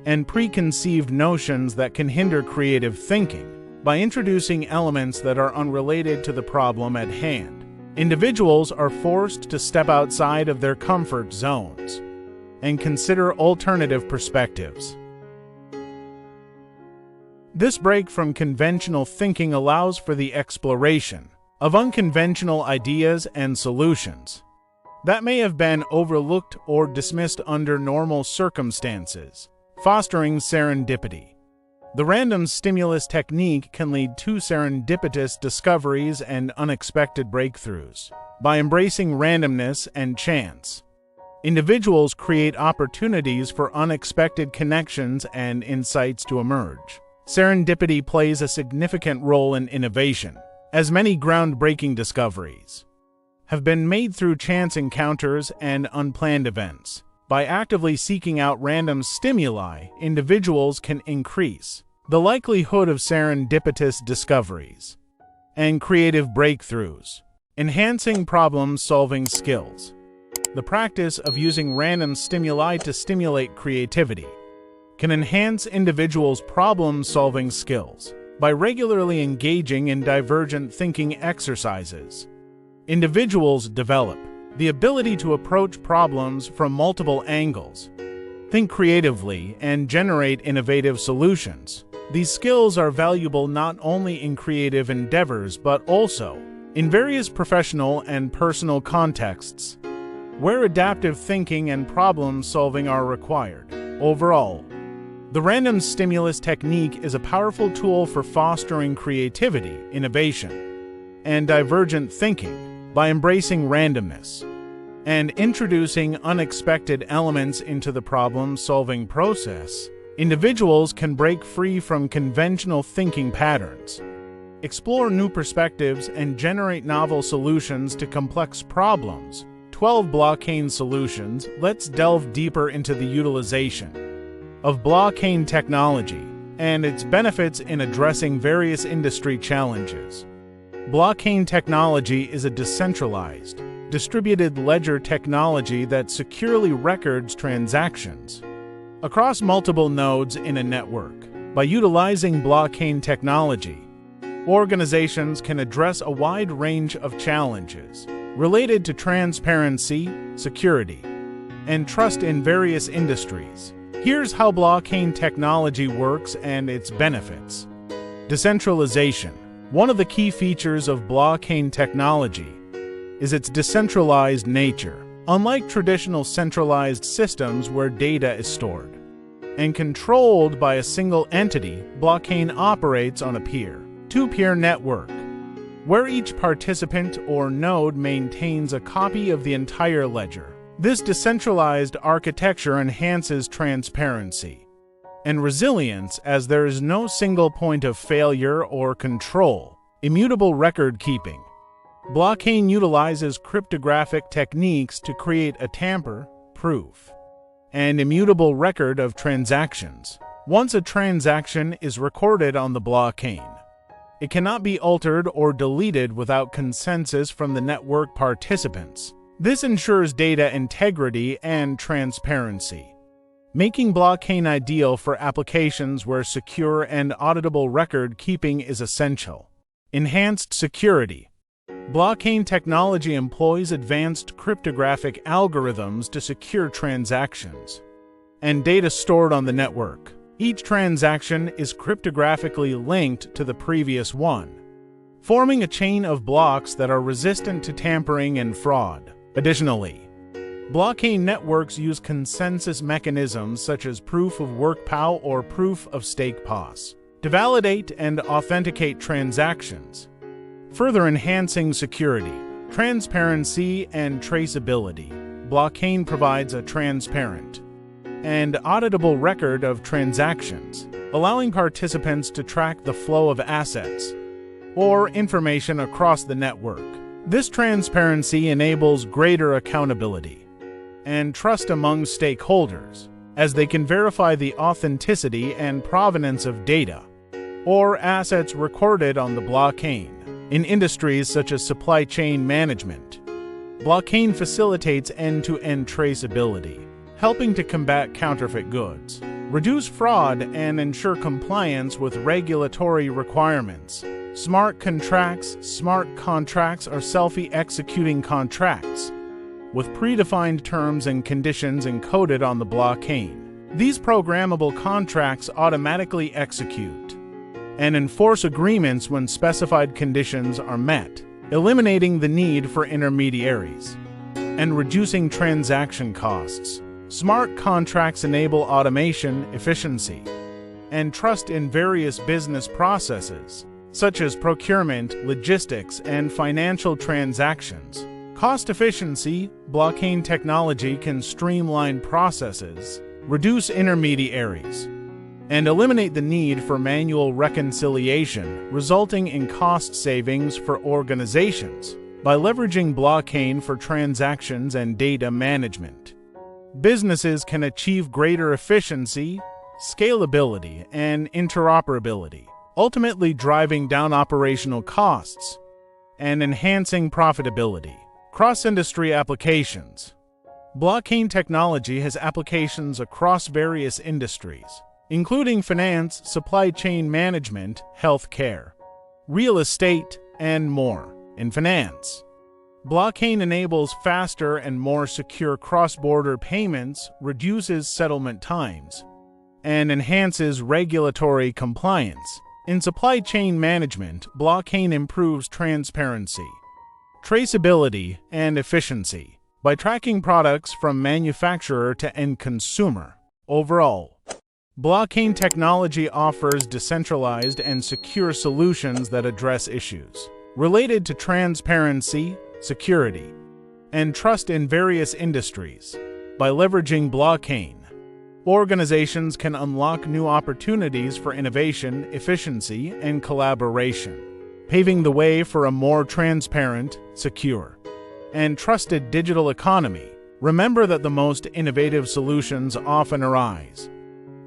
and preconceived notions that can hinder creative thinking. by introducing elements that are unrelated to the problem at hand. Individuals are forced to step outside of their comfort zones and consider alternative perspectives. This break from conventional thinking allows for the exploration of unconventional ideas and solutions that may have been overlooked or dismissed under normal circumstances, fostering serendipity. The random stimulus technique can lead to serendipitous discoveries and unexpected breakthroughs. By embracing randomness and chance, individuals create opportunities for unexpected connections and insights to emerge. Serendipity plays a significant role in innovation, as many groundbreaking discoveries have been made through chance encounters and unplanned events. By actively seeking out random stimuli, individuals can increase the likelihood of serendipitous discoveries and creative breakthroughs, enhancing problem-solving skills. The practice of using random stimuli to stimulate creativity can enhance individuals' problem-solving skills. By regularly engaging in divergent thinking exercises, individuals develop the ability to approach problems from multiple angles, think creatively, and generate innovative solutions. These skills are valuable not only in creative endeavors but also in various professional and personal contexts, where adaptive thinking and problem-solving are required. Overall, the random stimulus technique is a powerful tool for fostering creativity, innovation, and divergent thinking. By embracing randomness and introducing unexpected elements into the problem-solving process, individuals can break free from conventional thinking patterns, explore new perspectives, and generate novel solutions to complex problems. 12 blockchain solutions. Let's delve deeper into the utilization of blockchain technology and its benefits in addressing various industry challenges. Blockchain technology is a decentralized, distributed ledger technology that securely records transactions across multiple nodes in a network. By utilizing blockchain technology, organizations can address a wide range of challenges related to transparency, security, and trust in various industries. Here's how blockchain technology works and its benefits. Decentralization. One of the key features of blockchain technology is its decentralized nature. Unlike traditional centralized systems where data is stored and controlled by a single entity, blockchain operates on a peer-to-peer network, where each participant or node maintains a copy of the entire ledger. This decentralized architecture enhances transparency and resilience as there is no single point of failure or control. Immutable record keeping. Blockchain utilizes cryptographic techniques to create a tamper-proof and immutable record of transactions. Once a transaction is recorded on the blockchain, it cannot be altered or deleted without consensus from the network participants. This ensures data integrity and transparency, making blockchain ideal for applications where secure and auditable record keeping is essential. Enhanced security. Blockchain technology employs advanced cryptographic algorithms to secure transactions and data stored on the network. Each transaction is cryptographically linked to the previous one, forming a chain of blocks that are resistant to tampering and fraud. Additionally, blockchain networks use consensus mechanisms such as proof of work POW or proof of stake POS to validate and authenticate transactions, further enhancing security, transparency, and traceability. Blockchain provides a transparent and auditable record of transactions, allowing participants to track the flow of assets or information across the network. This transparency enables greater accountability and trust among stakeholders, as they can verify the authenticity and provenance of data or assets recorded on the blockchain. In industries such as supply chain management, blockchain facilitates end-to-end traceability, helping to combat counterfeit goods. reduce fraud, and ensure compliance with regulatory requirements. Smart contracts are self-executing contracts with predefined terms and conditions encoded on the blockchain. These programmable contracts automatically execute and enforce agreements when specified conditions are met, eliminating the need for intermediaries and reducing transaction costs. Smart contracts enable automation, efficiency, and trust in various business processes, such as procurement, logistics, and financial transactions. Cost efficiency: blockchain technology can streamline processes, reduce intermediaries, and eliminate the need for manual reconciliation, resulting in cost savings for organizations. By leveraging blockchain for transactions and data management, businesses can achieve greater efficiency, scalability, and interoperability, ultimately driving down operational costs and enhancing profitability. Cross-industry applications: blockchain technology has applications across various industries, including finance, supply chain management, healthcare, real estate, and more. In finance, blockchain enables faster and more secure cross-border payments, reduces settlement times, and enhances regulatory compliance. In supply chain management, blockchain improves transparency, traceability, and efficiency by tracking products from manufacturer to end consumer. Overall, blockchain technology offers decentralized and secure solutions that address issues related to transparency, security, and trust in various industries. By leveraging blockchain, organizations can unlock new opportunities for innovation, efficiency, and collaboration, paving the way for a more transparent, secure, and trusted digital economy. Remember that the most innovative solutions often arise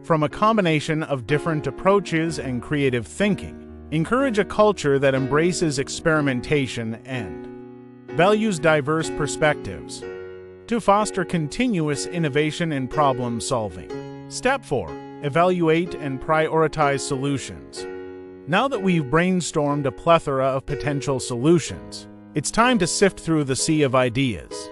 from a combination of different approaches and creative thinking. Encourage a culture that embraces experimentation and values diverse perspectives to foster continuous innovation and problem solving. Step 4. Evaluate and prioritize solutions. Now that we've brainstormed a plethora of potential solutions, it's time to sift through the sea of ideas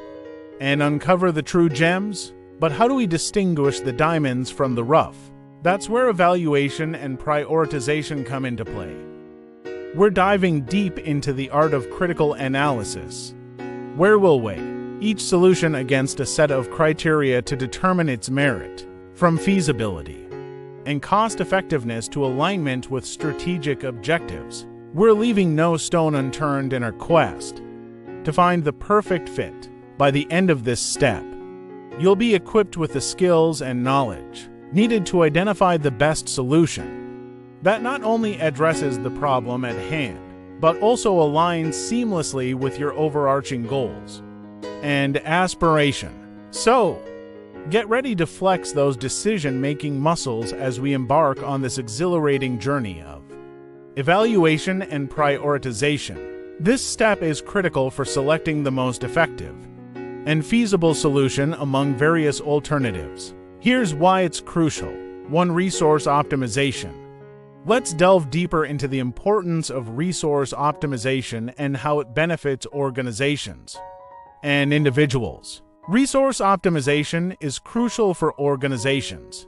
and uncover the true gems. But how do we distinguish the diamonds from the rough? That's where evaluation and prioritization come into play. We're diving deep into the art of critical analysis, where we'll weigh each solution against a set of criteria to determine its merit, from feasibility and cost-effectiveness to alignment with strategic objectives. We're leaving no stone unturned in our quest to find the perfect fit. By the end of this step, you'll be equipped with the skills and knowledge needed to identify the best solution that not only addresses the problem at hand, but also aligns seamlessly with your overarching goals and aspiration. So, get ready to flex those decision-making muscles as we embark on this exhilarating journey of evaluation and prioritization. This step is critical for selecting the most effective and feasible solution among various alternatives. Here's why it's crucial. 1. Resource optimization. Let's delve deeper into the importance of resource optimization and how it benefits organizations and individuals. Resource optimization is crucial for organizations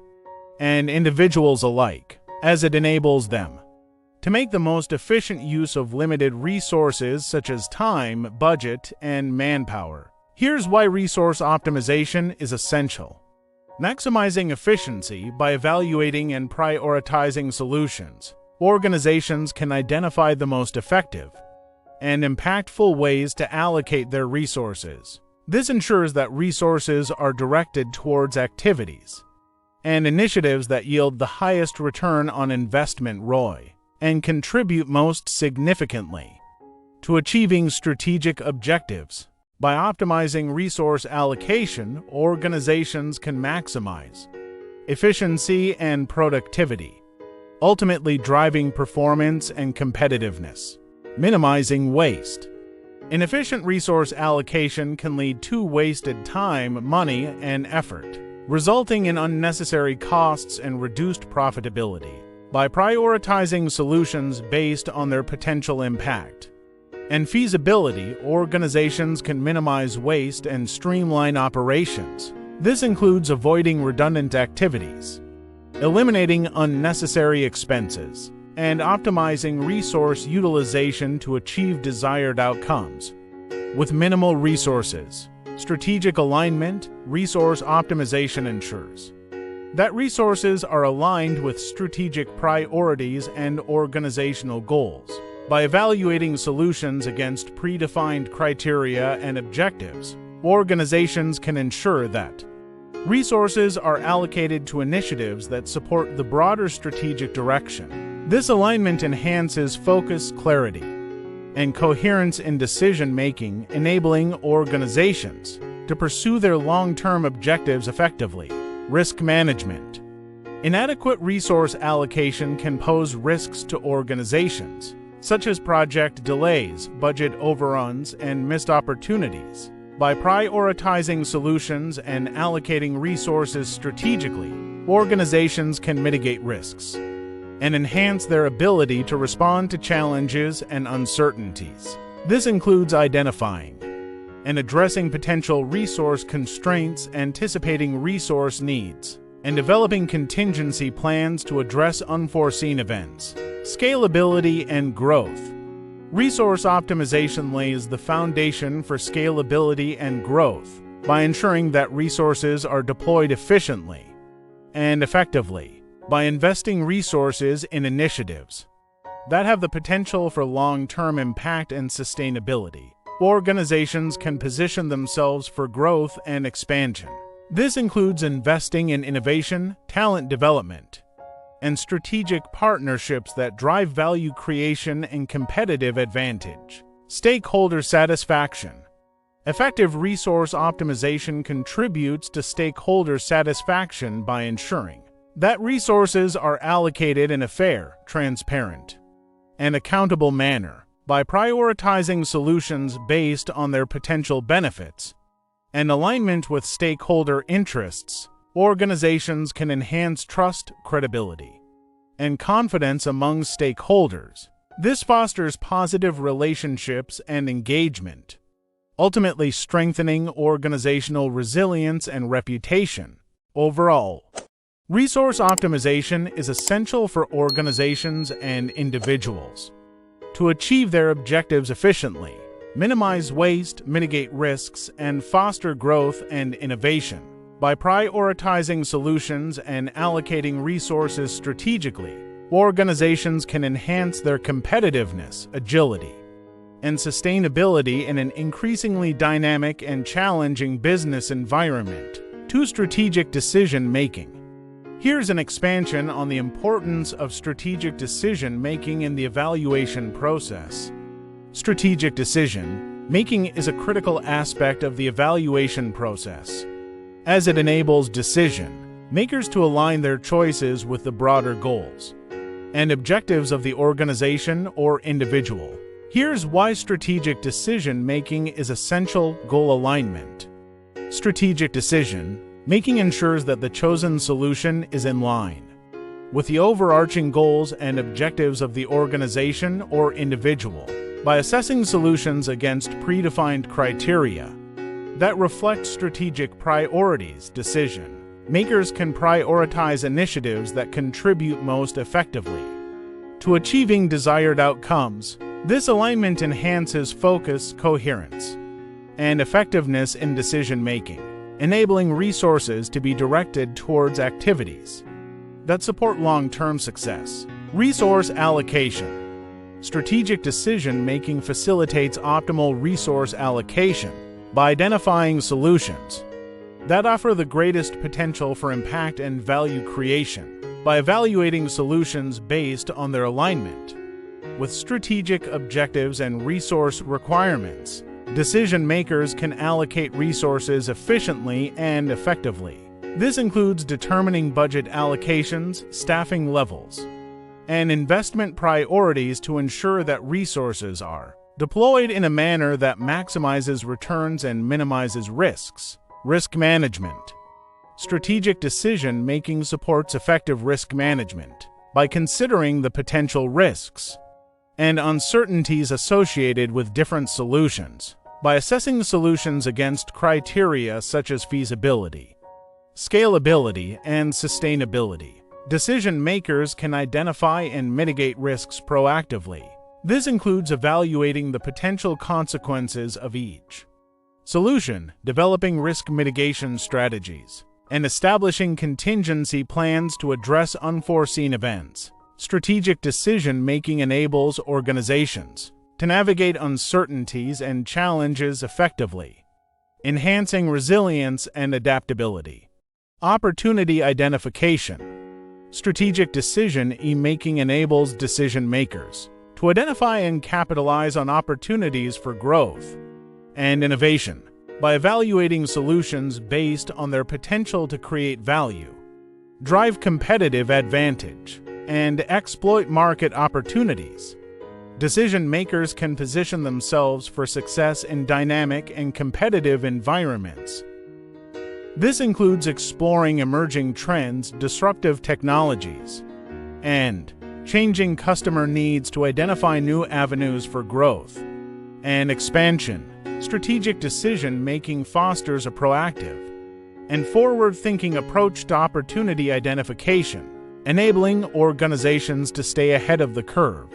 and individuals alike, as it enables them to make the most efficient use of limited resources such as time, budget, and manpower. Here's why resource optimization is essential. Maximizing efficiency. By evaluating and prioritizing solutions, organizations can identify the most effective and impactful ways to allocate their resources. This ensures that resources are directed towards activities and initiatives that yield the highest return on investment (ROI) and contribute most significantly to achieving strategic objectives. By optimizing resource allocation, organizations can maximize efficiency and productivity, ultimately driving performance and competitiveness. Minimizing waste. Inefficient resource allocation can lead to wasted time, money, and effort, resulting in unnecessary costs and reduced profitability. By prioritizing solutions based on their potential impact and feasibility, organizations can minimize waste and streamline operations. This includes avoiding redundant activities, eliminating unnecessary expenses, and optimizing resource utilization to achieve desired outcomes. With minimal resources, strategic alignment, resource optimization ensures that resources are aligned with strategic priorities and organizational goals. By evaluating solutions against predefined criteria and objectives, organizations can ensure that resources are allocated to initiatives that support the broader strategic direction. This alignment enhances focus, clarity, and coherence in decision-making, enabling organizations to pursue their long-term objectives effectively. Risk management. Inadequate resource allocation can pose risks to organizations, such as project delays, budget overruns, and missed opportunities. By prioritizing solutions and allocating resources strategically, organizations can mitigate risks and enhance their ability to respond to challenges and uncertainties. This includes identifying and addressing potential resource constraints, anticipating resource needs, and developing contingency plans to address unforeseen events. Scalability and growth. Resource optimization lays the foundation for scalability and growth by ensuring that resources are deployed efficiently and effectively. By investing resources in initiatives that have the potential for long-term impact and sustainability, organizations can position themselves for growth and expansion. This includes investing in innovation, talent development, and strategic partnerships that drive value creation and competitive advantage. Stakeholder satisfaction. Effective resource optimization contributes to stakeholder satisfaction by ensuring that resources are allocated in a fair, transparent, and accountable manner. By prioritizing solutions based on their potential benefits and alignment with stakeholder interests, organizations can enhance trust, credibility, and confidence among stakeholders. This fosters positive relationships and engagement, ultimately strengthening organizational resilience and reputation. Overall, resource optimization is essential for organizations and individuals to achieve their objectives efficiently, minimize waste, mitigate risks, and foster growth and innovation. By prioritizing solutions and allocating resources strategically, organizations can enhance their competitiveness, agility, and sustainability in an increasingly dynamic and challenging business environment. 2. Strategic decision-making. Here's an expansion on the importance of strategic decision-making in the evaluation process. Strategic decision-making is a critical aspect of the evaluation process, as it enables decision-makers to align their choices with the broader goals and objectives of the organization or individual. Here's why strategic decision-making is essential. Goal alignment. Strategic decision-making ensures that the chosen solution is in line with the overarching goals and objectives of the organization or individual. By assessing solutions against predefined criteria that reflect strategic priorities, decision-makers can prioritize initiatives that contribute most effectively to achieving desired outcomes. This alignment enhances focus, coherence, and effectiveness in decision-making, enabling resources to be directed towards activities that support long-term success. Resource allocation. Strategic decision-making facilitates optimal resource allocation by identifying solutions that offer the greatest potential for impact and value creation. By evaluating solutions based on their alignment with strategic objectives and resource requirements, decision-makers can allocate resources efficiently and effectively. This includes determining budget allocations, staffing levels, and investment priorities to ensure that resources are deployed in a manner that maximizes returns and minimizes risks. Risk management. Strategic decision-making supports effective risk management by considering the potential risks and uncertainties associated with different solutions, by assessing solutions against criteria such as feasibility, scalability, and sustainability. Decision-makers can identify and mitigate risks proactively. This includes evaluating the potential consequences of each solution, developing risk mitigation strategies, and establishing contingency plans to address unforeseen events. Strategic decision-making enables organizations to navigate uncertainties and challenges effectively, enhancing resilience and adaptability. Opportunity identification. Strategic decision-making enables decision-makers to identify and capitalize on opportunities for growth and innovation by evaluating solutions based on their potential to create value, drive competitive advantage, and exploit market opportunities. Decision-makers can position themselves for success in dynamic and competitive environments. This includes exploring emerging trends, disruptive technologies, and changing customer needs to identify new avenues for growth and expansion. Strategic decision-making fosters a proactive and forward-thinking approach to opportunity identification, enabling organizations to stay ahead of the curve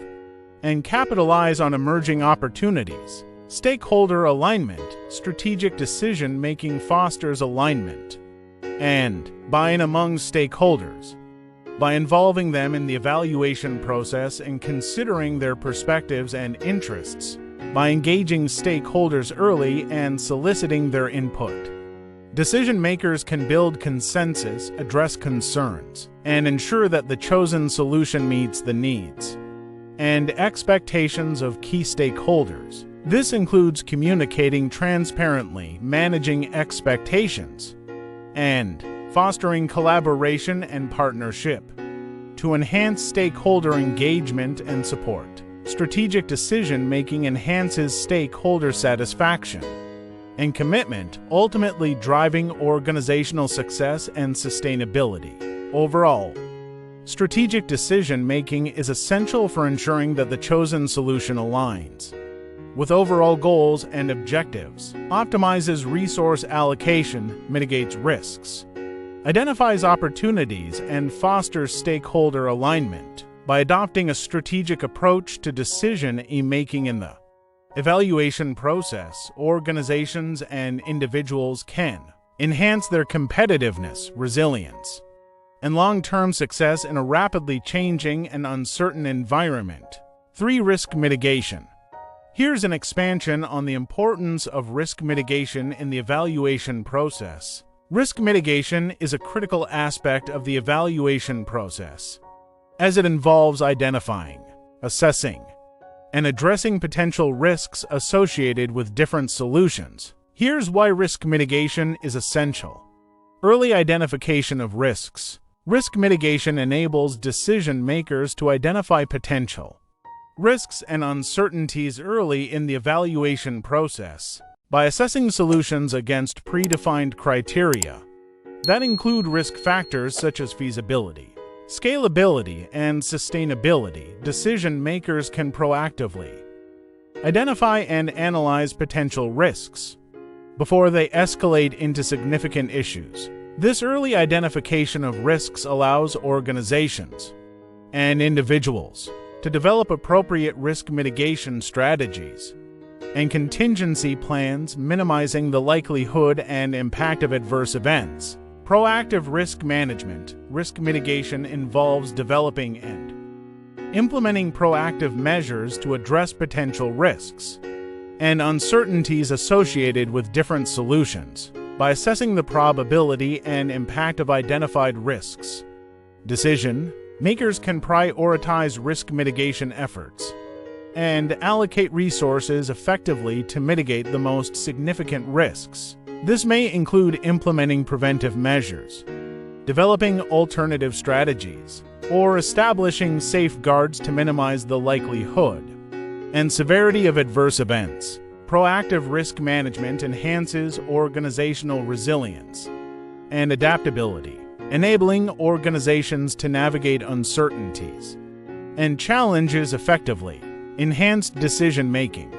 and capitalize on emerging opportunities. Stakeholder alignment. Strategic decision-making fosters alignment and buy-in among stakeholders by involving them in the evaluation process and considering their perspectives and interests, by engaging stakeholders early and soliciting their input. Decision-makers can build consensus, address concerns, and ensure that the chosen solution meets the needs and expectations of key stakeholders. This includes communicating transparently, managing expectations, and fostering collaboration and partnership to enhance stakeholder engagement and support. Strategic decision-making enhances stakeholder satisfaction and commitment, ultimately driving organizational success and sustainability. Overall, strategic decision-making is essential for ensuring that the chosen solution aligns with overall goals and objectives, optimizes resource allocation, mitigates risks, identifies opportunities, and fosters stakeholder alignment. By adopting a strategic approach to decision-making in the evaluation process, organizations and individuals can enhance their competitiveness, resilience, and long-term success in a rapidly changing and uncertain environment. 3. Risk mitigation. Here's an expansion on the importance of risk mitigation in the evaluation process. Risk mitigation is a critical aspect of the evaluation process, as it involves identifying, assessing, and addressing potential risks associated with different solutions. Here's why risk mitigation is essential. Early identification of risks. Risk mitigation enables decision-makers to identify potential risks and uncertainties early in the evaluation process by assessing solutions against predefined criteria that include risk factors such as feasibility, scalability, and sustainability. Decision-makers can proactively identify and analyze potential risks before they escalate into significant issues. This early identification of risks allows organizations and individuals to develop appropriate risk mitigation strategies and contingency plans, minimizing the likelihood and impact of adverse events. Proactive risk management. Risk mitigation involves developing and implementing proactive measures to address potential risks and uncertainties associated with different solutions by assessing the probability and impact of identified risks. Decision-makers can prioritize risk mitigation efforts and allocate resources effectively to mitigate the most significant risks. This may include implementing preventive measures, developing alternative strategies, or establishing safeguards to minimize the likelihood and severity of adverse events. Proactive risk management enhances organizational resilience and adaptability, enabling organizations to navigate uncertainties and challenges effectively. Enhanced decision-making.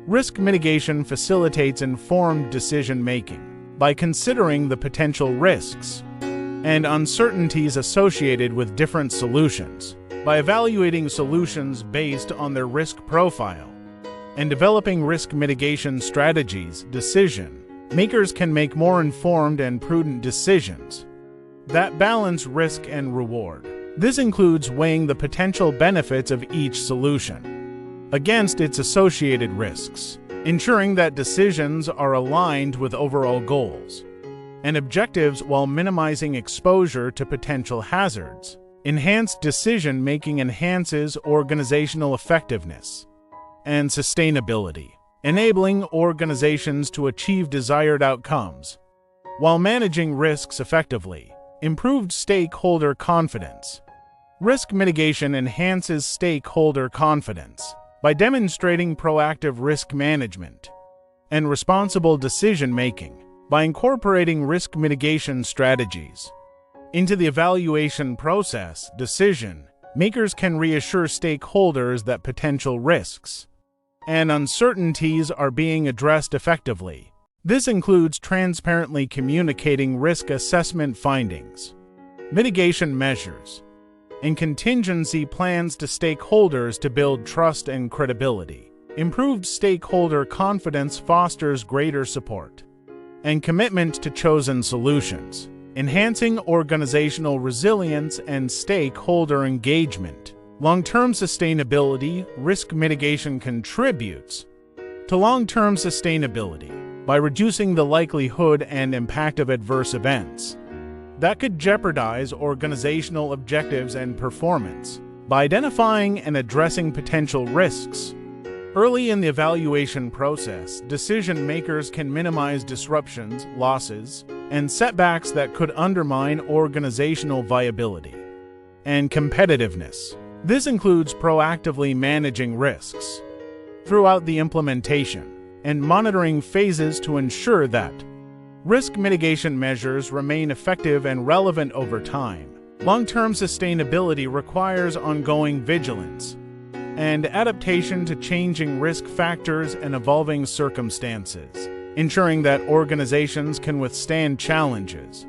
Risk mitigation facilitates informed decision-making by considering the potential risks and uncertainties associated with different solutions. By evaluating solutions based on their risk profile and developing risk mitigation strategies, decision-makers can make more informed and prudent decisions that balance risk and reward. This includes weighing the potential benefits of each solution against its associated risks, ensuring that decisions are aligned with overall goals and objectives while minimizing exposure to potential hazards. Enhanced decision-making enhances organizational effectiveness and sustainability, enabling organizations to achieve desired outcomes while managing risks effectively. Improved stakeholder confidence. Risk mitigation enhances stakeholder confidence by demonstrating proactive risk management and responsible decision-making. By incorporating risk mitigation strategies into the evaluation process, decision-makers can reassure stakeholders that potential risks and uncertainties are being addressed effectively. This includes transparently communicating risk assessment findings, mitigation measures, and contingency plans to stakeholders to build trust and credibility. Improved stakeholder confidence fosters greater support and commitment to chosen solutions, enhancing organizational resilience and stakeholder engagement. Long-term sustainability. Risk mitigation contributes to long-term sustainability by reducing the likelihood and impact of adverse events that could jeopardize organizational objectives and performance. By identifying and addressing potential risks early in the evaluation process, decision-makers can minimize disruptions, losses, and setbacks that could undermine organizational viability and competitiveness. This includes proactively managing risks throughout the implementation and monitoring phases to ensure that risk mitigation measures remain effective and relevant over time. Long-term sustainability requires ongoing vigilance and adaptation to changing risk factors and evolving circumstances, ensuring that organizations can withstand challenges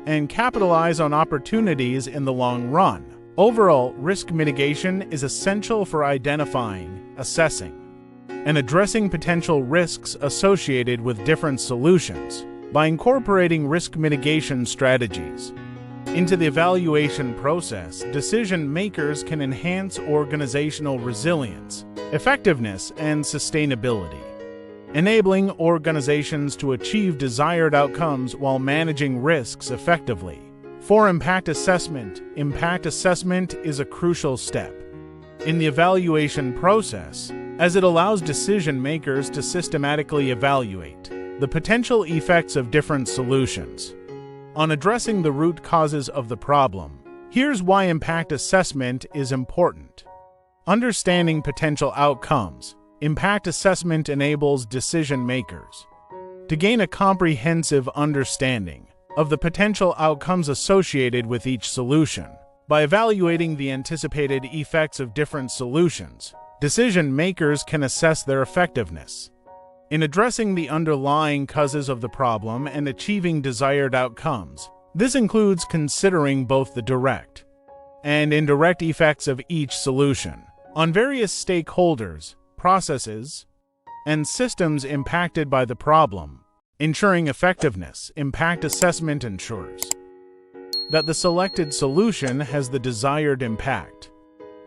and capitalize on opportunities in the long run. Overall, risk mitigation is essential for identifying, assessing, and addressing potential risks associated with different solutions. By incorporating risk mitigation strategies into the evaluation process, decision-makers can enhance organizational resilience, effectiveness, and sustainability, enabling organizations to achieve desired outcomes while managing risks effectively. For impact assessment is a crucial step in the evaluation process, as it allows decision-makers to systematically evaluate the potential effects of different solutions on addressing the root causes of the problem. Here's why impact assessment is important. Understanding potential outcomes. Impact assessment enables decision-makers to gain a comprehensive understanding of the potential outcomes associated with each solution. By evaluating the anticipated effects of different solutions, decision-makers can assess their effectiveness in addressing the underlying causes of the problem and achieving desired outcomes. This includes considering both the direct and indirect effects of each solution on various stakeholders, processes, and systems impacted by the problem. Ensuring effectiveness. Impact assessment ensures that the selected solution has the desired impact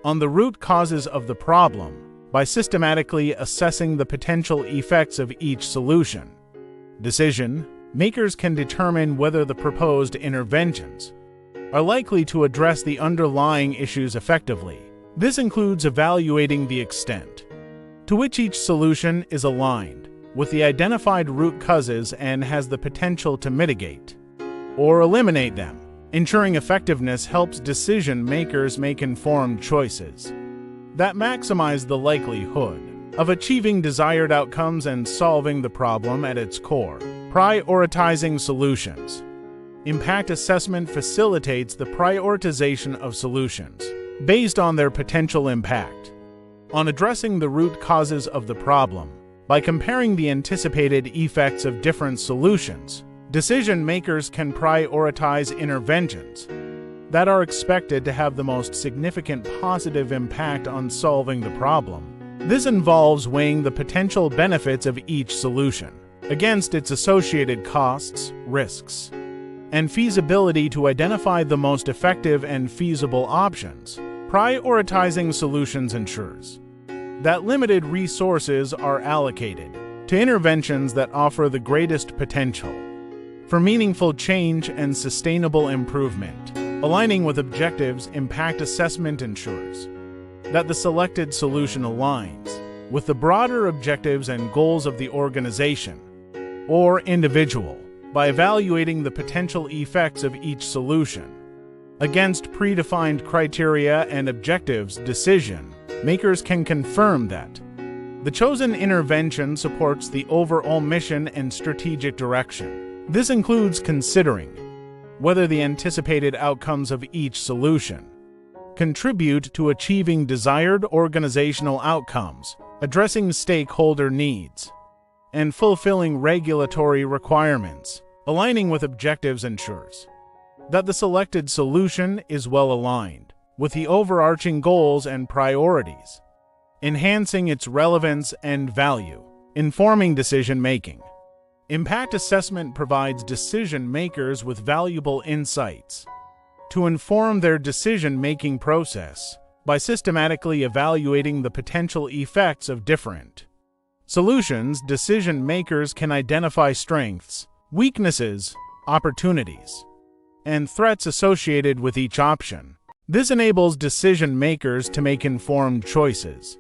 on the root causes of the problem. By systematically assessing the potential effects of each solution, decision-makers can determine whether the proposed interventions are likely to address the underlying issues effectively. This includes evaluating the extent to which each solution is aligned with the identified root causes and has the potential to mitigate or eliminate them. Ensuring effectiveness helps decision-makers make informed choices that maximize the likelihood of achieving desired outcomes and solving the problem at its core. Prioritizing solutions. Impact assessment facilitates the prioritization of solutions based on their potential impact on addressing the root causes of the problem. By comparing the anticipated effects of different solutions, decision makers can prioritize interventions that are expected to have the most significant positive impact on solving the problem. This involves weighing the potential benefits of each solution against its associated costs, risks, and feasibility to identify the most effective and feasible options. Prioritizing solutions ensures that limited resources are allocated to interventions that offer the greatest potential for meaningful change and sustainable improvement. Aligning with objectives, impact assessment ensures that the selected solution aligns with the broader objectives and goals of the organization or individual. By evaluating the potential effects of each solution against predefined criteria and objectives, decision makers can confirm that the chosen intervention supports the overall mission and strategic direction. This includes considering whether the anticipated outcomes of each solution contribute to achieving desired organizational outcomes, addressing stakeholder needs, and fulfilling regulatory requirements. Aligning with objectives ensures that the selected solution is well aligned with the overarching goals and priorities, enhancing its relevance and value. Informing decision-making. Impact assessment provides decision makers with valuable insights to inform their decision-making process by systematically evaluating the potential effects of different solutions. Decision makers can identify strengths, weaknesses, opportunities, and threats associated with each option. This enables decision makers to make informed choices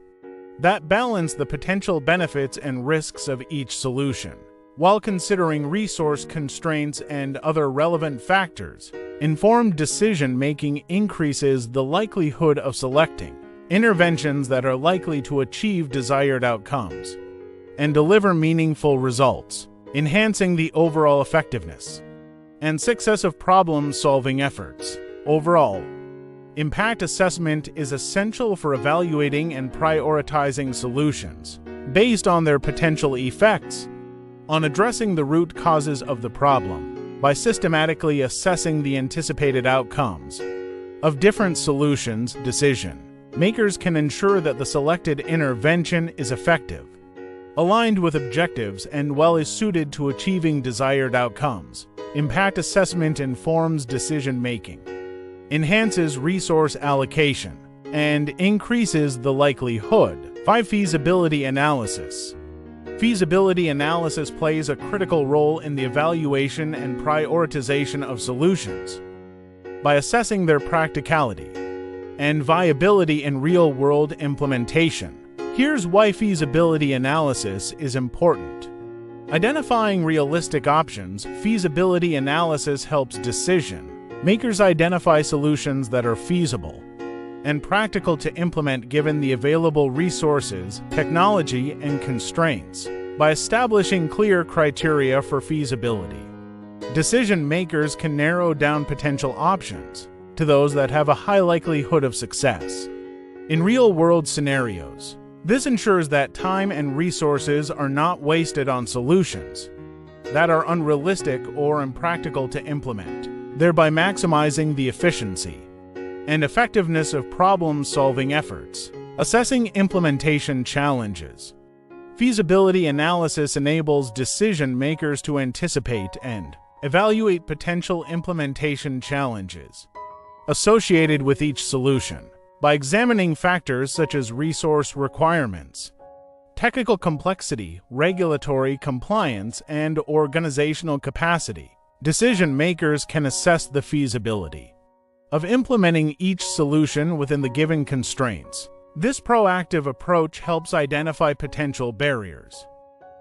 that balance the potential benefits and risks of each solution. While considering resource constraints and other relevant factors, informed decision-making increases the likelihood of selecting interventions that are likely to achieve desired outcomes and deliver meaningful results, enhancing the overall effectiveness and success of problem-solving efforts. Overall, impact assessment is essential for evaluating and prioritizing solutions based on their potential effects on addressing the root causes of the problem. By systematically assessing the anticipated outcomes of different solutions, decision makers can ensure that the selected intervention is effective, aligned with objectives, and is suited to achieving desired outcomes. Impact assessment informs decision-making, enhances resource allocation, and increases the likelihood. 5. Feasibility analysis. Feasibility analysis plays a critical role in the evaluation and prioritization of solutions. By assessing their practicality and viability in real-world implementation. Here's why feasibility analysis is important. Identifying realistic options. Feasibility analysis helps decision makers identify solutions that are feasible and practical to implement given the available resources, technology, and constraints. By establishing clear criteria for feasibility, decision makers can narrow down potential options to those that have a high likelihood of success. In real-world scenarios, this ensures that time and resources are not wasted on solutions that are unrealistic or impractical to implement, thereby maximizing the efficiency and effectiveness of problem-solving efforts. Assessing implementation challenges. Feasibility analysis enables decision makers to anticipate and evaluate potential implementation challenges associated with each solution. By examining factors such as resource requirements, technical complexity, regulatory compliance, and organizational capacity, decision makers can assess the feasibility of implementing each solution within the given constraints. This proactive approach helps identify potential barriers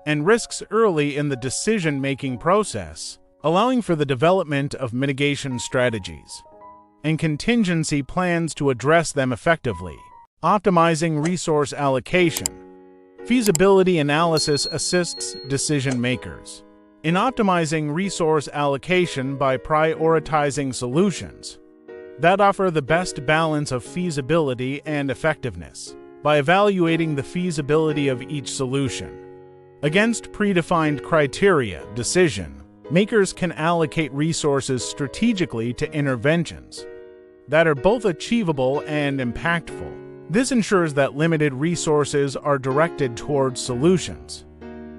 and risks early in the decision-making process, allowing for the development of mitigation strategies and contingency plans to address them effectively. Optimizing resource allocation. Feasibility analysis assists decision makers in optimizing resource allocation by prioritizing solutions that offer the best balance of feasibility and effectiveness, by evaluating the feasibility of each solution against predefined criteria. Decision makers can allocate resources strategically to interventions that are both achievable and impactful. This ensures that limited resources are directed towards solutions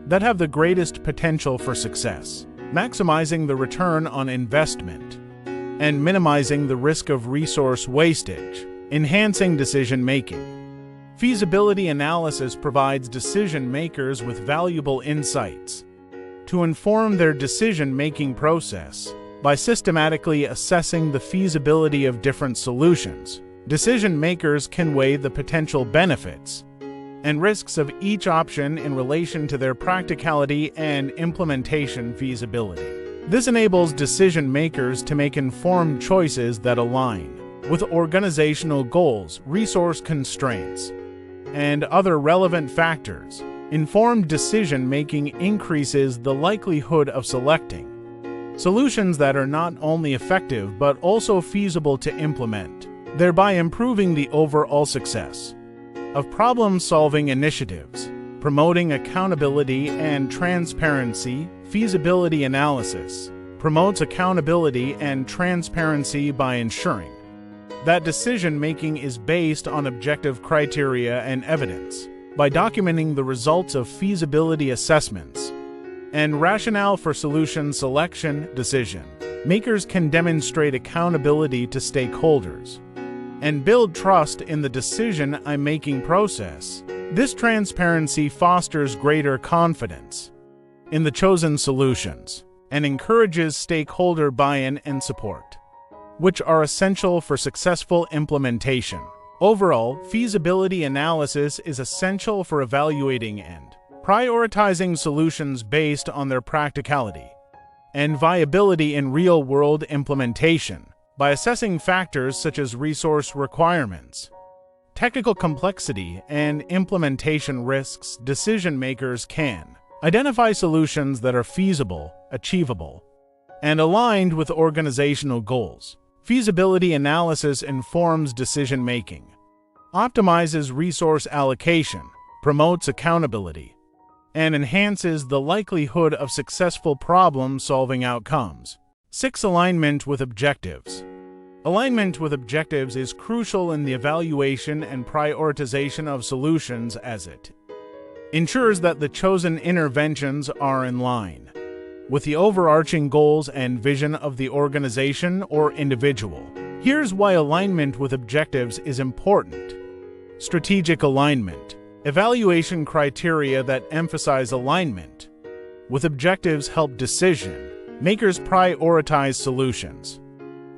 that have the greatest potential for success, maximizing the return on investment and minimizing the risk of resource wastage. Enhancing decision-making. Feasibility analysis provides decision-makers with valuable insights to inform their decision-making process. By systematically assessing the feasibility of different solutions, decision-makers can weigh the potential benefits and risks of each option in relation to their practicality and implementation feasibility. This enables decision-makers to make informed choices that align with organizational goals, resource constraints, and other relevant factors. Informed decision-making increases the likelihood of selecting solutions that are not only effective but also feasible to implement, thereby improving the overall success of problem-solving initiatives. Promoting accountability and transparency. Feasibility analysis promotes accountability and transparency by ensuring that decision-making is based on objective criteria and evidence. By documenting the results of feasibility assessments and rationale for solution selection, decision-makers can demonstrate accountability to stakeholders and build trust in the decision-making process. This transparency fosters greater confidence in the chosen solutions and encourages stakeholder buy-in and support, which are essential for successful implementation. Overall, feasibility analysis is essential for evaluating and prioritizing solutions based on their practicality and viability in real-world implementation. By assessing factors such as resource requirements, technical complexity, and implementation risks, decision-makers can identify solutions that are feasible, achievable, and aligned with organizational goals. Feasibility analysis informs decision-making, optimizes resource allocation, promotes accountability, and enhances the likelihood of successful problem-solving outcomes. 6. Alignment with objectives. Alignment with objectives is crucial in the evaluation and prioritization of solutions, as it ensures that the chosen interventions are in line with the overarching goals and vision of the organization or individual. Here's why alignment with objectives is important. Strategic alignment. Evaluation criteria that emphasize alignment with objectives help decision-makers prioritize solutions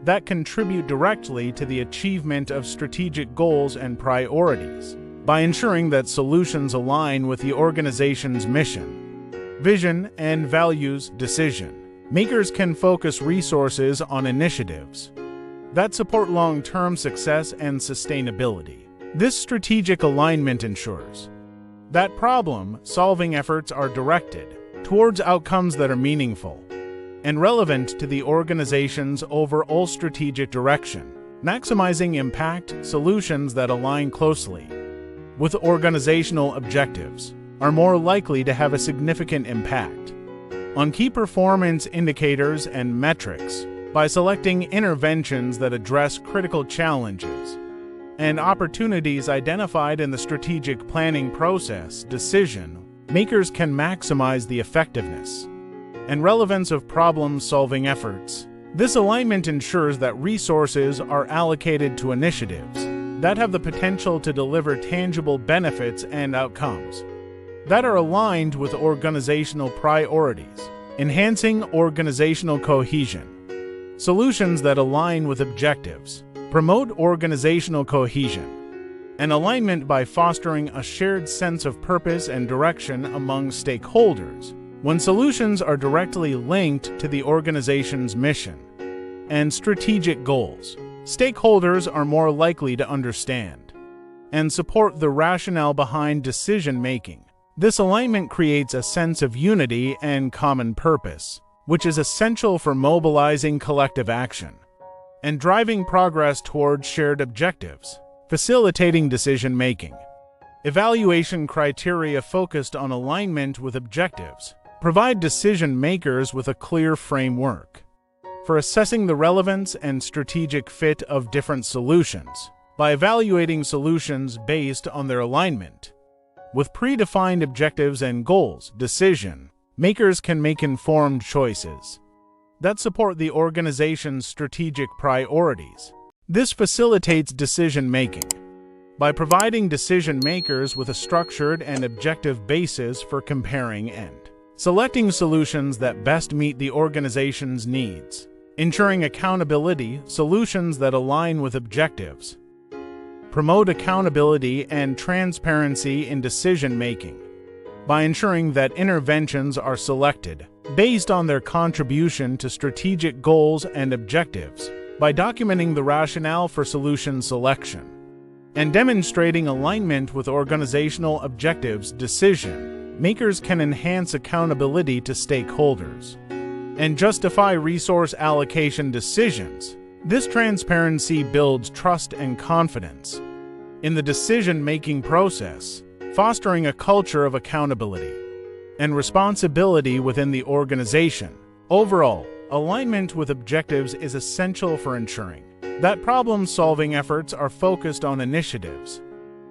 that contribute directly to the achievement of strategic goals and priorities. By ensuring that solutions align with the organization's mission, vision, and values, decision-makers can focus resources on initiatives that support long-term success and sustainability. This strategic alignment ensures that problem-solving efforts are directed towards outcomes that are meaningful and relevant to the organization's overall strategic direction. Maximizing impact. Solutions that align closely with organizational objectives are more likely to have a significant impact on key performance indicators and metrics. By selecting interventions that address critical challenges and opportunities identified in the strategic planning process, decision-makers can maximize the effectiveness and relevance of problem-solving efforts. This alignment ensures that resources are allocated to initiatives that have the potential to deliver tangible benefits and outcomes that are aligned with organizational priorities. Enhancing organizational cohesion. Solutions that align with objectives promote organizational cohesion and alignment by fostering a shared sense of purpose and direction among stakeholders. When solutions are directly linked to the organization's mission and strategic goals, stakeholders are more likely to understand and support the rationale behind decision-making. This alignment creates a sense of unity and common purpose, which is essential for mobilizing collective action and driving progress towards shared objectives, facilitating decision-making. Evaluation criteria focused on alignment with objectives provide decision-makers with a clear framework for assessing the relevance and strategic fit of different solutions by evaluating solutions based on their alignment. With predefined objectives and goals, decision-makers can make informed choices that support the organization's strategic priorities. This facilitates decision-making by providing decision-makers with a structured and objective basis for comparing and selecting solutions that best meet the organization's needs, ensuring accountability. Solutions that align with objectives promote accountability and transparency in decision-making by ensuring that interventions are selected based on their contribution to strategic goals and objectives, by documenting the rationale for solution selection and demonstrating alignment with organizational objectives. Decision-makers can enhance accountability to stakeholders and justify resource allocation decisions. This transparency builds trust and confidence in the decision-making process, fostering a culture of accountability and responsibility within the organization. Overall, alignment with objectives is essential for ensuring that problem-solving efforts are focused on initiatives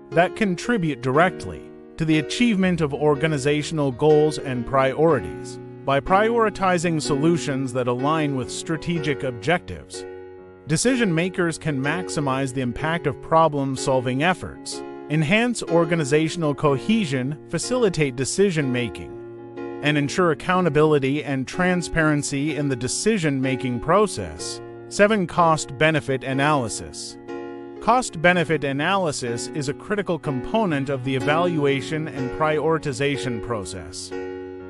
that contribute directly to the achievement of organizational goals and priorities. By prioritizing solutions that align with strategic objectives, decision-makers can maximize the impact of problem-solving efforts, enhance organizational cohesion, facilitate decision-making, and ensure accountability and transparency in the decision-making process. 7. Cost-benefit analysis. Cost-benefit analysis is a critical component of the evaluation and prioritization process,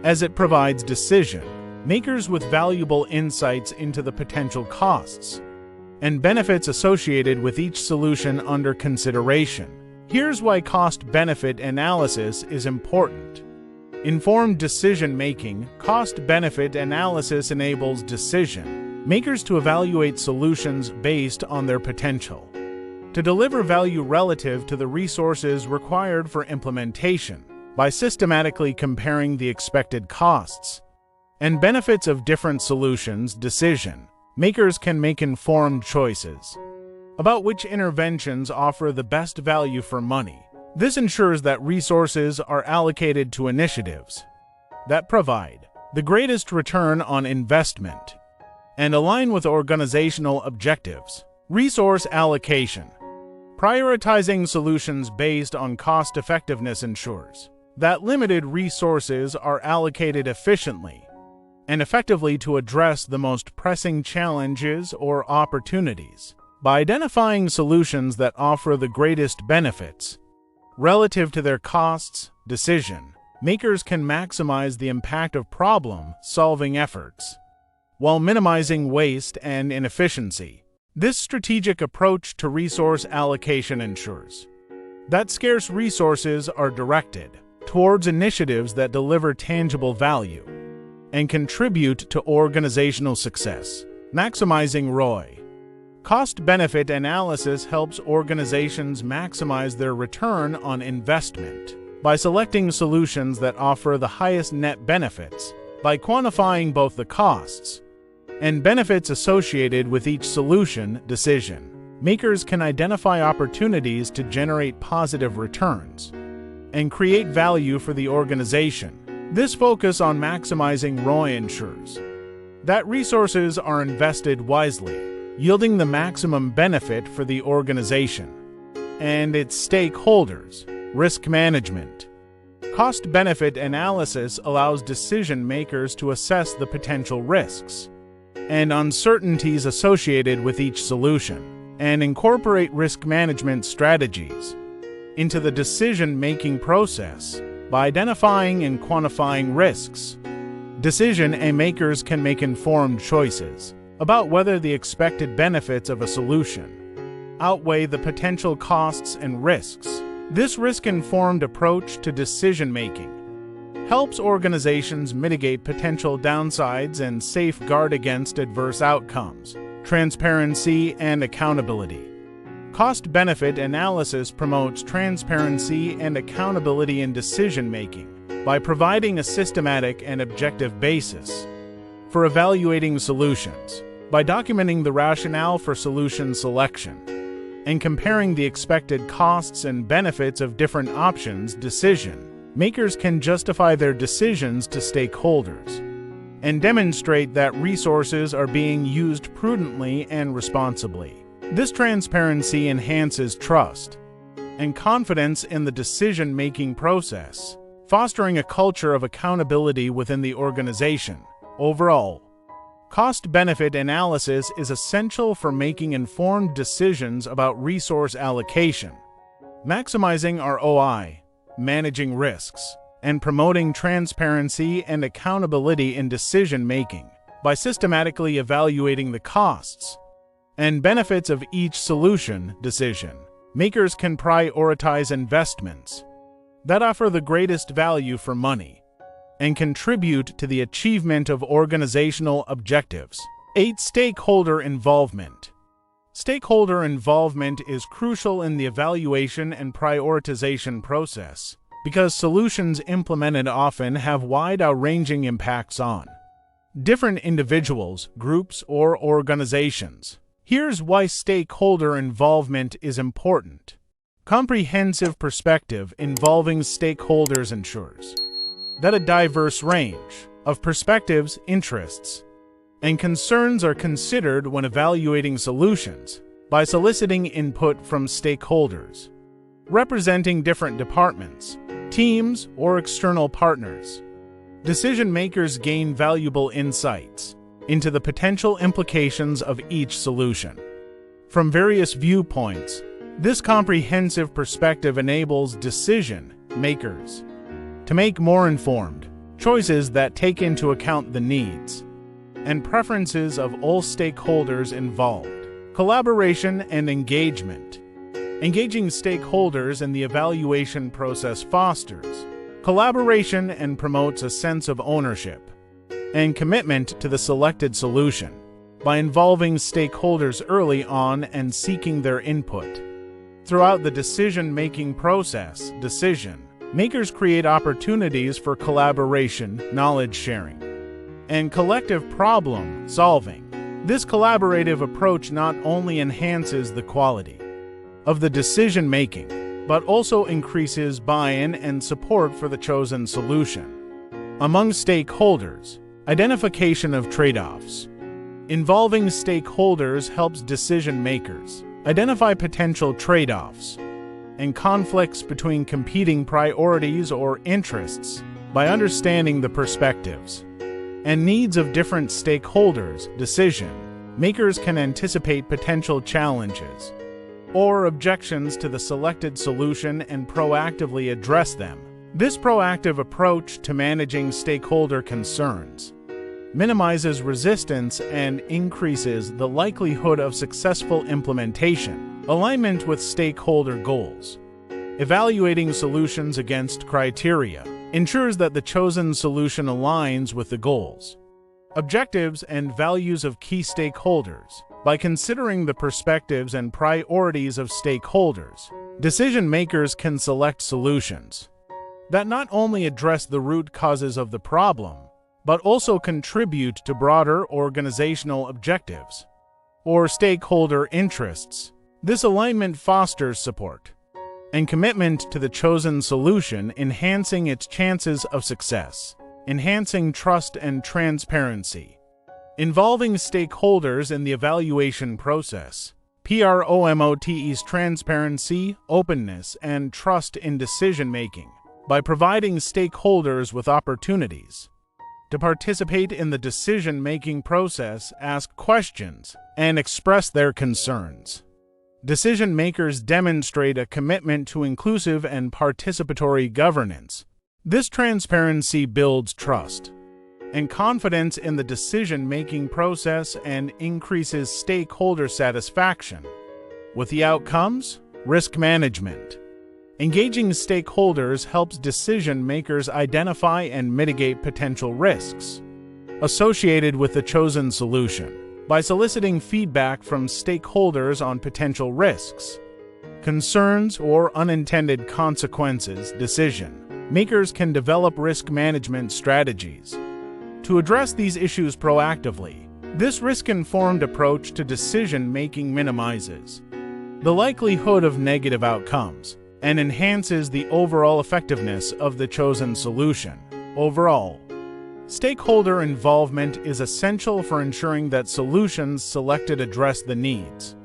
as it provides decision-makers with valuable insights into the potential costs and benefits associated with each solution under consideration. Here's why cost-benefit analysis is important. Informed decision-making. Cost-benefit analysis enables decision-makers to evaluate solutions based on their potential to deliver value relative to the resources required for implementation. By systematically comparing the expected costs and benefits of different solutions, decision-makers can make informed choices about which interventions offer the best value for money. This ensures that resources are allocated to initiatives that provide the greatest return on investment and align with organizational objectives. Resource allocation. Prioritizing solutions based on cost-effectiveness ensures that limited resources are allocated efficiently and effectively to address the most pressing challenges or opportunities. By identifying solutions that offer the greatest benefits relative to their costs, decision-makers can maximize the impact of problem-solving efforts while minimizing waste and inefficiency. This strategic approach to resource allocation ensures that scarce resources are directed towards initiatives that deliver tangible value and contribute to organizational success. Maximizing ROI. Cost-benefit analysis helps organizations maximize their return on investment by selecting solutions that offer the highest net benefits. By quantifying both the costs and benefits associated with each solution, decision-makers can identify opportunities to generate positive returns and create value for the organization. This focus on maximizing ROI ensures that resources are invested wisely, yielding the maximum benefit for the organization and its stakeholders. Risk management. Cost-benefit analysis allows decision-makers to assess the potential risks and uncertainties associated with each solution and incorporate risk management strategies into the decision-making process. By identifying and quantifying risks, decision-makers can make informed choices about whether the expected benefits of a solution outweigh the potential costs and risks. This risk-informed approach to decision-making helps organizations mitigate potential downsides and safeguard against adverse outcomes. Transparency and accountability. Cost-benefit analysis promotes transparency and accountability in decision-making by providing a systematic and objective basis for evaluating solutions. By documenting the rationale for solution selection and comparing the expected costs and benefits of different options, decision-makers can justify their decisions to stakeholders and demonstrate that resources are being used prudently and responsibly. This transparency enhances trust and confidence in the decision-making process, fostering a culture of accountability within the organization. Overall, cost-benefit analysis is essential for making informed decisions about resource allocation, maximizing ROI, managing risks, and promoting transparency and accountability in decision-making. By systematically evaluating the costs and benefits of each solution, decision-makers can prioritize investments that offer the greatest value for money and contribute to the achievement of organizational objectives. 8. Stakeholder involvement. Stakeholder involvement is crucial in the evaluation and prioritization process because solutions implemented often have wide-ranging impacts on different individuals, groups, or organizations. Here's why stakeholder involvement is important. Comprehensive perspective involving stakeholders ensures that a diverse range of perspectives, interests, and concerns are considered when evaluating solutions. By soliciting input from stakeholders representing different departments, teams, or external partners, decision-makers gain valuable insights into the potential implications of each solution. From various viewpoints, this comprehensive perspective enables decision-makers to make more informed choices that take into account the needs and preferences of all stakeholders involved. Collaboration and engagement. Engaging stakeholders in the evaluation process fosters collaboration and promotes a sense of ownership and commitment to the selected solution. By involving stakeholders early on and seeking their input throughout the decision-making process, decision-makers create opportunities for collaboration, knowledge sharing, and collective problem-solving. This collaborative approach not only enhances the quality of the decision-making, but also increases buy-in and support for the chosen solution. Among stakeholders, identification of trade-offs. Involving stakeholders helps decision-makers identify potential trade-offs and conflicts between competing priorities or interests. By understanding the perspectives and needs of different stakeholders, decision-makers can anticipate potential challenges or objections to the selected solution and proactively address them. This proactive approach to managing stakeholder concerns minimizes resistance and increases the likelihood of successful implementation. Alignment with stakeholder goals. Evaluating solutions against criteria ensures that the chosen solution aligns with the goals, objectives, and values of key stakeholders. By considering the perspectives and priorities of stakeholders, decision-makers can select solutions that not only address the root causes of the problem, but also contribute to broader organizational objectives or stakeholder interests. This alignment fosters support and commitment to the chosen solution, enhancing its chances of success. Enhancing trust and transparency. Involving stakeholders in the evaluation process promotes transparency, openness, and trust in decision-making. By providing stakeholders with opportunities to participate in the decision-making process, ask questions, and express their concerns, decision-makers demonstrate a commitment to inclusive and participatory governance. This transparency builds trust and confidence in the decision-making process and increases stakeholder satisfaction with the outcomes. Risk management. Engaging stakeholders helps decision-makers identify and mitigate potential risks associated with the chosen solution. By soliciting feedback from stakeholders on potential risks, concerns, or unintended consequences, decision-makers can develop risk management strategies to address these issues proactively. This risk-informed approach to decision-making minimizes the likelihood of negative outcomes and enhances the overall effectiveness of the chosen solution. Overall, stakeholder involvement is essential for ensuring that solutions selected address the needs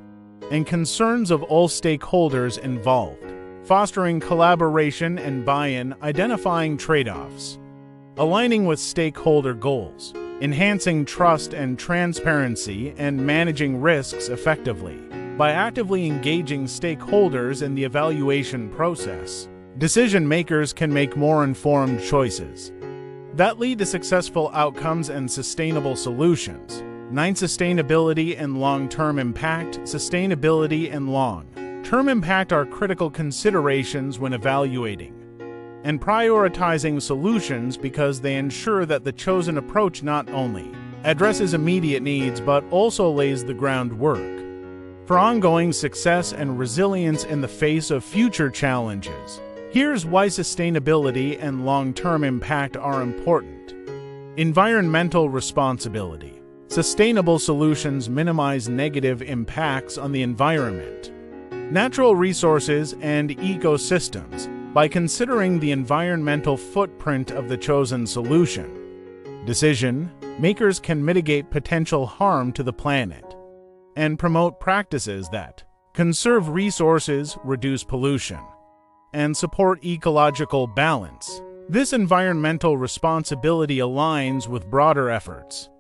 and concerns of all stakeholders involved, fostering collaboration and buy-in, identifying trade-offs, aligning with stakeholder goals, enhancing trust and transparency, and managing risks effectively. By actively engaging stakeholders in the evaluation process, decision-makers can make more informed choices that lead to successful outcomes and sustainable solutions. 9. Sustainability and long-term impact. Sustainability and long-term impact are critical considerations when evaluating and prioritizing solutions because they ensure that the chosen approach not only addresses immediate needs but also lays the groundwork for ongoing success and resilience in the face of future challenges. Here's why sustainability and long-term impact are important. Environmental responsibility. Sustainable solutions minimize negative impacts on the environment, natural resources, and ecosystems. By considering the environmental footprint of the chosen solution, decision-makers can mitigate potential harm to the planet and promote practices that conserve resources, reduce pollution, and support ecological balance. This environmental responsibility aligns with broader efforts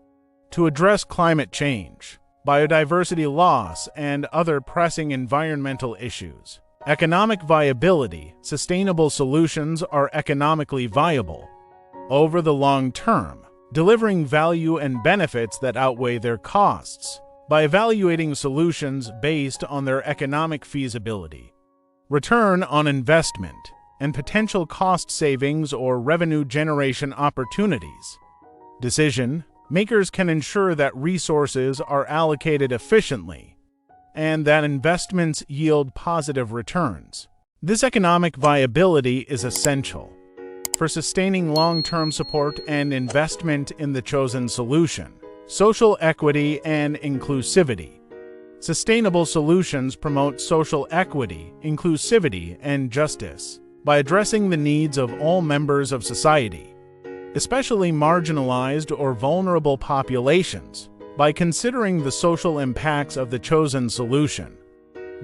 to address climate change, biodiversity loss, and other pressing environmental issues. Economic viability. Sustainable solutions are economically viable over the long term, delivering value and benefits that outweigh their costs. By evaluating solutions based on their economic feasibility, return on investment, and potential cost savings or revenue generation opportunities, decision-makers can ensure that resources are allocated efficiently and that investments yield positive returns. This economic viability is essential for sustaining long-term support and investment in the chosen solution. Social equity and inclusivity. Sustainable solutions promote social equity, inclusivity, and justice by addressing the needs of all members of society, especially marginalized or vulnerable populations. By considering the social impacts of the chosen solution,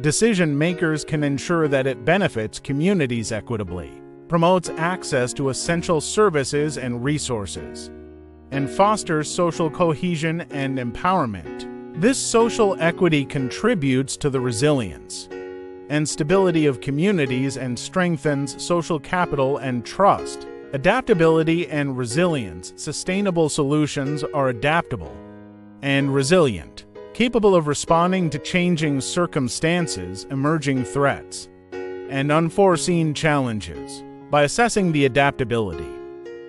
decision-makers can ensure that it benefits communities equitably, promotes access to essential services and resources, and fosters social cohesion and empowerment. This social equity contributes to the resilience and stability of communities and strengthens social capital and trust. Adaptability and resilience. Sustainable solutions are adaptable and resilient, capable of responding to changing circumstances, emerging threats, and unforeseen challenges. By assessing the adaptability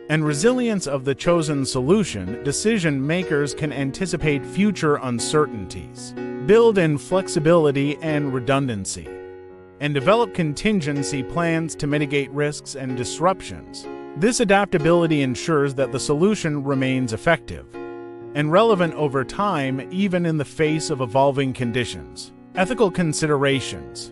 and resilience of the chosen solution, decision-makers can anticipate future uncertainties, build in flexibility and redundancy, and develop contingency plans to mitigate risks and disruptions. This adaptability ensures that the solution remains effective and relevant over time, even in the face of evolving conditions. Ethical considerations.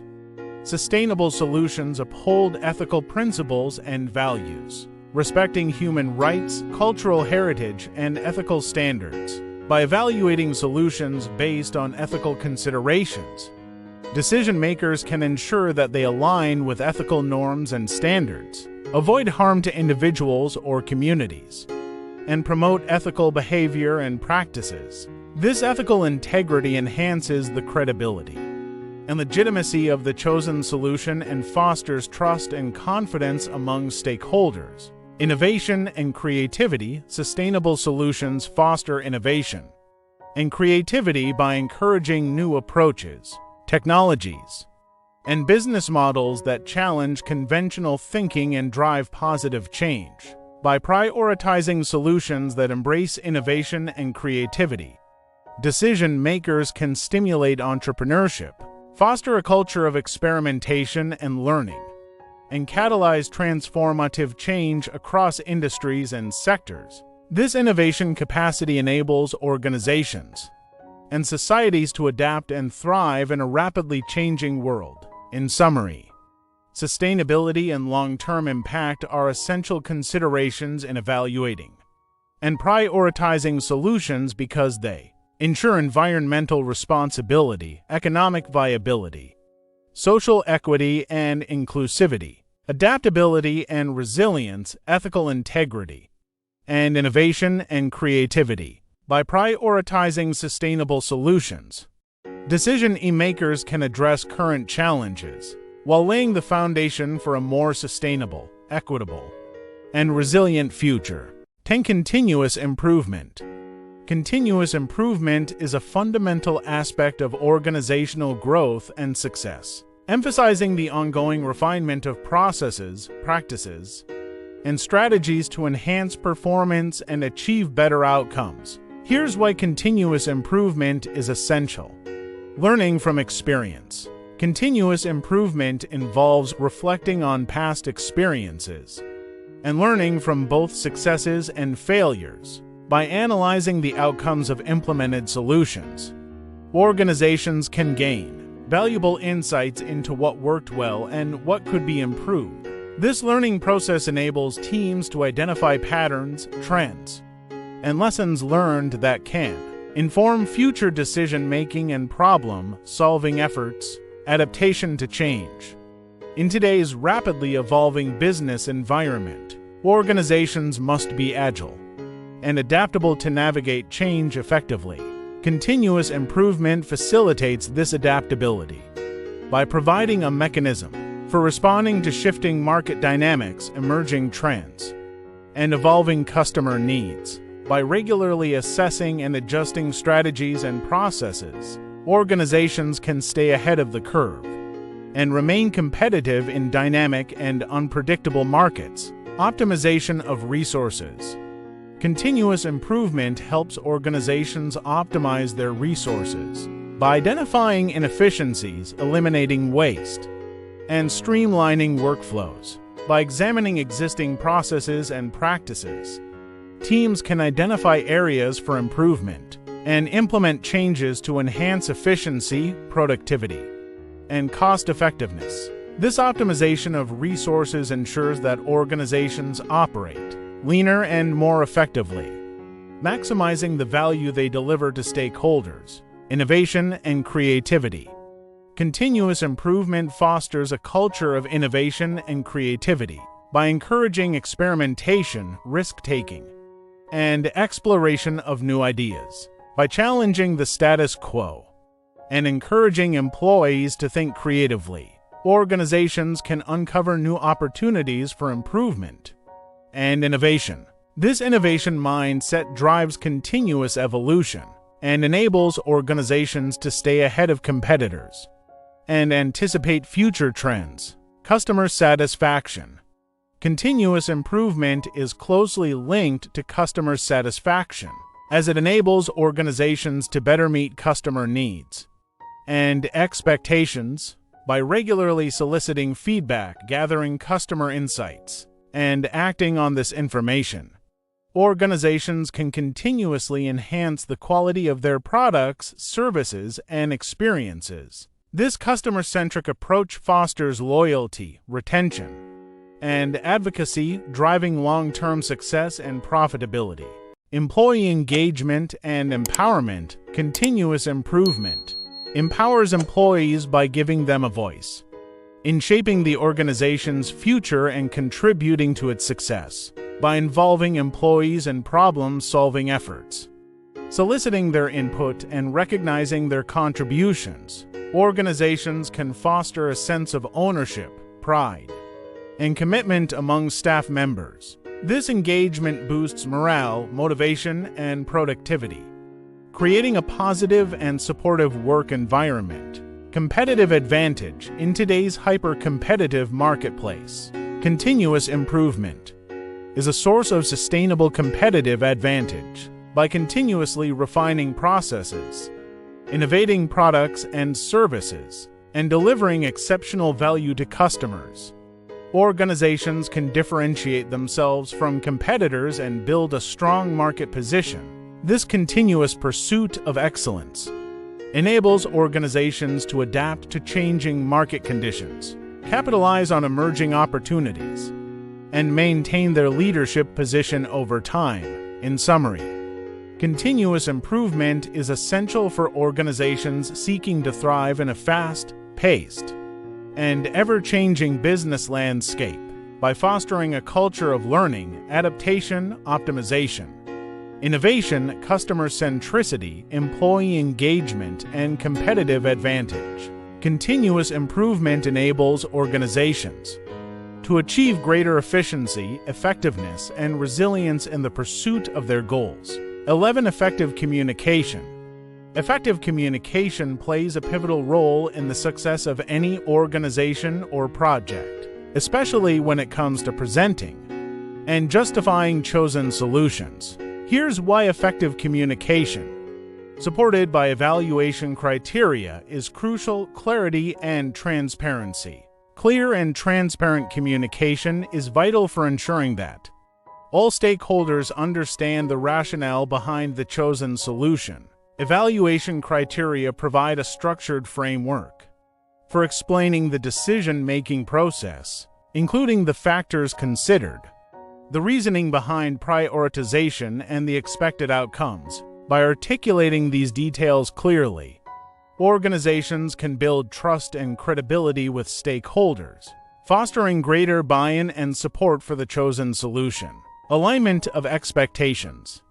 Sustainable solutions uphold ethical principles and values, respecting human rights, cultural heritage, and ethical standards. By evaluating solutions based on ethical considerations, decision-makers can ensure that they align with ethical norms and standards, avoid harm to individuals or communities, and promote ethical behavior and practices. This ethical integrity enhances the credibility and legitimacy of the chosen solution and fosters trust and confidence among stakeholders. Innovation and creativity. Sustainable solutions foster innovation and creativity by encouraging new approaches, technologies, and business models that challenge conventional thinking and drive positive change. By prioritizing solutions that embrace innovation and creativity, decision makers can stimulate entrepreneurship, foster a culture of experimentation and learning, and catalyze transformative change across industries and sectors. This innovation capacity enables organizations and societies to adapt and thrive in a rapidly changing world. In summary, sustainability and long-term impact are essential considerations in evaluating and prioritizing solutions because they ensure environmental responsibility, economic viability, social equity and inclusivity, adaptability and resilience, ethical integrity, and innovation and creativity. By prioritizing sustainable solutions, decision-makers can address current challenges while laying the foundation for a more sustainable, equitable, and resilient future. 10. Continuous improvement. Continuous improvement is a fundamental aspect of organizational growth and success, emphasizing the ongoing refinement of processes, practices, and strategies to enhance performance and achieve better outcomes. Here's why continuous improvement is essential. Learning from experience. Continuous improvement involves reflecting on past experiences and learning from both successes and failures. By analyzing the outcomes of implemented solutions, organizations can gain valuable insights into what worked well and what could be improved. This learning process enables teams to identify patterns, trends, and lessons learned that can inform future decision-making and problem-solving efforts. Adaptation to change. In today's rapidly evolving business environment, organizations must be agile and adaptable to navigate change effectively. Continuous improvement facilitates this adaptability by providing a mechanism for responding to shifting market dynamics, emerging trends, and evolving customer needs. By regularly assessing and adjusting strategies and processes, organizations can stay ahead of the curve and remain competitive in dynamic and unpredictable markets. Optimization of resources. Continuous improvement helps organizations optimize their resources by identifying inefficiencies, eliminating waste, and streamlining workflows. By examining existing processes and practices, teams can identify areas for improvement and implement changes to enhance efficiency, productivity, and cost-effectiveness. This optimization of resources ensures that organizations operate leaner and more effectively, maximizing the value they deliver to stakeholders. Innovation and creativity. Continuous improvement fosters a culture of innovation and creativity by encouraging experimentation, risk-taking, and exploration of new ideas. By challenging the status quo and encouraging employees to think creatively, organizations can uncover new opportunities for improvement and innovation. This innovation mindset drives continuous evolution and enables organizations to stay ahead of competitors and anticipate future trends. Customer satisfaction. Continuous improvement is closely linked to customer satisfaction, as it enables organizations to better meet customer needs and expectations. By regularly soliciting feedback, gathering customer insights, and acting on this information, organizations can continuously enhance the quality of their products, services, and experiences. This customer-centric approach fosters loyalty, retention, and advocacy, driving long-term success and profitability. Employee engagement and empowerment. Continuous improvement empowers employees by giving them a voice in shaping the organization's future and contributing to its success. By involving employees in problem-solving efforts, soliciting their input, and recognizing their contributions, organizations can foster a sense of ownership, pride, and commitment among staff members. This engagement boosts morale, motivation, and productivity, creating a positive and supportive work environment. Competitive advantage in today's hyper-competitive marketplace. Continuous improvement is a source of sustainable competitive advantage by continuously refining processes, innovating products and services, and delivering exceptional value to customers. Organizations can differentiate themselves from competitors and build a strong market position. This continuous pursuit of excellence enables organizations to adapt to changing market conditions, capitalize on emerging opportunities, and maintain their leadership position over time. In summary, continuous improvement is essential for organizations seeking to thrive in a fast-paced and ever-changing business landscape by fostering a culture of learning, adaptation, optimization, innovation, customer centricity, employee engagement, and competitive advantage. Continuous improvement enables organizations to achieve greater efficiency, effectiveness, and resilience in the pursuit of their goals. 11. Effective communication. Effective communication plays a pivotal role in the success of any organization or project, especially when it comes to presenting and justifying chosen solutions. Here's why effective communication, supported by evaluation criteria, is crucial: clarity and transparency. Clear and transparent communication is vital for ensuring that all stakeholders understand the rationale behind the chosen solution. Evaluation criteria provide a structured framework for explaining the decision-making process, including the factors considered, the reasoning behind prioritization, and the expected outcomes. By articulating these details clearly, organizations can build trust and credibility with stakeholders, fostering greater buy-in and support for the chosen solution. Alignment of expectations.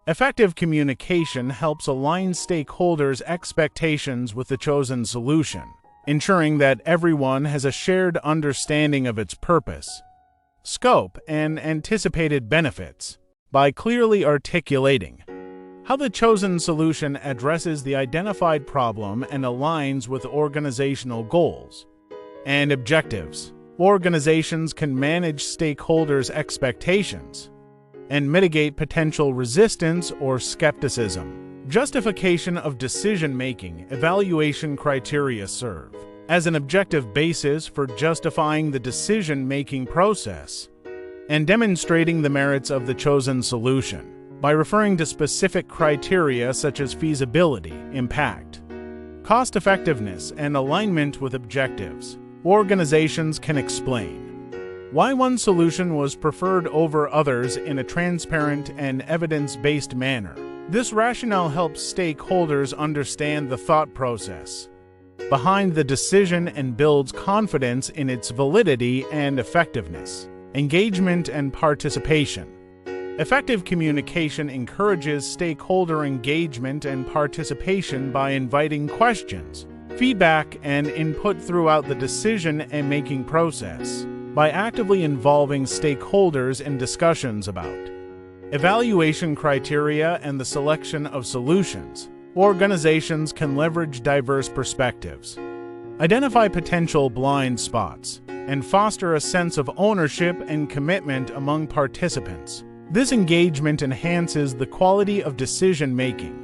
Effective communication helps align stakeholders' expectations with the chosen solution, ensuring that everyone has a shared understanding of its purpose, scope, and anticipated benefits. By clearly articulating how the chosen solution addresses the identified problem and aligns with organizational goals and objectives, organizations can manage stakeholders' expectations and mitigate potential resistance or skepticism. Justification of decision-making. Evaluation criteria serve as an objective basis for justifying the decision-making process and demonstrating the merits of the chosen solution. By referring to specific criteria such as feasibility, impact, cost-effectiveness, and alignment with objectives, organizations can explain why one solution was preferred over others in a transparent and evidence-based manner. This rationale helps stakeholders understand the thought process behind the decision and builds confidence in its validity and effectiveness. Engagement and participation. Effective communication encourages stakeholder engagement and participation by inviting questions, feedback, and input throughout the decision and making process. By actively involving stakeholders in discussions about evaluation criteria and the selection of solutions, organizations can leverage diverse perspectives, identify potential blind spots, and foster a sense of ownership and commitment among participants. This engagement enhances the quality of decision-making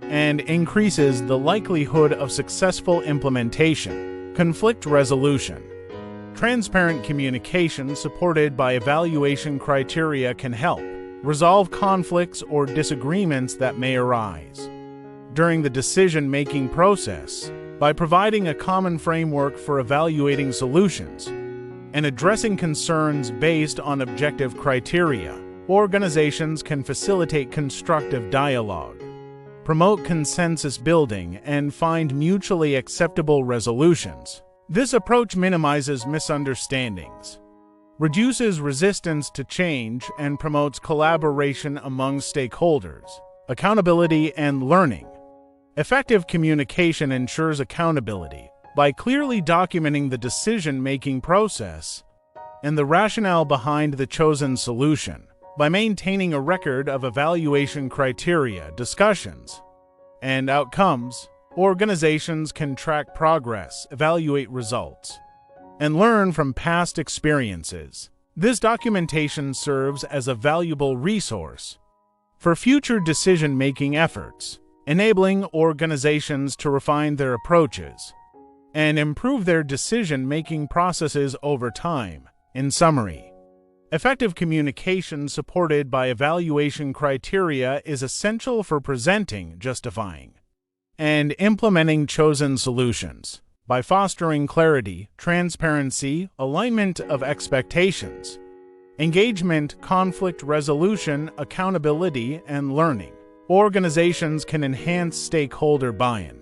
and increases the likelihood of successful implementation. Conflict resolution. Transparent communication supported by evaluation criteria can help resolve conflicts or disagreements that may arise during the decision-making process. By providing a common framework for evaluating solutions and addressing concerns based on objective criteria, organizations can facilitate constructive dialogue, promote consensus building, and find mutually acceptable resolutions. This approach minimizes misunderstandings, reduces resistance to change, and promotes collaboration among stakeholders. Accountability and learning. Effective communication ensures accountability by clearly documenting the decision-making process and the rationale behind the chosen solution. By maintaining a record of evaluation criteria, discussions, and outcomes, Organizations can track progress, evaluate results, and learn from past experiences. This documentation serves as a valuable resource for future decision-making efforts, enabling organizations to refine their approaches and improve their decision-making processes over time. In summary, effective communication supported by evaluation criteria is essential for presenting, justifying, and implementing chosen solutions. By fostering clarity, transparency, alignment of expectations, engagement, conflict resolution, accountability, and learning, organizations can enhance stakeholder buy-in,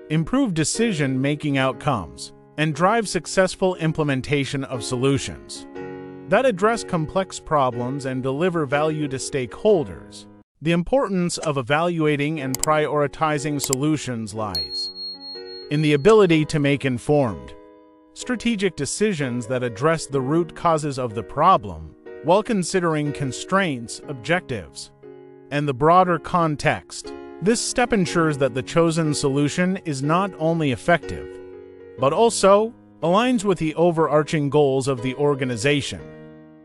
improve decision-making outcomes, and drive successful implementation of solutions that address complex problems and deliver value to stakeholders. The importance of evaluating and prioritizing solutions lies in the ability to make informed, strategic decisions that address the root causes of the problem while considering constraints, objectives, and the broader context. This step ensures that the chosen solution is not only effective, but also aligns with the overarching goals of the organization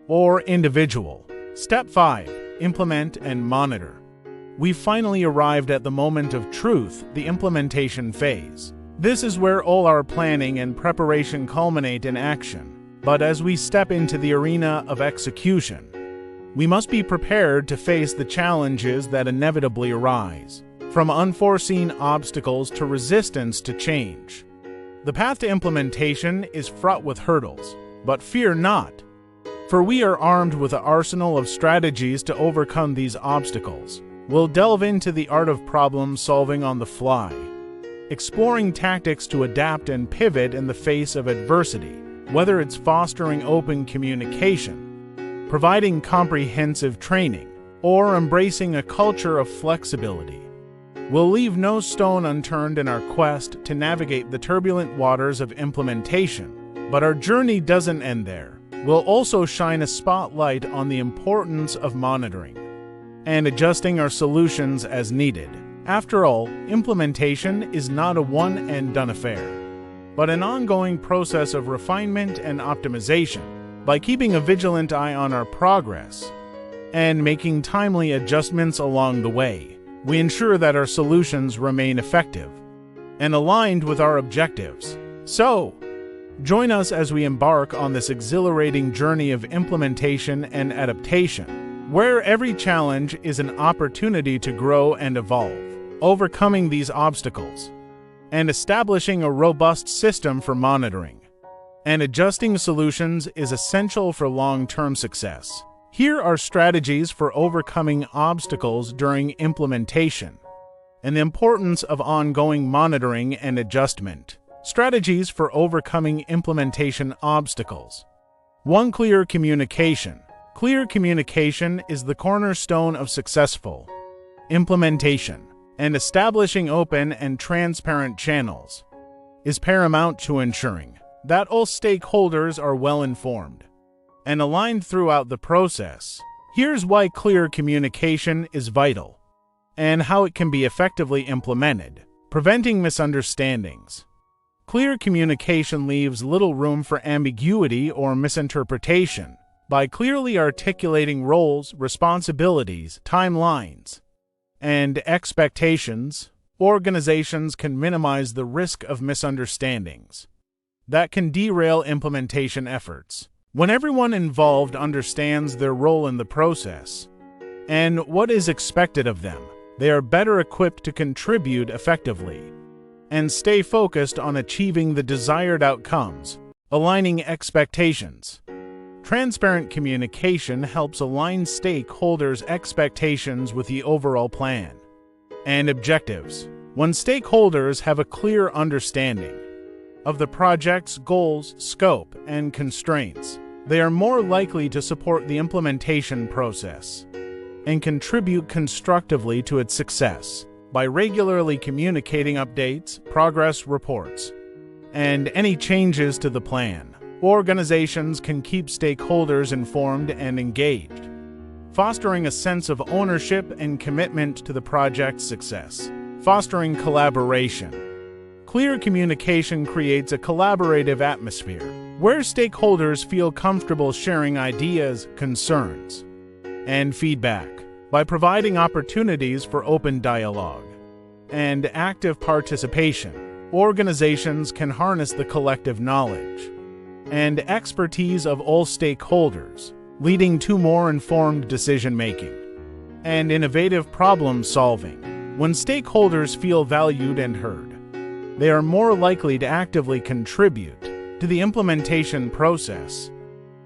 or individual. Step 5. Implement and monitor. We've finally arrived at the moment of truth, the implementation phase. This is where all our planning and preparation culminate in action. But as we step into the arena of execution, we must be prepared to face the challenges that inevitably arise, from unforeseen obstacles to resistance to change. The path to implementation is fraught with hurdles, but fear not, for we are armed with an arsenal of strategies to overcome these obstacles. We'll delve into the art of problem solving on the fly, exploring tactics to adapt and pivot in the face of adversity, whether it's fostering open communication, providing comprehensive training, or embracing a culture of flexibility. We'll leave no stone unturned in our quest to navigate the turbulent waters of implementation. But our journey doesn't end there. We'll also shine a spotlight on the importance of monitoring and adjusting our solutions as needed. After all, implementation is not a one-and-done affair, but an ongoing process of refinement and optimization. By keeping a vigilant eye on our progress and making timely adjustments along the way, we ensure that our solutions remain effective and aligned with our objectives. So, join us as we embark on this exhilarating journey of implementation and adaptation, where every challenge is an opportunity to grow and evolve. Overcoming these obstacles and establishing a robust system for monitoring and adjusting solutions is essential for long-term success. Here are strategies for overcoming obstacles during implementation and the importance of ongoing monitoring and adjustment. Strategies for overcoming implementation obstacles. 1. Clear communication. Clear communication is the cornerstone of successful implementation, and establishing open and transparent channels is paramount to ensuring that all stakeholders are well informed and aligned throughout the process. Here's why clear communication is vital and how it can be effectively implemented. Preventing misunderstandings. Clear communication leaves little room for ambiguity or misinterpretation. By clearly articulating roles, responsibilities, timelines, and expectations, organizations can minimize the risk of misunderstandings that can derail implementation efforts. When everyone involved understands their role in the process and what is expected of them, they are better equipped to contribute effectively and stay focused on achieving the desired outcomes. Aligning expectations. Transparent communication helps align stakeholders' expectations with the overall plan and objectives. When stakeholders have a clear understanding of the project's goals, scope, and constraints, they are more likely to support the implementation process and contribute constructively to its success. By regularly communicating updates, progress reports, and any changes to the plan, organizations can keep stakeholders informed and engaged, fostering a sense of ownership and commitment to the project's success. Fostering collaboration. Clear communication creates a collaborative atmosphere where stakeholders feel comfortable sharing ideas, concerns, and feedback. By providing opportunities for open dialogue and active participation, organizations can harness the collective knowledge and expertise of all stakeholders, leading to more informed decision-making and innovative problem-solving. When stakeholders feel valued and heard, they are more likely to actively contribute to the implementation process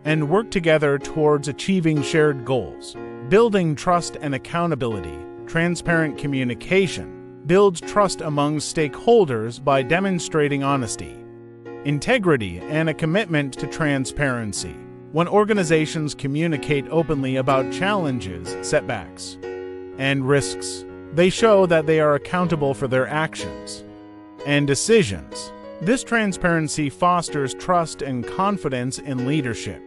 and work together towards achieving shared goals. Building trust and accountability. Transparent communication builds trust among stakeholders by demonstrating honesty, integrity, and a commitment to transparency. When organizations communicate openly about challenges, setbacks, and risks, they show that they are accountable for their actions and decisions. This transparency fosters trust and confidence in leadership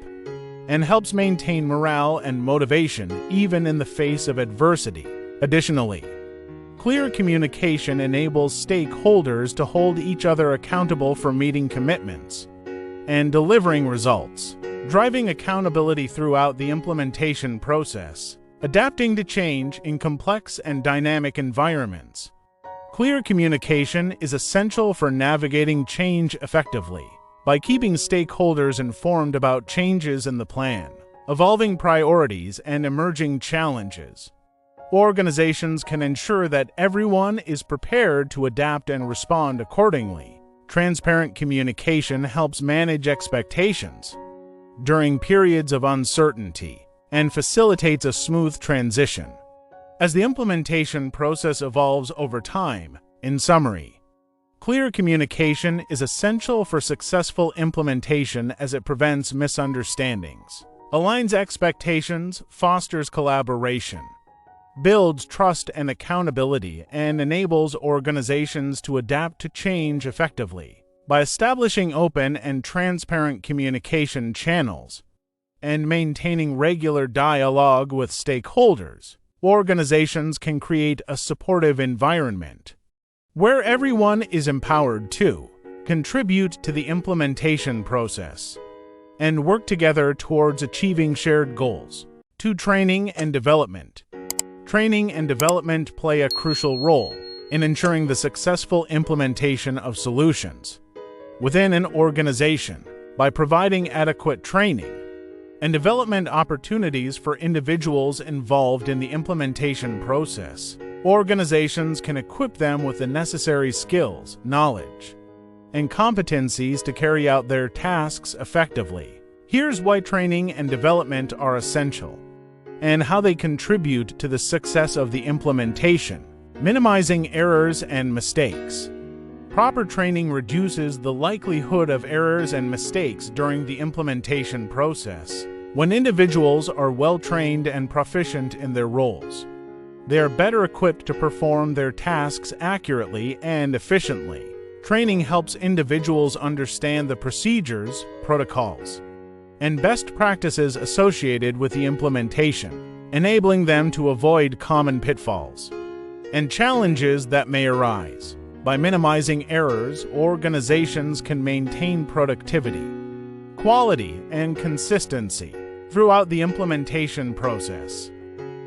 and helps maintain morale and motivation even in the face of adversity. Additionally, clear communication enables stakeholders to hold each other accountable for meeting commitments and delivering results, driving accountability throughout the implementation process. Adapting to change in complex and dynamic environments. Clear communication is essential for navigating change effectively. By keeping stakeholders informed about changes in the plan, evolving priorities, and emerging challenges, organizations can ensure that everyone is prepared to adapt and respond accordingly. Transparent communication helps manage expectations during periods of uncertainty and facilitates a smooth transition as the implementation process evolves over time. In summary, clear communication is essential for successful implementation as it prevents misunderstandings, aligns expectations, fosters collaboration, builds trust and accountability, and enables organizations to adapt to change effectively. By establishing open and transparent communication channels and maintaining regular dialogue with stakeholders, organizations can create a supportive environment where everyone is empowered to contribute to the implementation process and work together towards achieving shared goals. 2. Training and development. Training and development play a crucial role in ensuring the successful implementation of solutions within an organization. By providing adequate training and development opportunities for individuals involved in the implementation process, organizations can equip them with the necessary skills, knowledge, and competencies to carry out their tasks effectively. Here's why training and development are essential and how they contribute to the success of the implementation. Minimizing errors and mistakes. Proper training reduces the likelihood of errors and mistakes during the implementation process. When individuals are well-trained and proficient in their roles, they are better equipped to perform their tasks accurately and efficiently. Training helps individuals understand the procedures, protocols, and best practices associated with the implementation, enabling them to avoid common pitfalls and challenges that may arise. By minimizing errors, organizations can maintain productivity, quality, and consistency throughout the implementation process,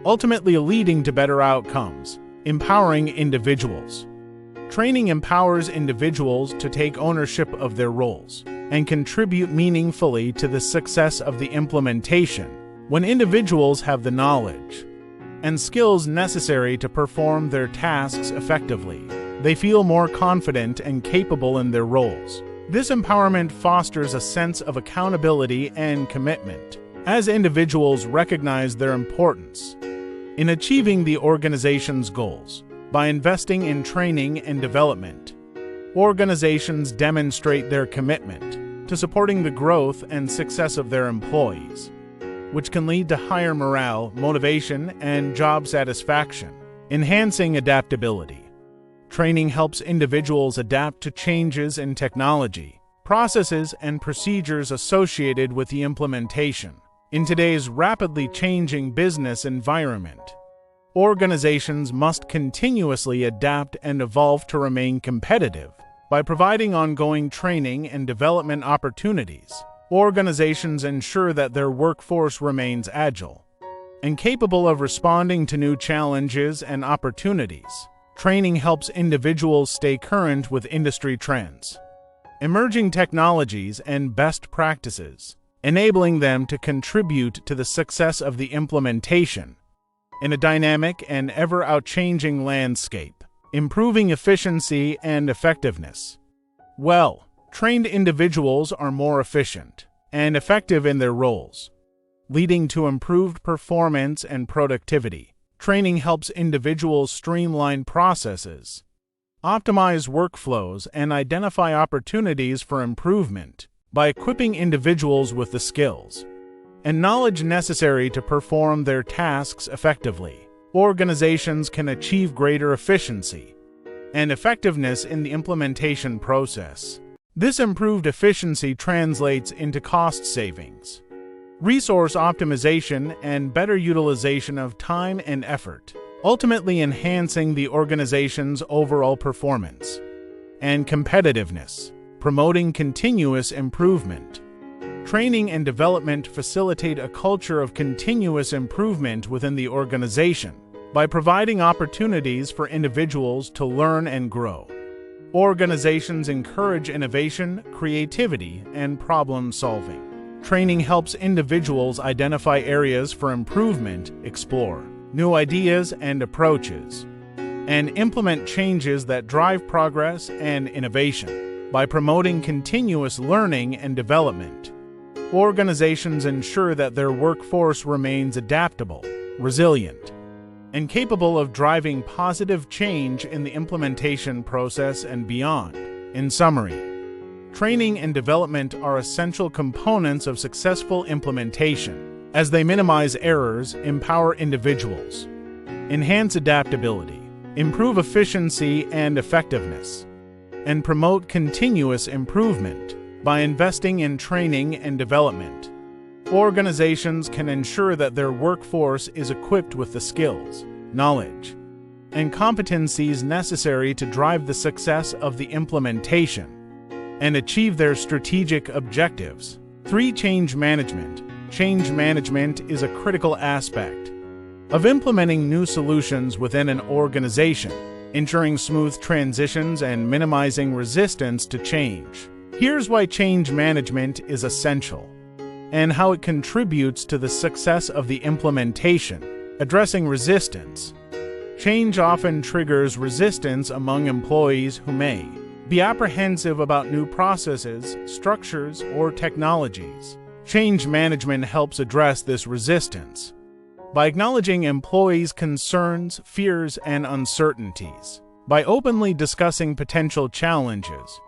ultimately leading to better outcomes. Empowering individuals. Training empowers individuals to take ownership of their roles and contribute meaningfully to the success of the implementation. When individuals have the knowledge and skills necessary to perform their tasks effectively, they feel more confident and capable in their roles. This empowerment fosters a sense of accountability and commitment, as individuals recognize their importance in achieving the organization's goals. By investing in training and development, organizations demonstrate their commitment to supporting the growth and success of their employees, which can lead to higher morale, motivation, and job satisfaction. Enhancing adaptability. Training helps individuals adapt to changes in technology, processes, and procedures associated with the implementation. In today's rapidly changing business environment, organizations must continuously adapt and evolve to remain competitive. By providing ongoing training and development opportunities, organizations ensure that their workforce remains agile and capable of responding to new challenges and opportunities. Training helps individuals stay current with industry trends, emerging technologies, and best practices, enabling them to contribute to the success of the implementation in a dynamic and ever-changing landscape, improving efficiency and effectiveness. Well-trained individuals are more efficient and effective in their roles, leading to improved performance and productivity. Training helps individuals streamline processes, optimize workflows, and identify opportunities for improvement. By equipping individuals with the skills and knowledge necessary to perform their tasks effectively, organizations can achieve greater efficiency and effectiveness in the implementation process. This improved efficiency translates into cost savings, resource optimization, and better utilization of time and effort, ultimately enhancing the organization's overall performance and competitiveness. Promoting continuous improvement. Training and development facilitate a culture of continuous improvement within the organization. By providing opportunities for individuals to learn and grow, organizations encourage innovation, creativity, and problem-solving. Training helps individuals identify areas for improvement, explore new ideas and approaches, and implement changes that drive progress and innovation. By promoting continuous learning and development, organizations ensure that their workforce remains adaptable, resilient, and capable of driving positive change in the implementation process and beyond. In summary, training and development are essential components of successful implementation, as they minimize errors, empower individuals, enhance adaptability, improve efficiency and effectiveness, and promote continuous improvement. By investing in training and development, organizations can ensure that their workforce is equipped with the skills, knowledge, and competencies necessary to drive the success of the implementation and achieve their strategic objectives. 3. Change management. Change management is a critical aspect of implementing new solutions within an organization, ensuring smooth transitions and minimizing resistance to change. Here's why change management is essential and how it contributes to the success of the implementation. Addressing resistance. Change often triggers resistance among employees who may be apprehensive about new processes, structures, or technologies. Change management helps address this resistance by acknowledging employees' concerns, fears, and uncertainties. By openly discussing potential challenges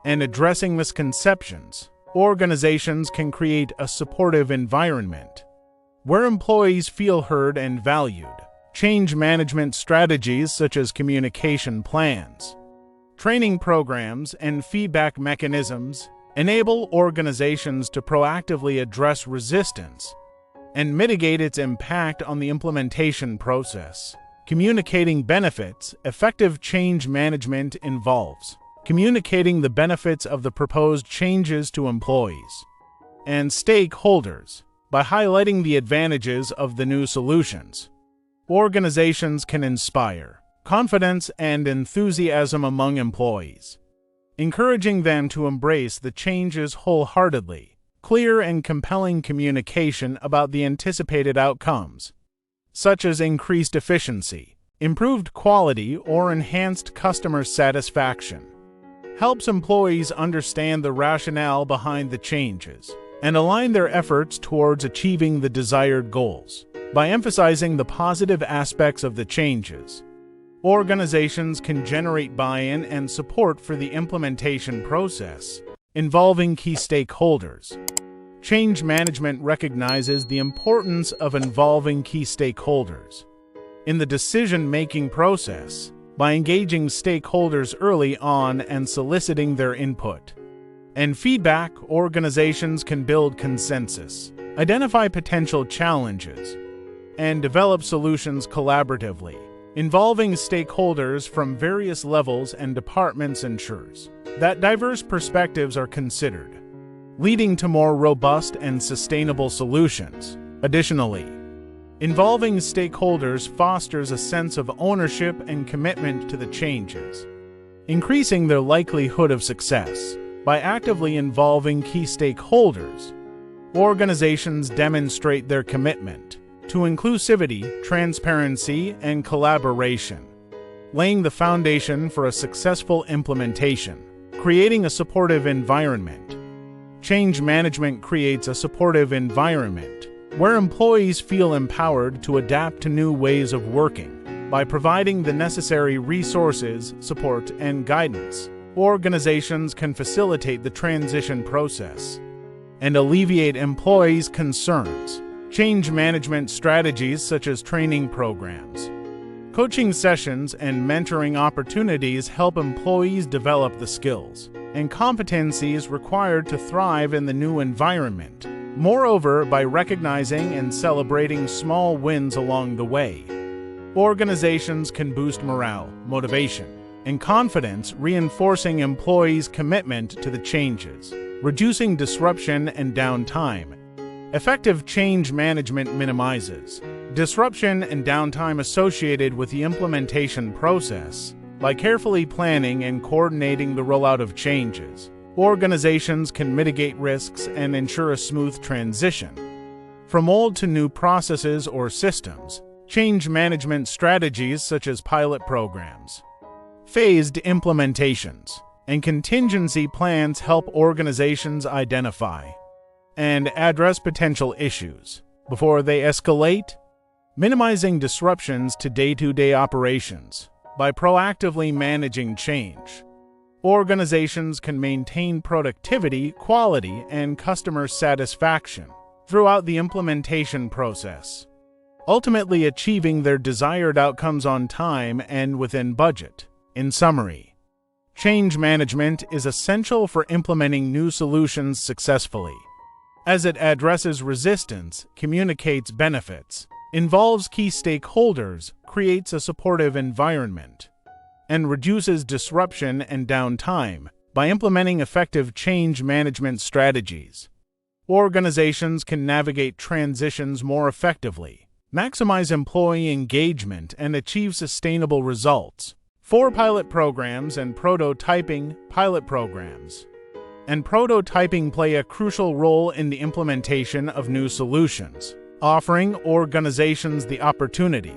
and addressing misconceptions, organizations can create a supportive environment where employees feel heard and valued. Change management strategies such as communication plans, training programs, and feedback mechanisms enable organizations to proactively address resistance and mitigate its impact on the implementation process. Communicating benefits. Effective change management involves communicating the benefits of the proposed changes to employees and stakeholders. By highlighting the advantages of the new solutions, organizations can inspire confidence and enthusiasm among employees, encouraging them to embrace the changes wholeheartedly. Clear and compelling communication about the anticipated outcomes, such as increased efficiency, improved quality, or enhanced customer satisfaction, helps employees understand the rationale behind the changes and align their efforts towards achieving the desired goals. By emphasizing the positive aspects of the changes, organizations can generate buy-in and support for the implementation process, involving key stakeholders. Change management recognizes the importance of involving key stakeholders in the decision-making process. By engaging stakeholders early on and soliciting their input and feedback, organizations can build consensus, identify potential challenges, and develop solutions collaboratively. Involving stakeholders from various levels and departments ensures that diverse perspectives are considered, leading to more robust and sustainable solutions. Additionally, involving stakeholders fosters a sense of ownership and commitment to the changes, increasing their likelihood of success. By actively involving key stakeholders, organizations demonstrate their commitment to inclusivity, transparency, and collaboration, laying the foundation for a successful implementation. Creating a supportive environment. Change management creates a supportive environment where employees feel empowered to adapt to new ways of working. By providing the necessary resources, support, and guidance, organizations can facilitate the transition process and alleviate employees' concerns. Change management strategies such as training programs, coaching sessions, and mentoring opportunities help employees develop the skills and competencies required to thrive in the new environment. Moreover, by recognizing and celebrating small wins along the way, organizations can boost morale, motivation, and confidence, reinforcing employees' commitment to the changes, reducing disruption and downtime. Effective change management minimizes disruption and downtime associated with the implementation process. By carefully planning and coordinating the rollout of changes, organizations can mitigate risks and ensure a smooth transition from old to new processes or systems. Change management strategies such as pilot programs, phased implementations, and contingency plans help organizations identify and address potential issues before they escalate, minimizing disruptions to day-to-day operations. By proactively managing change, organizations can maintain productivity, quality, and customer satisfaction throughout the implementation process, ultimately achieving their desired outcomes on time and within budget. In summary, change management is essential for implementing new solutions successfully, as it addresses resistance, communicates benefits, involves key stakeholders, creates a supportive environment, and reduces disruption and downtime. By implementing effective change management strategies, organizations can navigate transitions more effectively, maximize employee engagement, and achieve sustainable results. For pilot programs and prototyping, pilot programs and prototyping play a crucial role in the implementation of new solutions, offering organizations the opportunity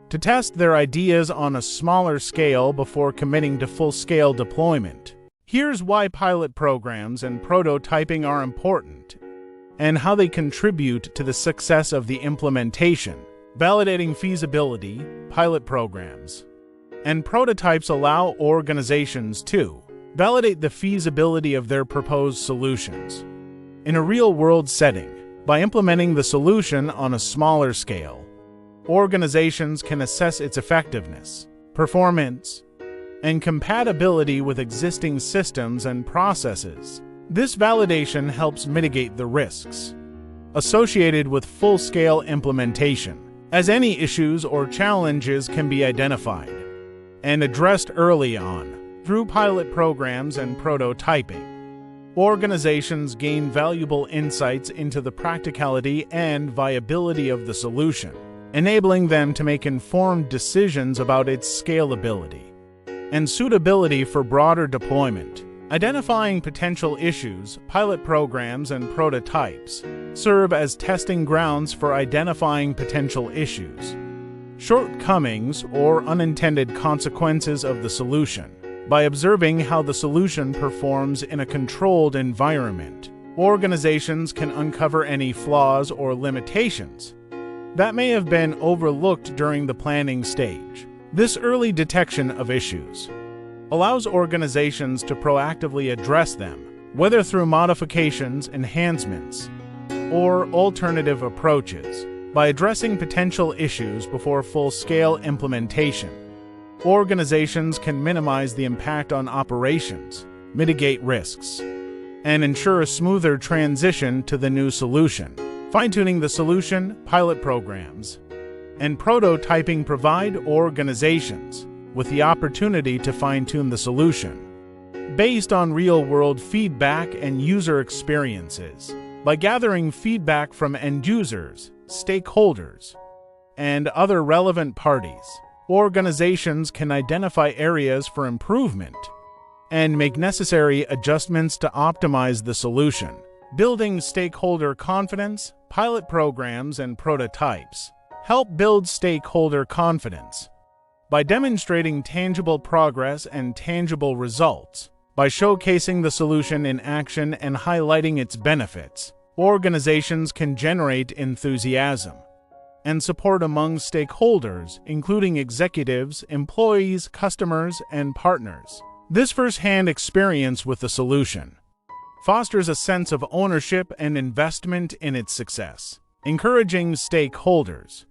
to test their ideas on a smaller scale before committing to full-scale deployment. Here's why pilot programs and prototyping are important and how they contribute to the success of the implementation. Validating feasibility, pilot programs and prototypes allow organizations to validate the feasibility of their proposed solutions in a real-world setting. By implementing the solution on a smaller scale, organizations can assess its effectiveness, performance, and compatibility with existing systems and processes. This validation helps mitigate the risks associated with full-scale implementation, as any issues or challenges can be identified and addressed early on. Through pilot programs and prototyping, organizations gain valuable insights into the practicality and viability of the solution, enabling them to make informed decisions about its scalability and suitability for broader deployment. Identifying potential issues, pilot programs and prototypes serve as testing grounds for identifying potential issues, shortcomings, or unintended consequences of the solution. By observing how the solution performs in a controlled environment, organizations can uncover any flaws or limitations that may have been overlooked during the planning stage. This early detection of issues allows organizations to proactively address them, whether through modifications, enhancements, or alternative approaches. By addressing potential issues before full-scale implementation, organizations can minimize the impact on operations, mitigate risks, and ensure a smoother transition to the new solution. Fine-tuning the solution, pilot programs, and prototyping provide organizations with the opportunity to fine-tune the solution based on real-world feedback and user experiences. By gathering feedback from end users, stakeholders, and other relevant parties, organizations can identify areas for improvement and make necessary adjustments to optimize the solution. Building stakeholder confidence, pilot programs, and prototypes help build stakeholder confidence by demonstrating tangible progress and tangible results. By showcasing the solution in action and highlighting its benefits, organizations can generate enthusiasm and support among stakeholders, including executives, employees, customers, and partners. This first-hand experience with the solution fosters a sense of ownership and investment in its success, encouraging stakeholders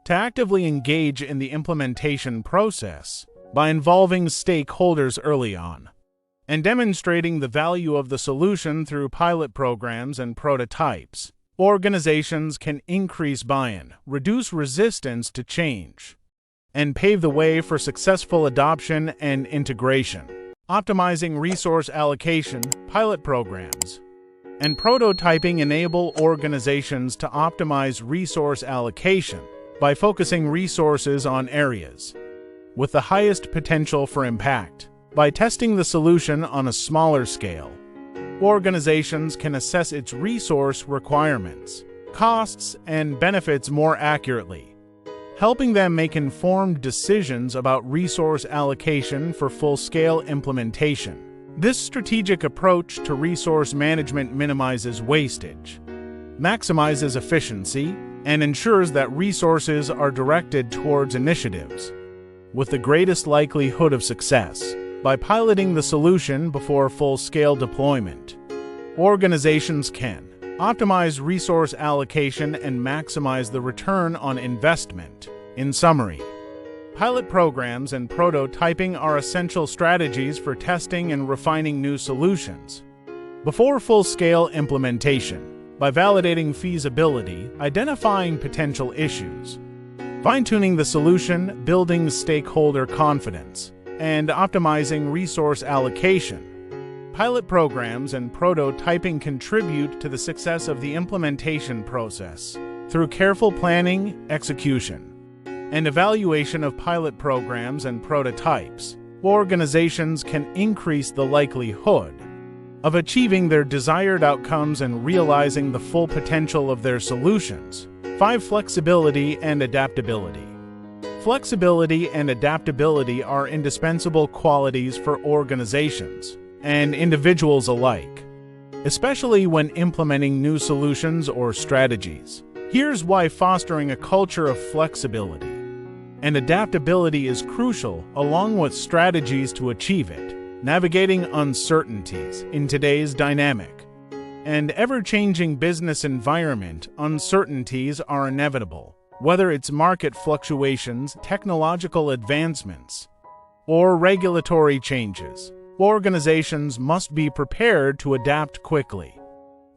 to actively engage in the implementation process by involving stakeholders early on and demonstrating the value of the solution through pilot programs and prototypes. Organizations can increase buy-in, reduce resistance to change, and pave the way for successful adoption and integration. Optimizing resource allocation, pilot programs, and prototyping enable organizations to optimize resource allocation by focusing resources on areas with the highest potential for impact. By testing the solution on a smaller scale, organizations can assess its resource requirements, costs, and benefits more accurately, helping them make informed decisions about resource allocation for full-scale implementation. This strategic approach to resource management minimizes wastage, maximizes efficiency, and ensures that resources are directed towards initiatives with the greatest likelihood of success. By piloting the solution before full-scale deployment, organizations can optimize resource allocation and maximize the return on investment. In summary, pilot programs and prototyping are essential strategies for testing and refining new solutions before full-scale implementation. By validating feasibility, identifying potential issues, fine-tuning the solution, building stakeholder confidence, and optimizing resource allocation, pilot programs and prototyping contribute to the success of the implementation process. Through careful planning, execution, and evaluation of pilot programs and prototypes, organizations can increase the likelihood of achieving their desired outcomes and realizing the full potential of their solutions. 5. Flexibility and adaptability. Flexibility and adaptability are indispensable qualities for organizations and individuals alike, especially when implementing new solutions or strategies. Here's why fostering a culture of flexibility and adaptability is crucial, along with strategies to achieve it. Navigating uncertainties. In today's dynamic and ever-changing business environment, uncertainties are inevitable. Whether it's market fluctuations, technological advancements, or regulatory changes, organizations must be prepared to adapt quickly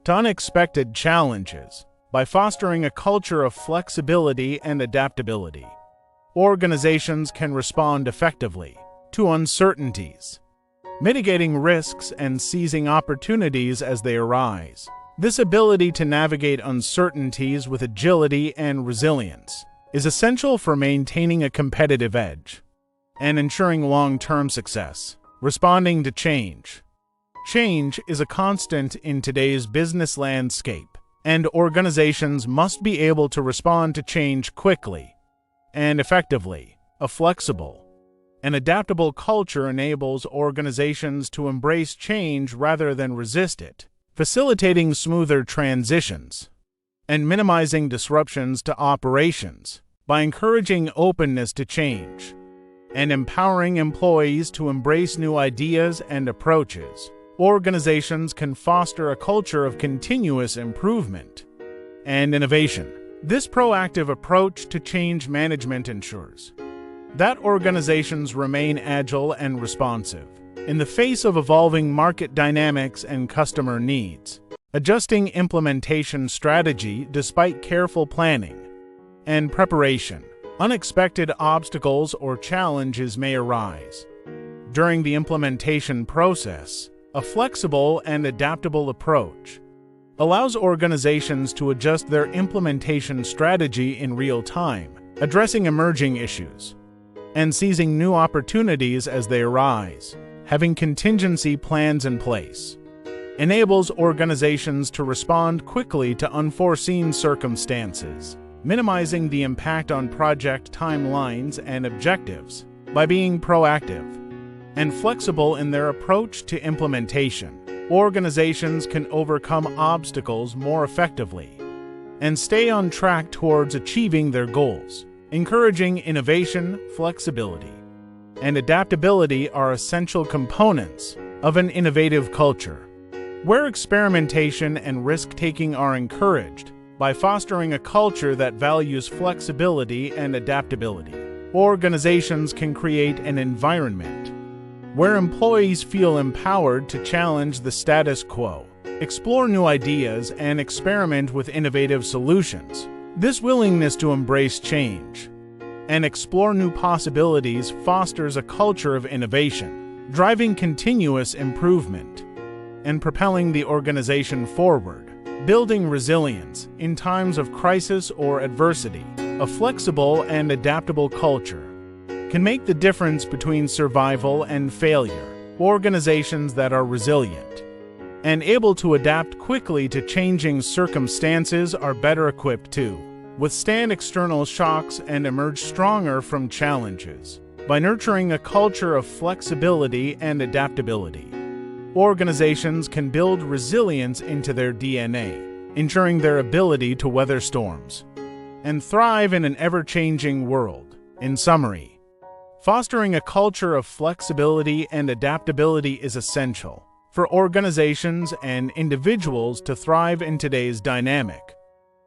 to unexpected challenges. By fostering a culture of flexibility and adaptability, organizations can respond effectively to uncertainties, mitigating risks and seizing opportunities as they arise. This ability to navigate uncertainties with agility and resilience is essential for maintaining a competitive edge and ensuring long-term success. Responding to change. Change is a constant in today's business landscape, and organizations must be able to respond to change quickly and effectively. A flexible and adaptable culture enables organizations to embrace change rather than resist it, facilitating smoother transitions and minimizing disruptions to operations. By encouraging openness to change and empowering employees to embrace new ideas and approaches, organizations can foster a culture of continuous improvement and innovation. This proactive approach to change management ensures that organizations remain agile and responsive in the face of evolving market dynamics and customer needs, adjusting implementation strategy despite careful planning and preparation. Unexpected obstacles or challenges may arise, during the implementation process. A flexible and adaptable approach allows organizations to adjust their implementation strategy in real time, addressing emerging issues and seizing new opportunities as they arise. Having contingency plans in place enables organizations to respond quickly to unforeseen circumstances, minimizing the impact on project timelines and objectives. By being proactive and flexible in their approach to implementation, organizations can overcome obstacles more effectively and stay on track towards achieving their goals. Encouraging innovation, flexibility, and adaptability are essential components of an innovative culture, where experimentation and risk-taking are encouraged. By fostering a culture that values flexibility and adaptability, organizations can create an environment where employees feel empowered to challenge the status quo, explore new ideas, and experiment with innovative solutions. This willingness to embrace change and explore new possibilities fosters a culture of innovation, driving continuous improvement and propelling the organization forward. Building resilience in times of crisis or adversity. A flexible and adaptable culture can make the difference between survival and failure. Organizations that are resilient and able to adapt quickly to changing circumstances are better equipped to withstand external shocks and emerge stronger from challenges. By nurturing a culture of flexibility and adaptability, organizations can build resilience into their DNA, ensuring their ability to weather storms and thrive in an ever-changing world. In summary, fostering a culture of flexibility and adaptability is essential for organizations and individuals to thrive in today's dynamic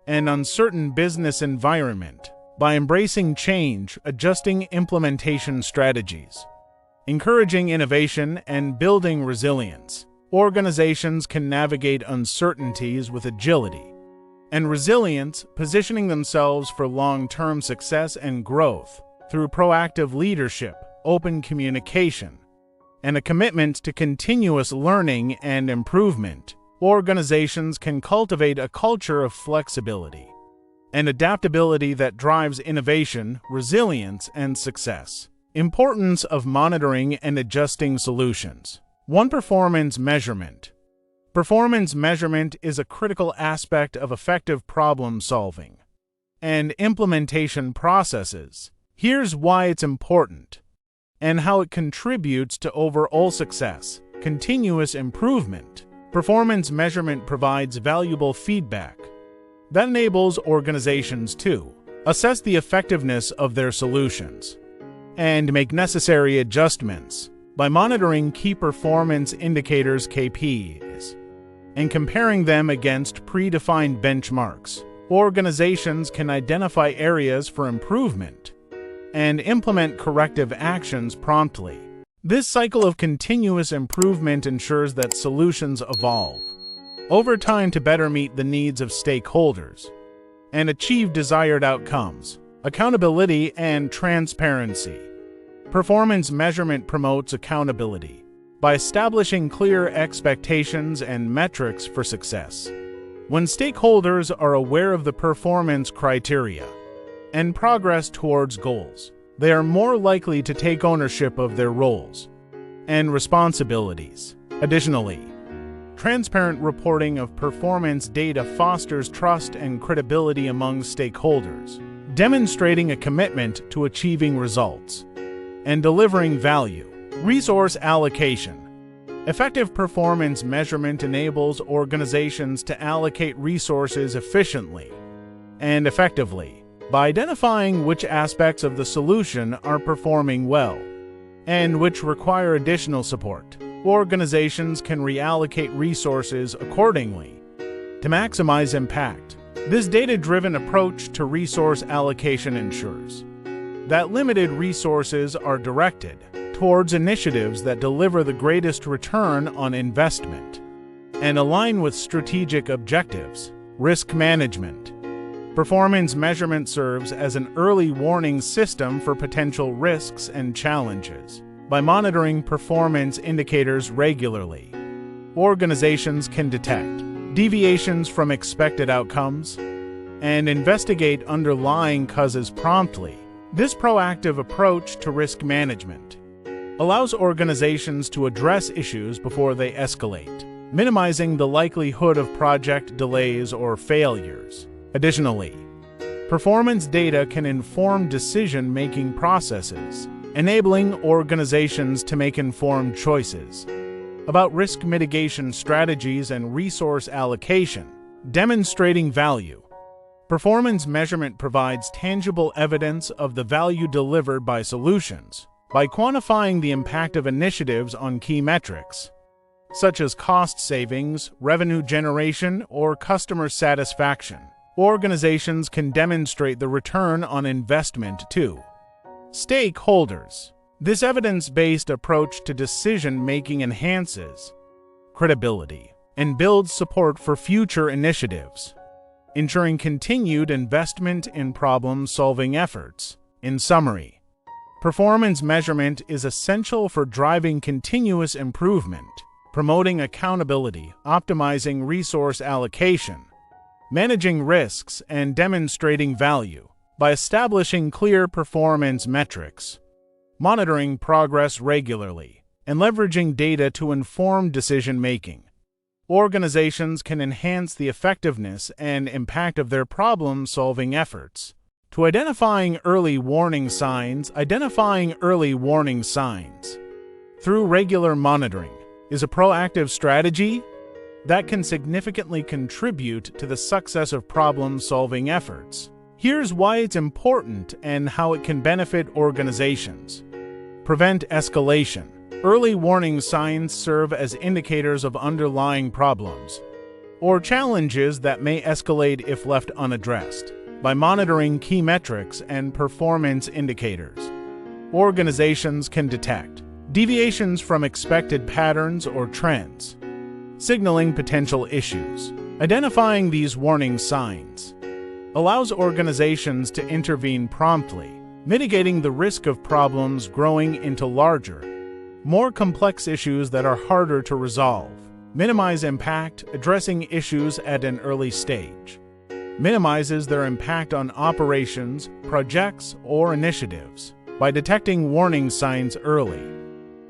and uncertain business environment. By embracing change, adjusting implementation strategies, encouraging innovation, and building resilience, organizations can navigate uncertainties with agility and resilience, positioning themselves for long-term success and growth. Through proactive leadership, open communication, and a commitment to continuous learning and improvement, organizations can cultivate a culture of flexibility and adaptability that drives innovation, resilience, and success. Importance of monitoring and adjusting solutions. 1. Performance measurement. Performance measurement is a critical aspect of effective problem-solving and implementation processes. Here's why it's important and how it contributes to overall success. Continuous improvement. Performance measurement provides valuable feedback that enables organizations to assess the effectiveness of their solutions and make necessary adjustments. By monitoring key performance indicators (KPIs) and comparing them against predefined benchmarks, organizations can identify areas for improvement and implement corrective actions promptly. This cycle of continuous improvement ensures that solutions evolve over time to better meet the needs of stakeholders and achieve desired outcomes. Accountability and transparency. Performance measurement promotes accountability by establishing clear expectations and metrics for success. When stakeholders are aware of the performance criteria and progress towards goals, they are more likely to take ownership of their roles and responsibilities. Additionally, transparent reporting of performance data fosters trust and credibility among stakeholders, demonstrating a commitment to achieving results and delivering value. Resource allocation. Effective performance measurement enables organizations to allocate resources efficiently and effectively. By identifying which aspects of the solution are performing well and which require additional support, organizations can reallocate resources accordingly to maximize impact. This data-driven approach to resource allocation ensures that limited resources are directed towards initiatives that deliver the greatest return on investment and align with strategic objectives. Risk management. Performance measurement serves as an early warning system for potential risks and challenges. By monitoring performance indicators regularly, organizations can detect deviations from expected outcomes and investigate underlying causes promptly. This proactive approach to risk management allows organizations to address issues before they escalate, minimizing the likelihood of project delays or failures. Additionally, performance data can inform decision-making processes, enabling organizations to make informed choices about risk mitigation strategies and resource allocation. Demonstrating value. Performance measurement provides tangible evidence of the value delivered by solutions. By quantifying the impact of initiatives on key metrics, such as cost savings, revenue generation, or customer satisfaction, organizations can demonstrate the return on investment to stakeholders. This evidence-based approach to decision-making enhances credibility and builds support for future initiatives, ensuring continued investment in problem-solving efforts. In summary, performance measurement is essential for driving continuous improvement, promoting accountability, optimizing resource allocation, managing risks, and demonstrating value. By establishing clear performance metrics, monitoring progress regularly, and leveraging data to inform decision-making, organizations can enhance the effectiveness and impact of their problem-solving efforts. To identifying early warning signs through regular monitoring is a proactive strategy that can significantly contribute to the success of problem-solving efforts. Here's why it's important and how it can benefit organizations. Prevent escalation. Early warning signs serve as indicators of underlying problems or challenges that may escalate if left unaddressed. By monitoring key metrics and performance indicators, organizations can detect deviations from expected patterns or trends, signaling potential issues. Identifying these warning signs allows organizations to intervene promptly, mitigating the risk of problems growing into larger, more complex issues that are harder to resolve. Minimize impact. Addressing issues at an early stage minimizes their impact on operations, projects, or initiatives. By detecting warning signs early,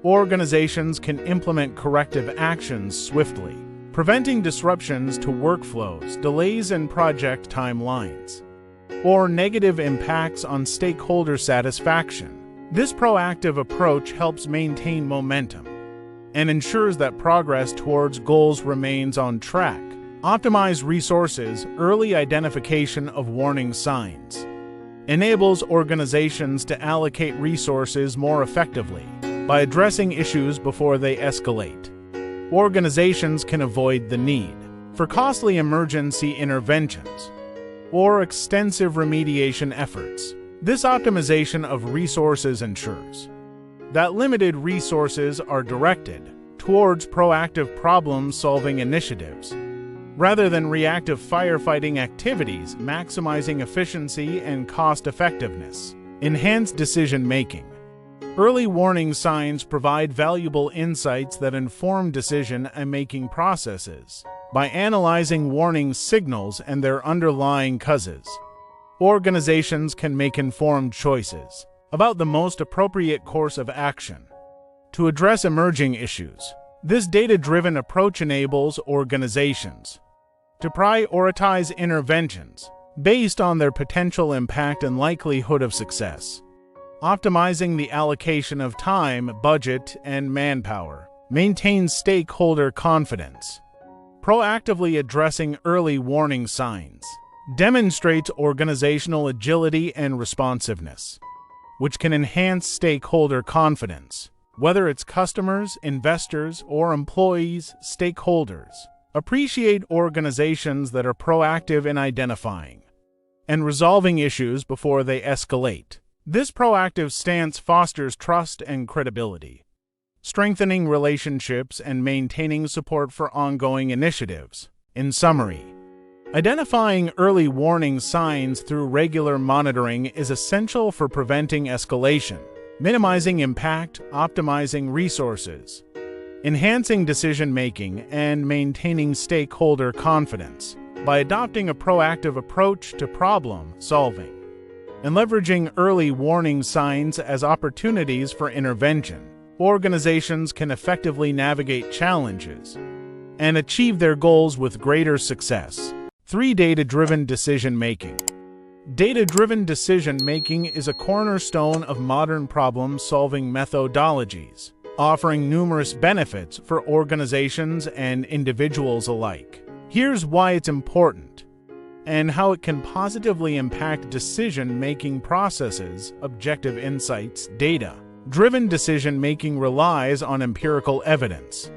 organizations can implement corrective actions swiftly, preventing disruptions to workflows, delays in project timelines, or negative impacts on stakeholder satisfaction. This proactive approach helps maintain momentum and ensures that progress towards goals remains on track. Optimize resources. Early identification of warning signs enables organizations to allocate resources more effectively. By addressing issues before they escalate, organizations can avoid the need for costly emergency interventions or extensive remediation efforts. This optimization of resources ensures that limited resources are directed towards proactive problem-solving initiatives rather than reactive firefighting activities, maximizing efficiency and cost-effectiveness. Enhance decision-making. Early warning signs provide valuable insights that inform decision-making processes. By analyzing warning signals and their underlying causes, organizations can make informed choices about the most appropriate course of action to address emerging issues. This data-driven approach enables organizations to prioritize interventions based on their potential impact and likelihood of success. Optimizing the allocation of time, budget, and manpower maintains stakeholder confidence. Proactively addressing early warning signs demonstrates organizational agility and responsiveness, which can enhance stakeholder confidence. Whether it's customers, investors, or employees, stakeholders appreciate organizations that are proactive in identifying and resolving issues before they escalate. This proactive stance fosters trust and credibility, strengthening relationships and maintaining support for ongoing initiatives. In summary, identifying early warning signs through regular monitoring is essential for preventing escalation, minimizing impact, optimizing resources, enhancing decision-making, and maintaining stakeholder confidence. By adopting a proactive approach to problem-solving and leveraging early warning signs as opportunities for intervention, organizations can effectively navigate challenges and achieve their goals with greater success. 3. Data-driven decision-making. Data-driven decision-making is a cornerstone of modern problem-solving methodologies, offering numerous benefits for organizations and individuals alike. Here's why it's important and how it can positively impact decision-making processes. Objective insights. Data-driven decision-making relies on empirical evidence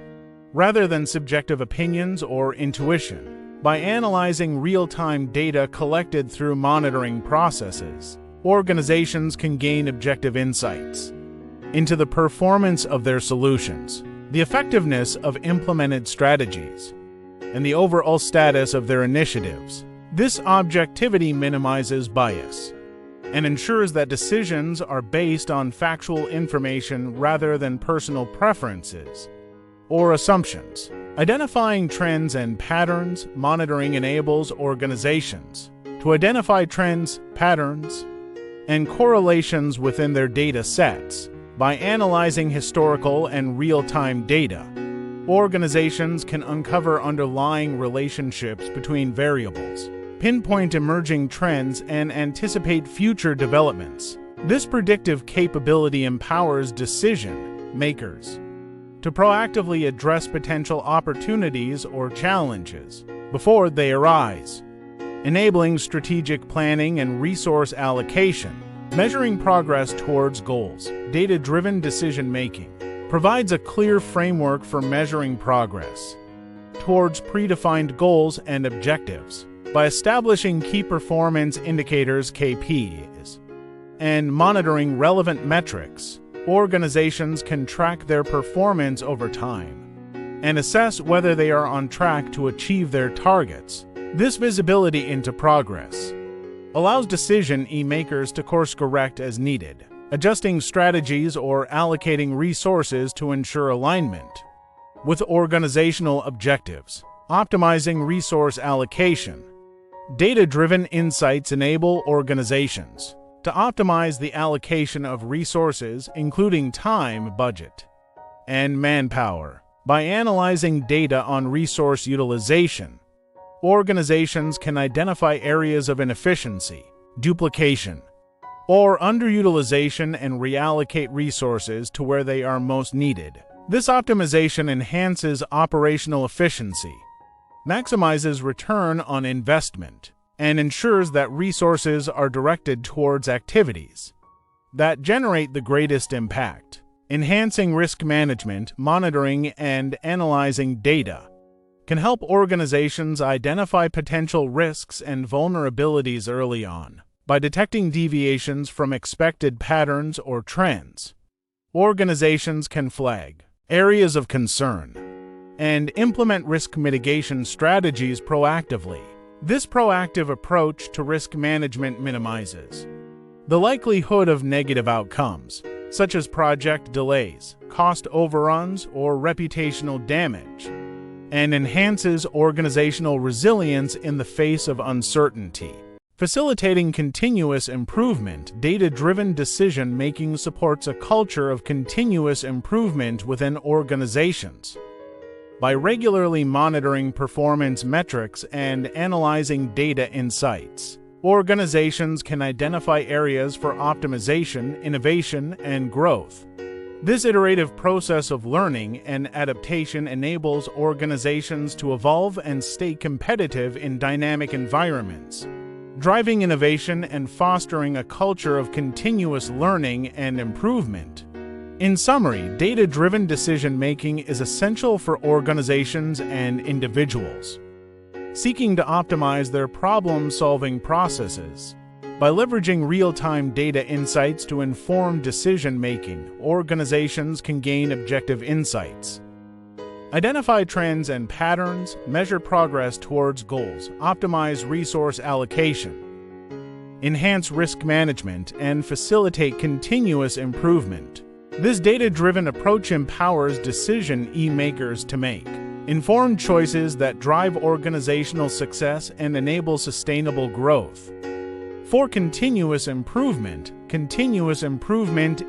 rather than subjective opinions or intuition. By analyzing real-time data collected through monitoring processes, organizations can gain objective insights into the performance of their solutions, the effectiveness of implemented strategies, and the overall status of their initiatives. This objectivity minimizes bias and ensures that decisions are based on factual information rather than personal preferences or assumptions. Identifying trends and patterns. Monitoring enables organizations to identify trends, patterns, and correlations within their data sets. By analyzing historical and real-time data, organizations can uncover underlying relationships between variables, pinpoint emerging trends, and anticipate future developments. This predictive capability empowers decision-makers to proactively address potential opportunities or challenges before they arise, enabling strategic planning and resource allocation. Measuring progress towards goals. Data-driven decision-making provides a clear framework for measuring progress towards predefined goals and objectives. By establishing key performance indicators (KPIs) and monitoring relevant metrics, organizations can track their performance over time and assess whether they are on track to achieve their targets. This visibility into progress allows decision-makers to course-correct as needed, adjusting strategies or allocating resources to ensure alignment with organizational objectives. Optimizing resource allocation. Data-driven insights enable organizations to optimize the allocation of resources, including time, budget, and manpower. By analyzing data on resource utilization, organizations can identify areas of inefficiency, duplication, or underutilization and reallocate resources to where they are most needed. This optimization enhances operational efficiency, maximizes return on investment, and ensures that resources are directed towards activities that generate the greatest impact. Enhancing risk management. Monitoring and analyzing data can help organizations identify potential risks and vulnerabilities early on. By detecting deviations from expected patterns or trends, organizations can flag areas of concern and implement risk mitigation strategies proactively. This proactive approach to risk management minimizes the likelihood of negative outcomes, such as project delays, cost overruns, or reputational damage, and enhances organizational resilience in the face of uncertainty. Facilitating continuous improvement. Data-driven decision-making supports a culture of continuous improvement within organizations. By regularly monitoring performance metrics and analyzing data insights, organizations can identify areas for optimization, innovation, and growth. This iterative process of learning and adaptation enables organizations to evolve and stay competitive in dynamic environments, driving innovation and fostering a culture of continuous learning and improvement. In summary, data-driven decision-making is essential for organizations and individuals seeking to optimize their problem-solving processes. By leveraging real-time data insights to inform decision-making, organizations can gain objective insights, identify trends and patterns, measure progress towards goals, optimize resource allocation, enhance risk management, and facilitate continuous improvement. This data-driven approach empowers decision-makers to make informed choices that drive organizational success and enable sustainable growth. For continuous improvement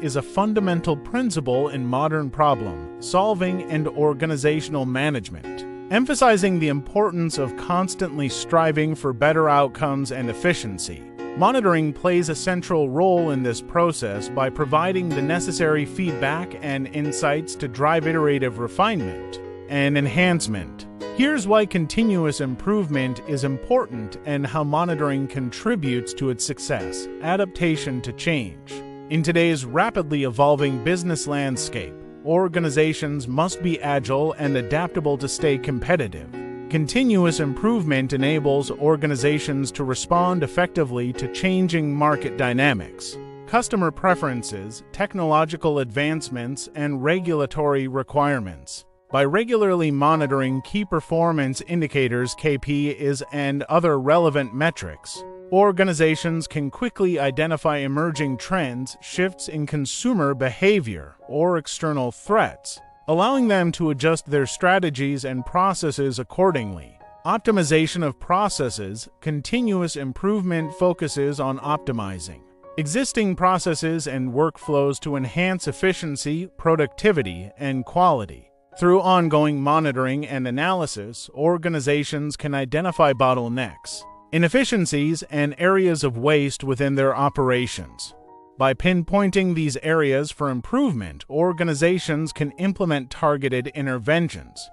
is a fundamental principle in modern problem solving and organizational management, emphasizing the importance of constantly striving for better outcomes and efficiency. Monitoring plays a central role in this process by providing the necessary feedback and insights to drive iterative refinement and enhancement. Here's why continuous improvement is important and how monitoring contributes to its success: adaptation to change. In today's rapidly evolving business landscape, organizations must be agile and adaptable to stay competitive. Continuous improvement enables organizations to respond effectively to changing market dynamics, customer preferences, technological advancements, and regulatory requirements. By regularly monitoring key performance indicators (KPIs) and other relevant metrics, organizations can quickly identify emerging trends, shifts in consumer behavior, or external threats, allowing them to adjust their strategies and processes accordingly. Optimization of processes. Continuous improvement focuses on optimizing existing processes and workflows to enhance efficiency, productivity, and quality. Through ongoing monitoring and analysis, organizations can identify bottlenecks, inefficiencies, and areas of waste within their operations. By pinpointing these areas for improvement, organizations can implement targeted interventions,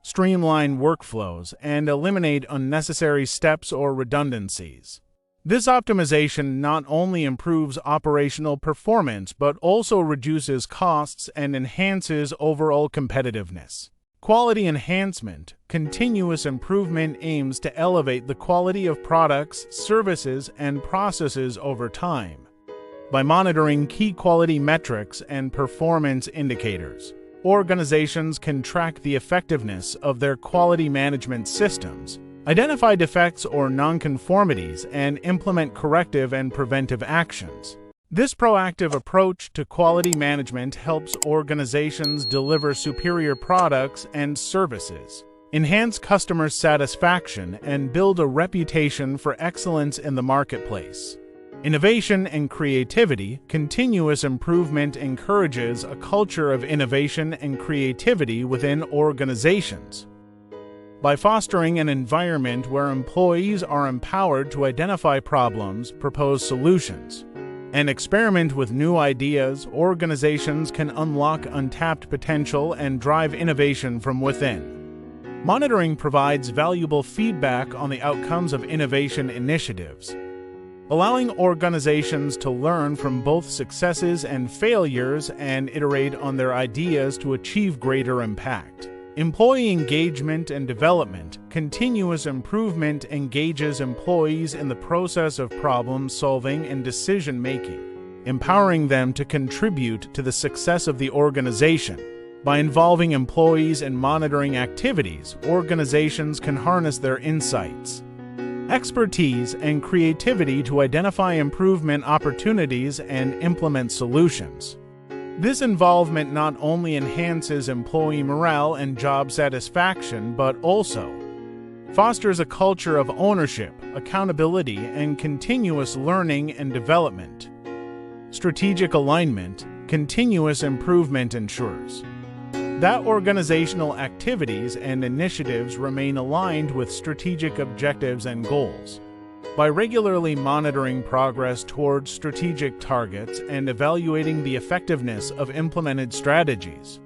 streamline workflows, and eliminate unnecessary steps or redundancies. This optimization not only improves operational performance but also reduces costs and enhances overall competitiveness. Quality enhancement. Continuous improvement aims to elevate the quality of products, services, and processes over time. By monitoring key quality metrics and performance indicators, organizations can track the effectiveness of their quality management systems, identify defects or nonconformities, and implement corrective and preventive actions. This proactive approach to quality management helps organizations deliver superior products and services, enhance customer satisfaction, and build a reputation for excellence in the marketplace. Innovation and creativity. Continuous improvement encourages a culture of innovation and creativity within organizations. By fostering an environment where employees are empowered to identify problems, propose solutions, and experiment with new ideas, organizations can unlock untapped potential and drive innovation from within. Monitoring provides valuable feedback on the outcomes of innovation initiatives, allowing organizations to learn from both successes and failures and iterate on their ideas to achieve greater impact. Employee engagement and development. Continuous improvement engages employees in the process of problem-solving and decision-making, empowering them to contribute to the success of the organization. By involving employees in monitoring activities, organizations can harness their insights, expertise, and creativity to identify improvement opportunities and implement solutions. This involvement not only enhances employee morale and job satisfaction, but also fosters a culture of ownership, accountability, and continuous learning and development. Strategic alignment. Continuous improvement ensures that organizational activities and initiatives remain aligned with strategic objectives and goals. By regularly monitoring progress towards strategic targets and evaluating the effectiveness of implemented strategies,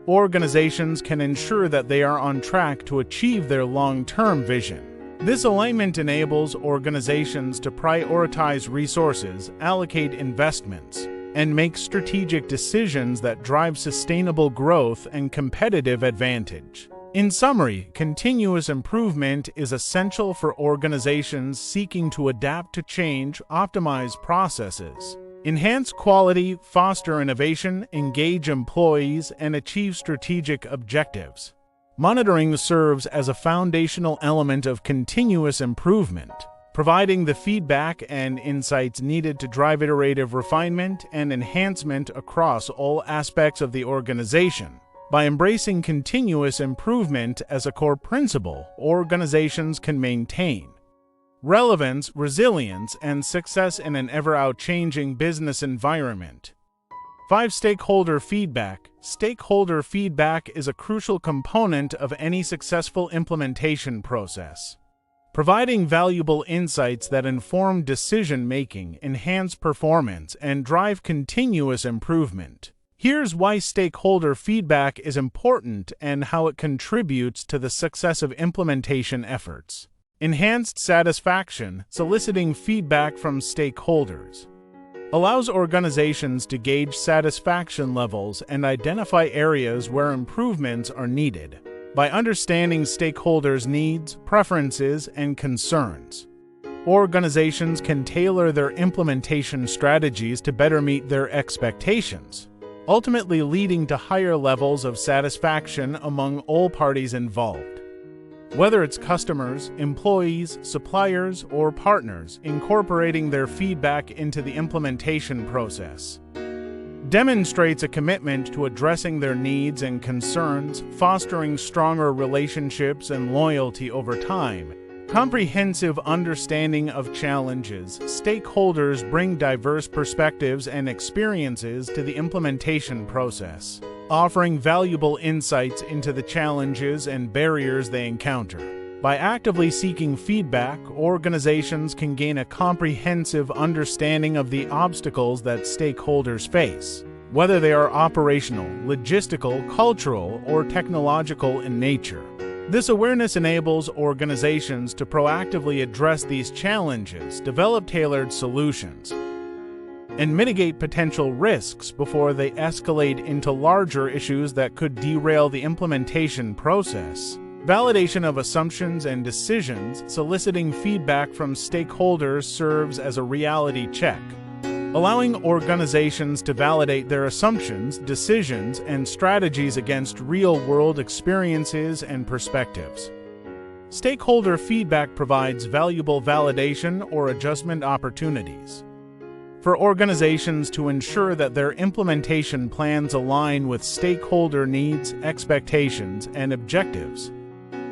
organizations can ensure that they are on track to achieve their long-term vision. This alignment enables organizations to prioritize resources, allocate investments, and make strategic decisions that drive sustainable growth and competitive advantage. In summary, continuous improvement is essential for organizations seeking to adapt to change, optimize processes, enhance quality, foster innovation, engage employees, and achieve strategic objectives. Monitoring serves as a foundational element of continuous improvement, providing the feedback and insights needed to drive iterative refinement and enhancement across all aspects of the organization. By embracing continuous improvement as a core principle, organizations can maintain relevance, resilience, and success in an ever-changing business environment. 5. Stakeholder feedback. Stakeholder feedback is a crucial component of any successful implementation process, providing valuable insights that inform decision-making, enhance performance, and drive continuous improvement. Here's why stakeholder feedback is important and how it contributes to the success of implementation efforts. Enhanced satisfaction. Soliciting feedback from stakeholders allows organizations to gauge satisfaction levels and identify areas where improvements are needed. By understanding stakeholders' needs, preferences, and concerns, organizations can tailor their implementation strategies to better meet their expectations, ultimately leading to higher levels of satisfaction among all parties involved. Whether it's customers, employees, suppliers, or partners, incorporating their feedback into the implementation process demonstrates a commitment to addressing their needs and concerns, fostering stronger relationships and loyalty over time. Comprehensive understanding of challenges. Stakeholders bring diverse perspectives and experiences to the implementation process, offering valuable insights into the challenges and barriers they encounter. By actively seeking feedback, organizations can gain a comprehensive understanding of the obstacles that stakeholders face, whether they are operational, logistical, cultural, or technological in nature. This awareness enables organizations to proactively address these challenges, develop tailored solutions, and mitigate potential risks before they escalate into larger issues that could derail the implementation process. Validation of assumptions and decisions. Soliciting feedback from stakeholders serves as a reality check, allowing organizations to validate their assumptions, decisions, and strategies against real-world experiences and perspectives. Stakeholder feedback provides valuable validation or adjustment opportunities for organizations to ensure that their implementation plans align with stakeholder needs, expectations, and objectives.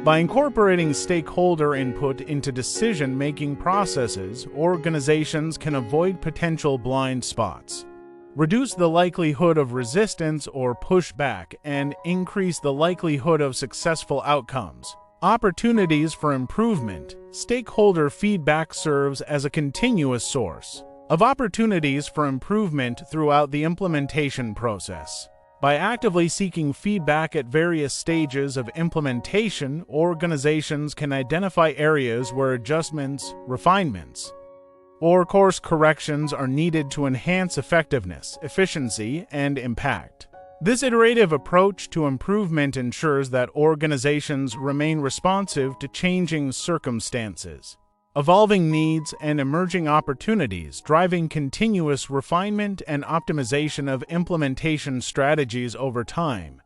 By incorporating stakeholder input into decision-making processes, organizations can avoid potential blind spots, reduce the likelihood of resistance or pushback, and increase the likelihood of successful outcomes. Opportunities for improvement. Stakeholder feedback serves as a continuous source of opportunities for improvement throughout the implementation process. By actively seeking feedback at various stages of implementation, organizations can identify areas where adjustments, refinements, or course corrections are needed to enhance effectiveness, efficiency, and impact. This iterative approach to improvement ensures that organizations remain responsive to changing circumstances, evolving needs, and emerging opportunities, driving continuous refinement and optimization of implementation strategies over time.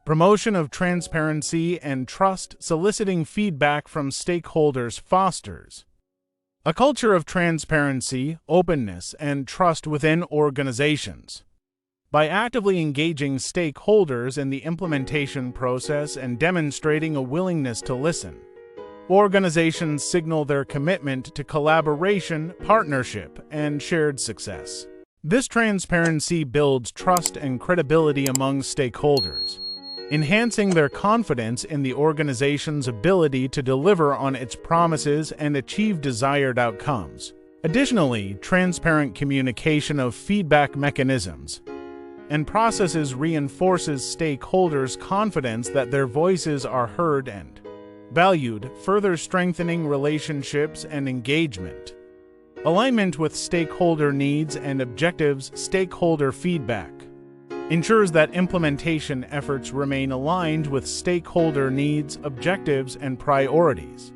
Promotion of transparency and trust. Soliciting feedback from stakeholders fosters a culture of transparency, openness, and trust within organizations. By actively engaging stakeholders in the implementation process and demonstrating a willingness to listen, organizations signal their commitment to collaboration, partnership, and shared success. This transparency builds trust and credibility among stakeholders, enhancing their confidence in the organization's ability to deliver on its promises and achieve desired outcomes. Additionally, transparent communication of feedback mechanisms and processes reinforces stakeholders' confidence that their voices are heard and valued, further strengthening relationships and engagement. Alignment with stakeholder needs and objectives. Stakeholder feedback ensures that implementation efforts remain aligned with stakeholder needs, objectives, and priorities.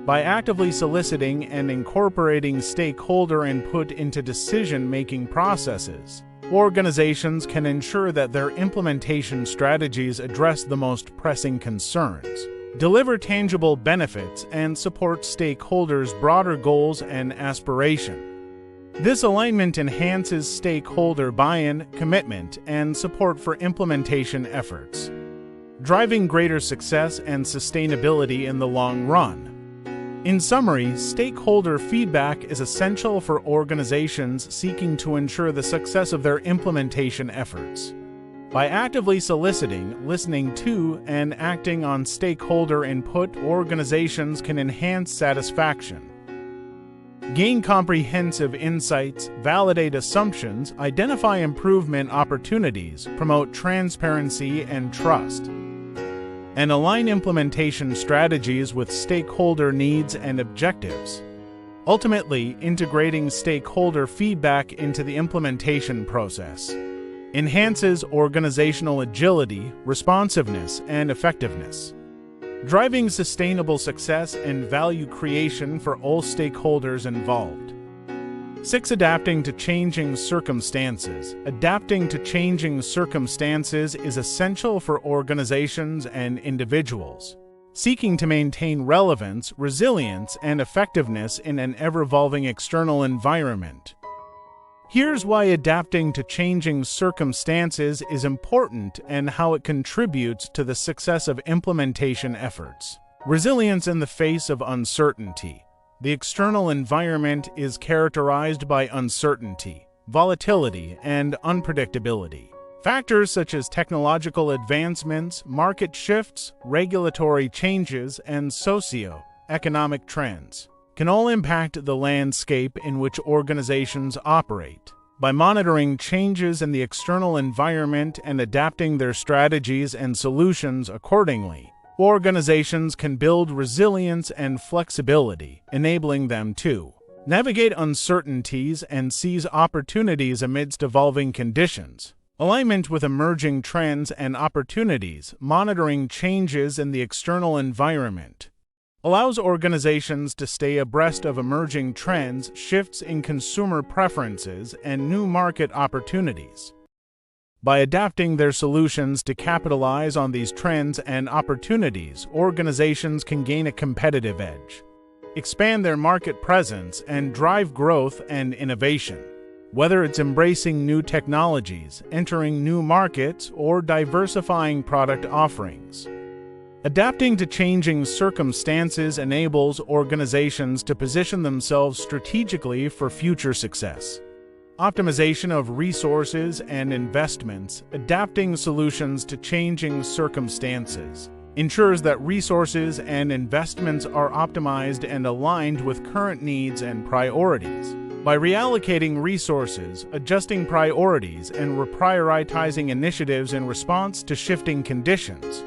By actively soliciting and incorporating stakeholder input into decision-making processes, organizations can ensure that their implementation strategies address the most pressing concerns, deliver tangible benefits, and support stakeholders' broader goals and aspirations. This alignment enhances stakeholder buy-in, commitment, and support for implementation efforts, driving greater success and sustainability in the long run. In summary, stakeholder feedback is essential for organizations seeking to ensure the success of their implementation efforts. By actively soliciting, listening to, and acting on stakeholder input, organizations can enhance satisfaction, gain comprehensive insights, validate assumptions, identify improvement opportunities, promote transparency and trust, and align implementation strategies with stakeholder needs and objectives. Ultimately, integrating stakeholder feedback into the implementation process enhances organizational agility, responsiveness, and effectiveness, driving sustainable success and value creation for all stakeholders involved. 6. Adapting to changing circumstances. Adapting to changing circumstances is essential for organizations and individuals seeking to maintain relevance, resilience, and effectiveness in an ever-evolving external environment. Here's why adapting to changing circumstances is important and how it contributes to the success of implementation efforts. Resilience in the face of uncertainty. The external environment is characterized by uncertainty, volatility, and unpredictability. Factors such as technological advancements, market shifts, regulatory changes, and socio-economic trends can all impact the landscape in which organizations operate. By monitoring changes in the external environment and adapting their strategies and solutions accordingly, organizations can build resilience and flexibility, enabling them to navigate uncertainties and seize opportunities amidst evolving conditions. Alignment with emerging trends and opportunities. Monitoring changes in the external environment allows organizations to stay abreast of emerging trends, shifts in consumer preferences, and new market opportunities. By adapting their solutions to capitalize on these trends and opportunities, organizations can gain a competitive edge, expand their market presence, and drive growth and innovation. Whether it's embracing new technologies, entering new markets, or diversifying product offerings, adapting to changing circumstances enables organizations to position themselves strategically for future success. Optimization of resources and investments. Adapting solutions to changing circumstances ensures that resources and investments are optimized and aligned with current needs and priorities. By reallocating resources, adjusting priorities, and reprioritizing initiatives in response to shifting conditions,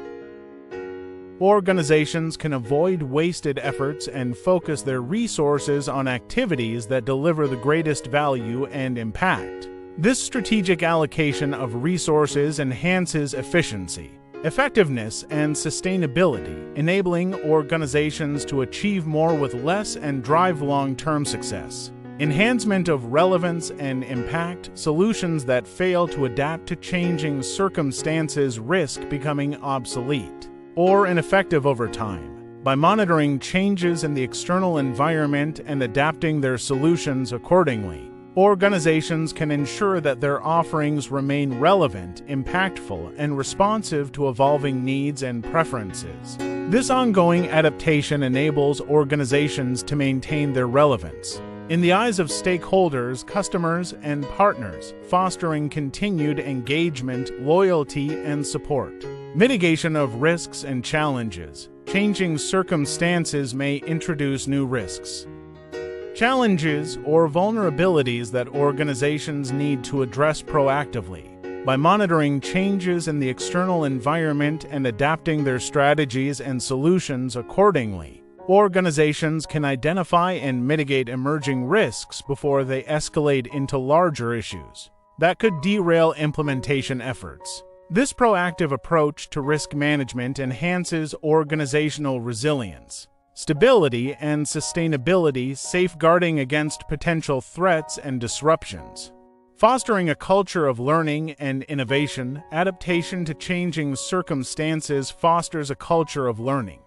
organizations can avoid wasted efforts and focus their resources on activities that deliver the greatest value and impact. This strategic allocation of resources enhances efficiency, effectiveness, and sustainability, enabling organizations to achieve more with less and drive long-term success. Enhancement of relevance and impact. Solutions that fail to adapt to changing circumstances risk becoming obsolete or ineffective over time. By monitoring changes in the external environment and adapting their solutions accordingly, organizations can ensure that their offerings remain relevant, impactful, and responsive to evolving needs and preferences. This ongoing adaptation enables organizations to maintain their relevance in the eyes of stakeholders, customers, and partners, fostering continued engagement, loyalty, and support. Mitigation of risks and challenges. Changing circumstances may introduce new risks, challenges, or vulnerabilities that organizations need to address proactively. By monitoring changes in the external environment and adapting their strategies and solutions accordingly, organizations can identify and mitigate emerging risks before they escalate into larger issues that could derail implementation efforts. This proactive approach to risk management enhances organizational resilience, stability, and sustainability, safeguarding against potential threats and disruptions. Fostering a culture of learning and innovation. Adaptation to changing circumstances fosters a culture of learning,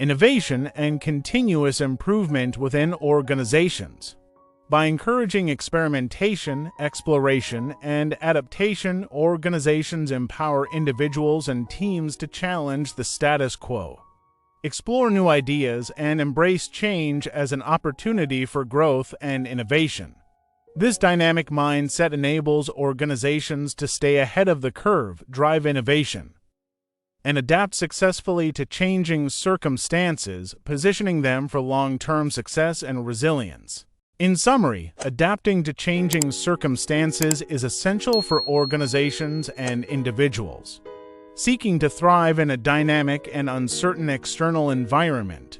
innovation, and continuous improvement within organizations. By encouraging experimentation, exploration, and adaptation, organizations empower individuals and teams to challenge the status quo, explore new ideas, and embrace change as an opportunity for growth and innovation. This dynamic mindset enables organizations to stay ahead of the curve, drive innovation, and adapt successfully to changing circumstances, positioning them for long-term success and resilience. In summary, adapting to changing circumstances is essential for organizations and individuals seeking to thrive in a dynamic and uncertain external environment.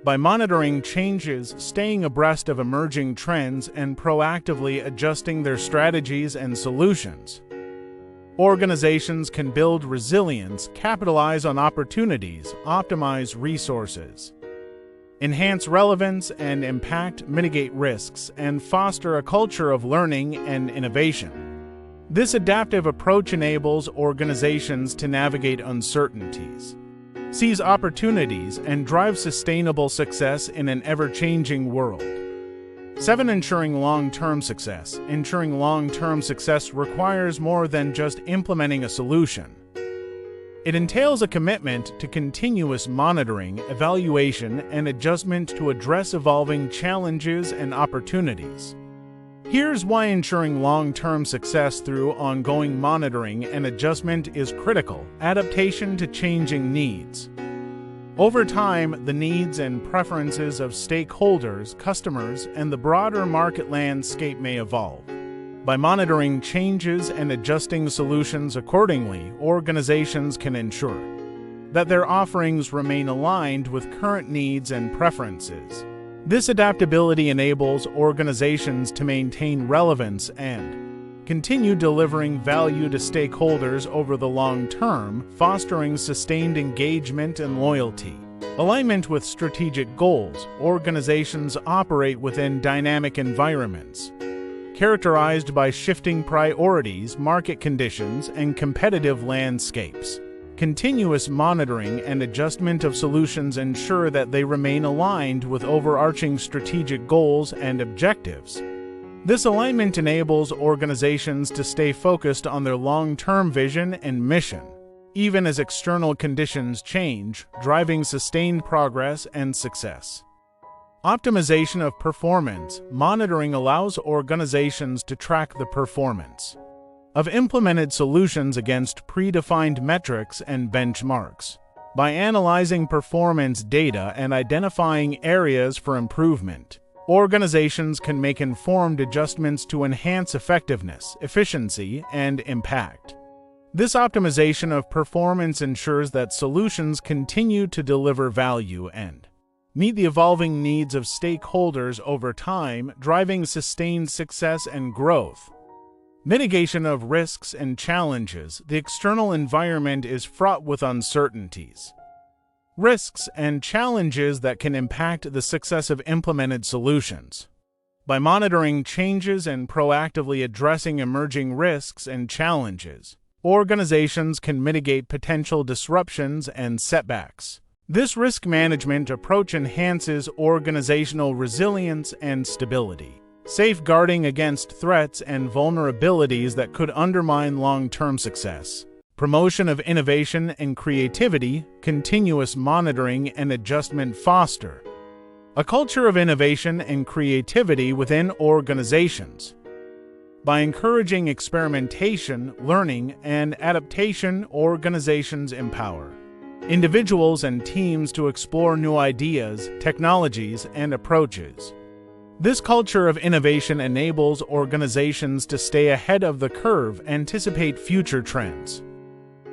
By monitoring changes, staying abreast of emerging trends, and proactively adjusting their strategies and solutions, organizations can build resilience, capitalize on opportunities, optimize resources, enhance relevance and impact, mitigate risks, and foster a culture of learning and innovation. This adaptive approach enables organizations to navigate uncertainties, seize opportunities, and drive sustainable success in an ever-changing world. 7. Ensuring long-term success. Ensuring long-term success requires more than just implementing a solution. It entails a commitment to continuous monitoring, evaluation, and adjustment to address evolving challenges and opportunities. Here's why ensuring long-term success through ongoing monitoring and adjustment is critical. Adaptation to changing needs. Over time, the needs and preferences of stakeholders, customers, and the broader market landscape may evolve. By monitoring changes and adjusting solutions accordingly, organizations can ensure that their offerings remain aligned with current needs and preferences. This adaptability enables organizations to maintain relevance and continue delivering value to stakeholders over the long term, fostering sustained engagement and loyalty. Alignment with strategic goals. Organizations operate within dynamic environments characterized by shifting priorities, market conditions, and competitive landscapes. Continuous monitoring and adjustment of solutions ensure that they remain aligned with overarching strategic goals and objectives. This alignment enables organizations to stay focused on their long-term vision and mission, even as external conditions change, driving sustained progress and success. Optimization of performance. Monitoring allows organizations to track the performance of implemented solutions against predefined metrics and benchmarks. By analyzing performance data and identifying areas for improvement, organizations can make informed adjustments to enhance effectiveness, efficiency, and impact. This optimization of performance ensures that solutions continue to deliver value and meet the evolving needs of stakeholders over time, driving sustained success and growth. Mitigation of risks and challenges. The external environment is fraught with uncertainties, risks, and challenges that can impact the success of implemented solutions. By monitoring changes and proactively addressing emerging risks and challenges, organizations can mitigate potential disruptions and setbacks. This risk management approach enhances organizational resilience and stability, safeguarding against threats and vulnerabilities that could undermine long-term success. Promotion of innovation and creativity. Continuous monitoring and adjustment foster a culture of innovation and creativity within organizations. By encouraging experimentation, learning, and adaptation, organizations empower individuals and teams to explore new ideas, technologies, and approaches. This culture of innovation enables organizations to stay ahead of the curve, anticipate future trends,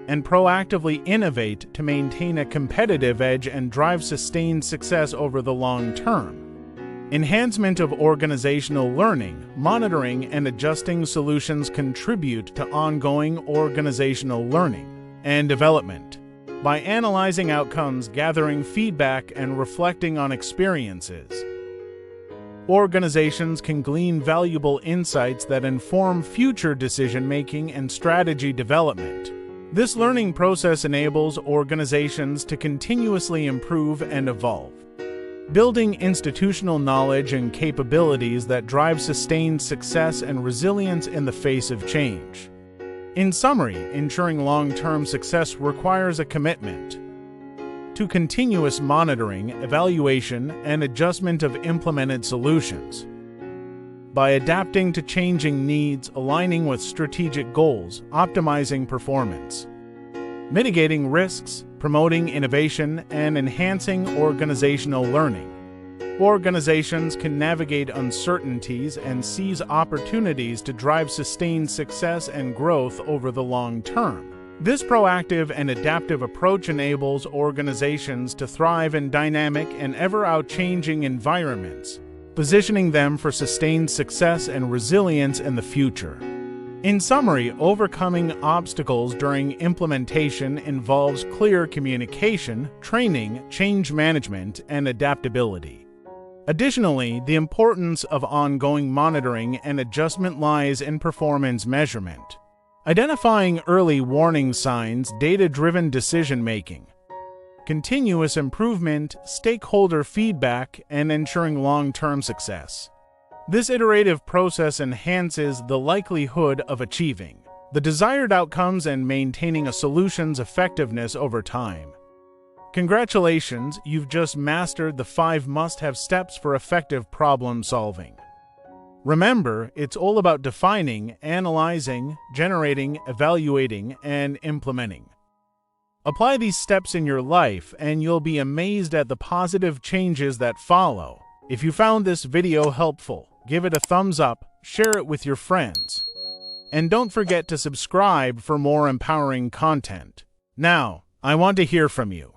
and proactively innovate to maintain a competitive edge and drive sustained success over the long term. Enhancement of organizational learning, monitoring, and adjusting solutions contribute to ongoing organizational learning and development. By analyzing outcomes, gathering feedback, and reflecting on experiences, organizations can glean valuable insights that inform future decision-making and strategy development. This learning process enables organizations to continuously improve and evolve, building institutional knowledge and capabilities that drive sustained success and resilience in the face of change. In summary, ensuring long-term success requires a commitment to continuous monitoring, evaluation, and adjustment of implemented solutions. By adapting to changing needs, aligning with strategic goals, optimizing performance, mitigating risks, promoting innovation, and enhancing organizational learning, organizations can navigate uncertainties and seize opportunities to drive sustained success and growth over the long term. This proactive and adaptive approach enables organizations to thrive in dynamic and ever-changing environments, positioning them for sustained success and resilience in the future. In summary, overcoming obstacles during implementation involves clear communication, training, change management, and adaptability. Additionally, the importance of ongoing monitoring and adjustment lies in performance measurement, identifying early warning signs, data-driven decision-making, continuous improvement, stakeholder feedback, and ensuring long-term success. This iterative process enhances the likelihood of achieving the desired outcomes and maintaining a solution's effectiveness over time. Congratulations, you've just mastered the 5 must-have steps for effective problem solving. Remember, it's all about defining, analyzing, generating, evaluating, and implementing. Apply these steps in your life, and you'll be amazed at the positive changes that follow. If you found this video helpful, give it a thumbs up, share it with your friends, and don't forget to subscribe for more empowering content. Now, I want to hear from you.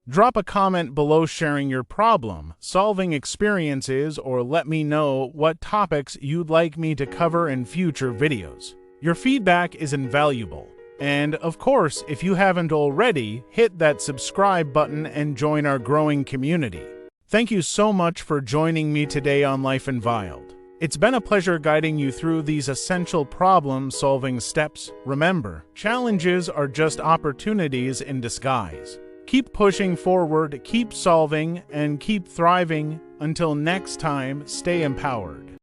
Drop a comment below sharing your problem-solving experiences, or let me know what topics you'd like me to cover in future videos. Your feedback is invaluable. And, of course, if you haven't already, hit that subscribe button and join our growing community. Thank you so much for joining me today on LifeUnveiled. It's been a pleasure guiding you through these essential problem-solving steps. Remember, challenges are just opportunities in disguise. Keep pushing forward, keep solving, and keep thriving. Until next time, stay empowered.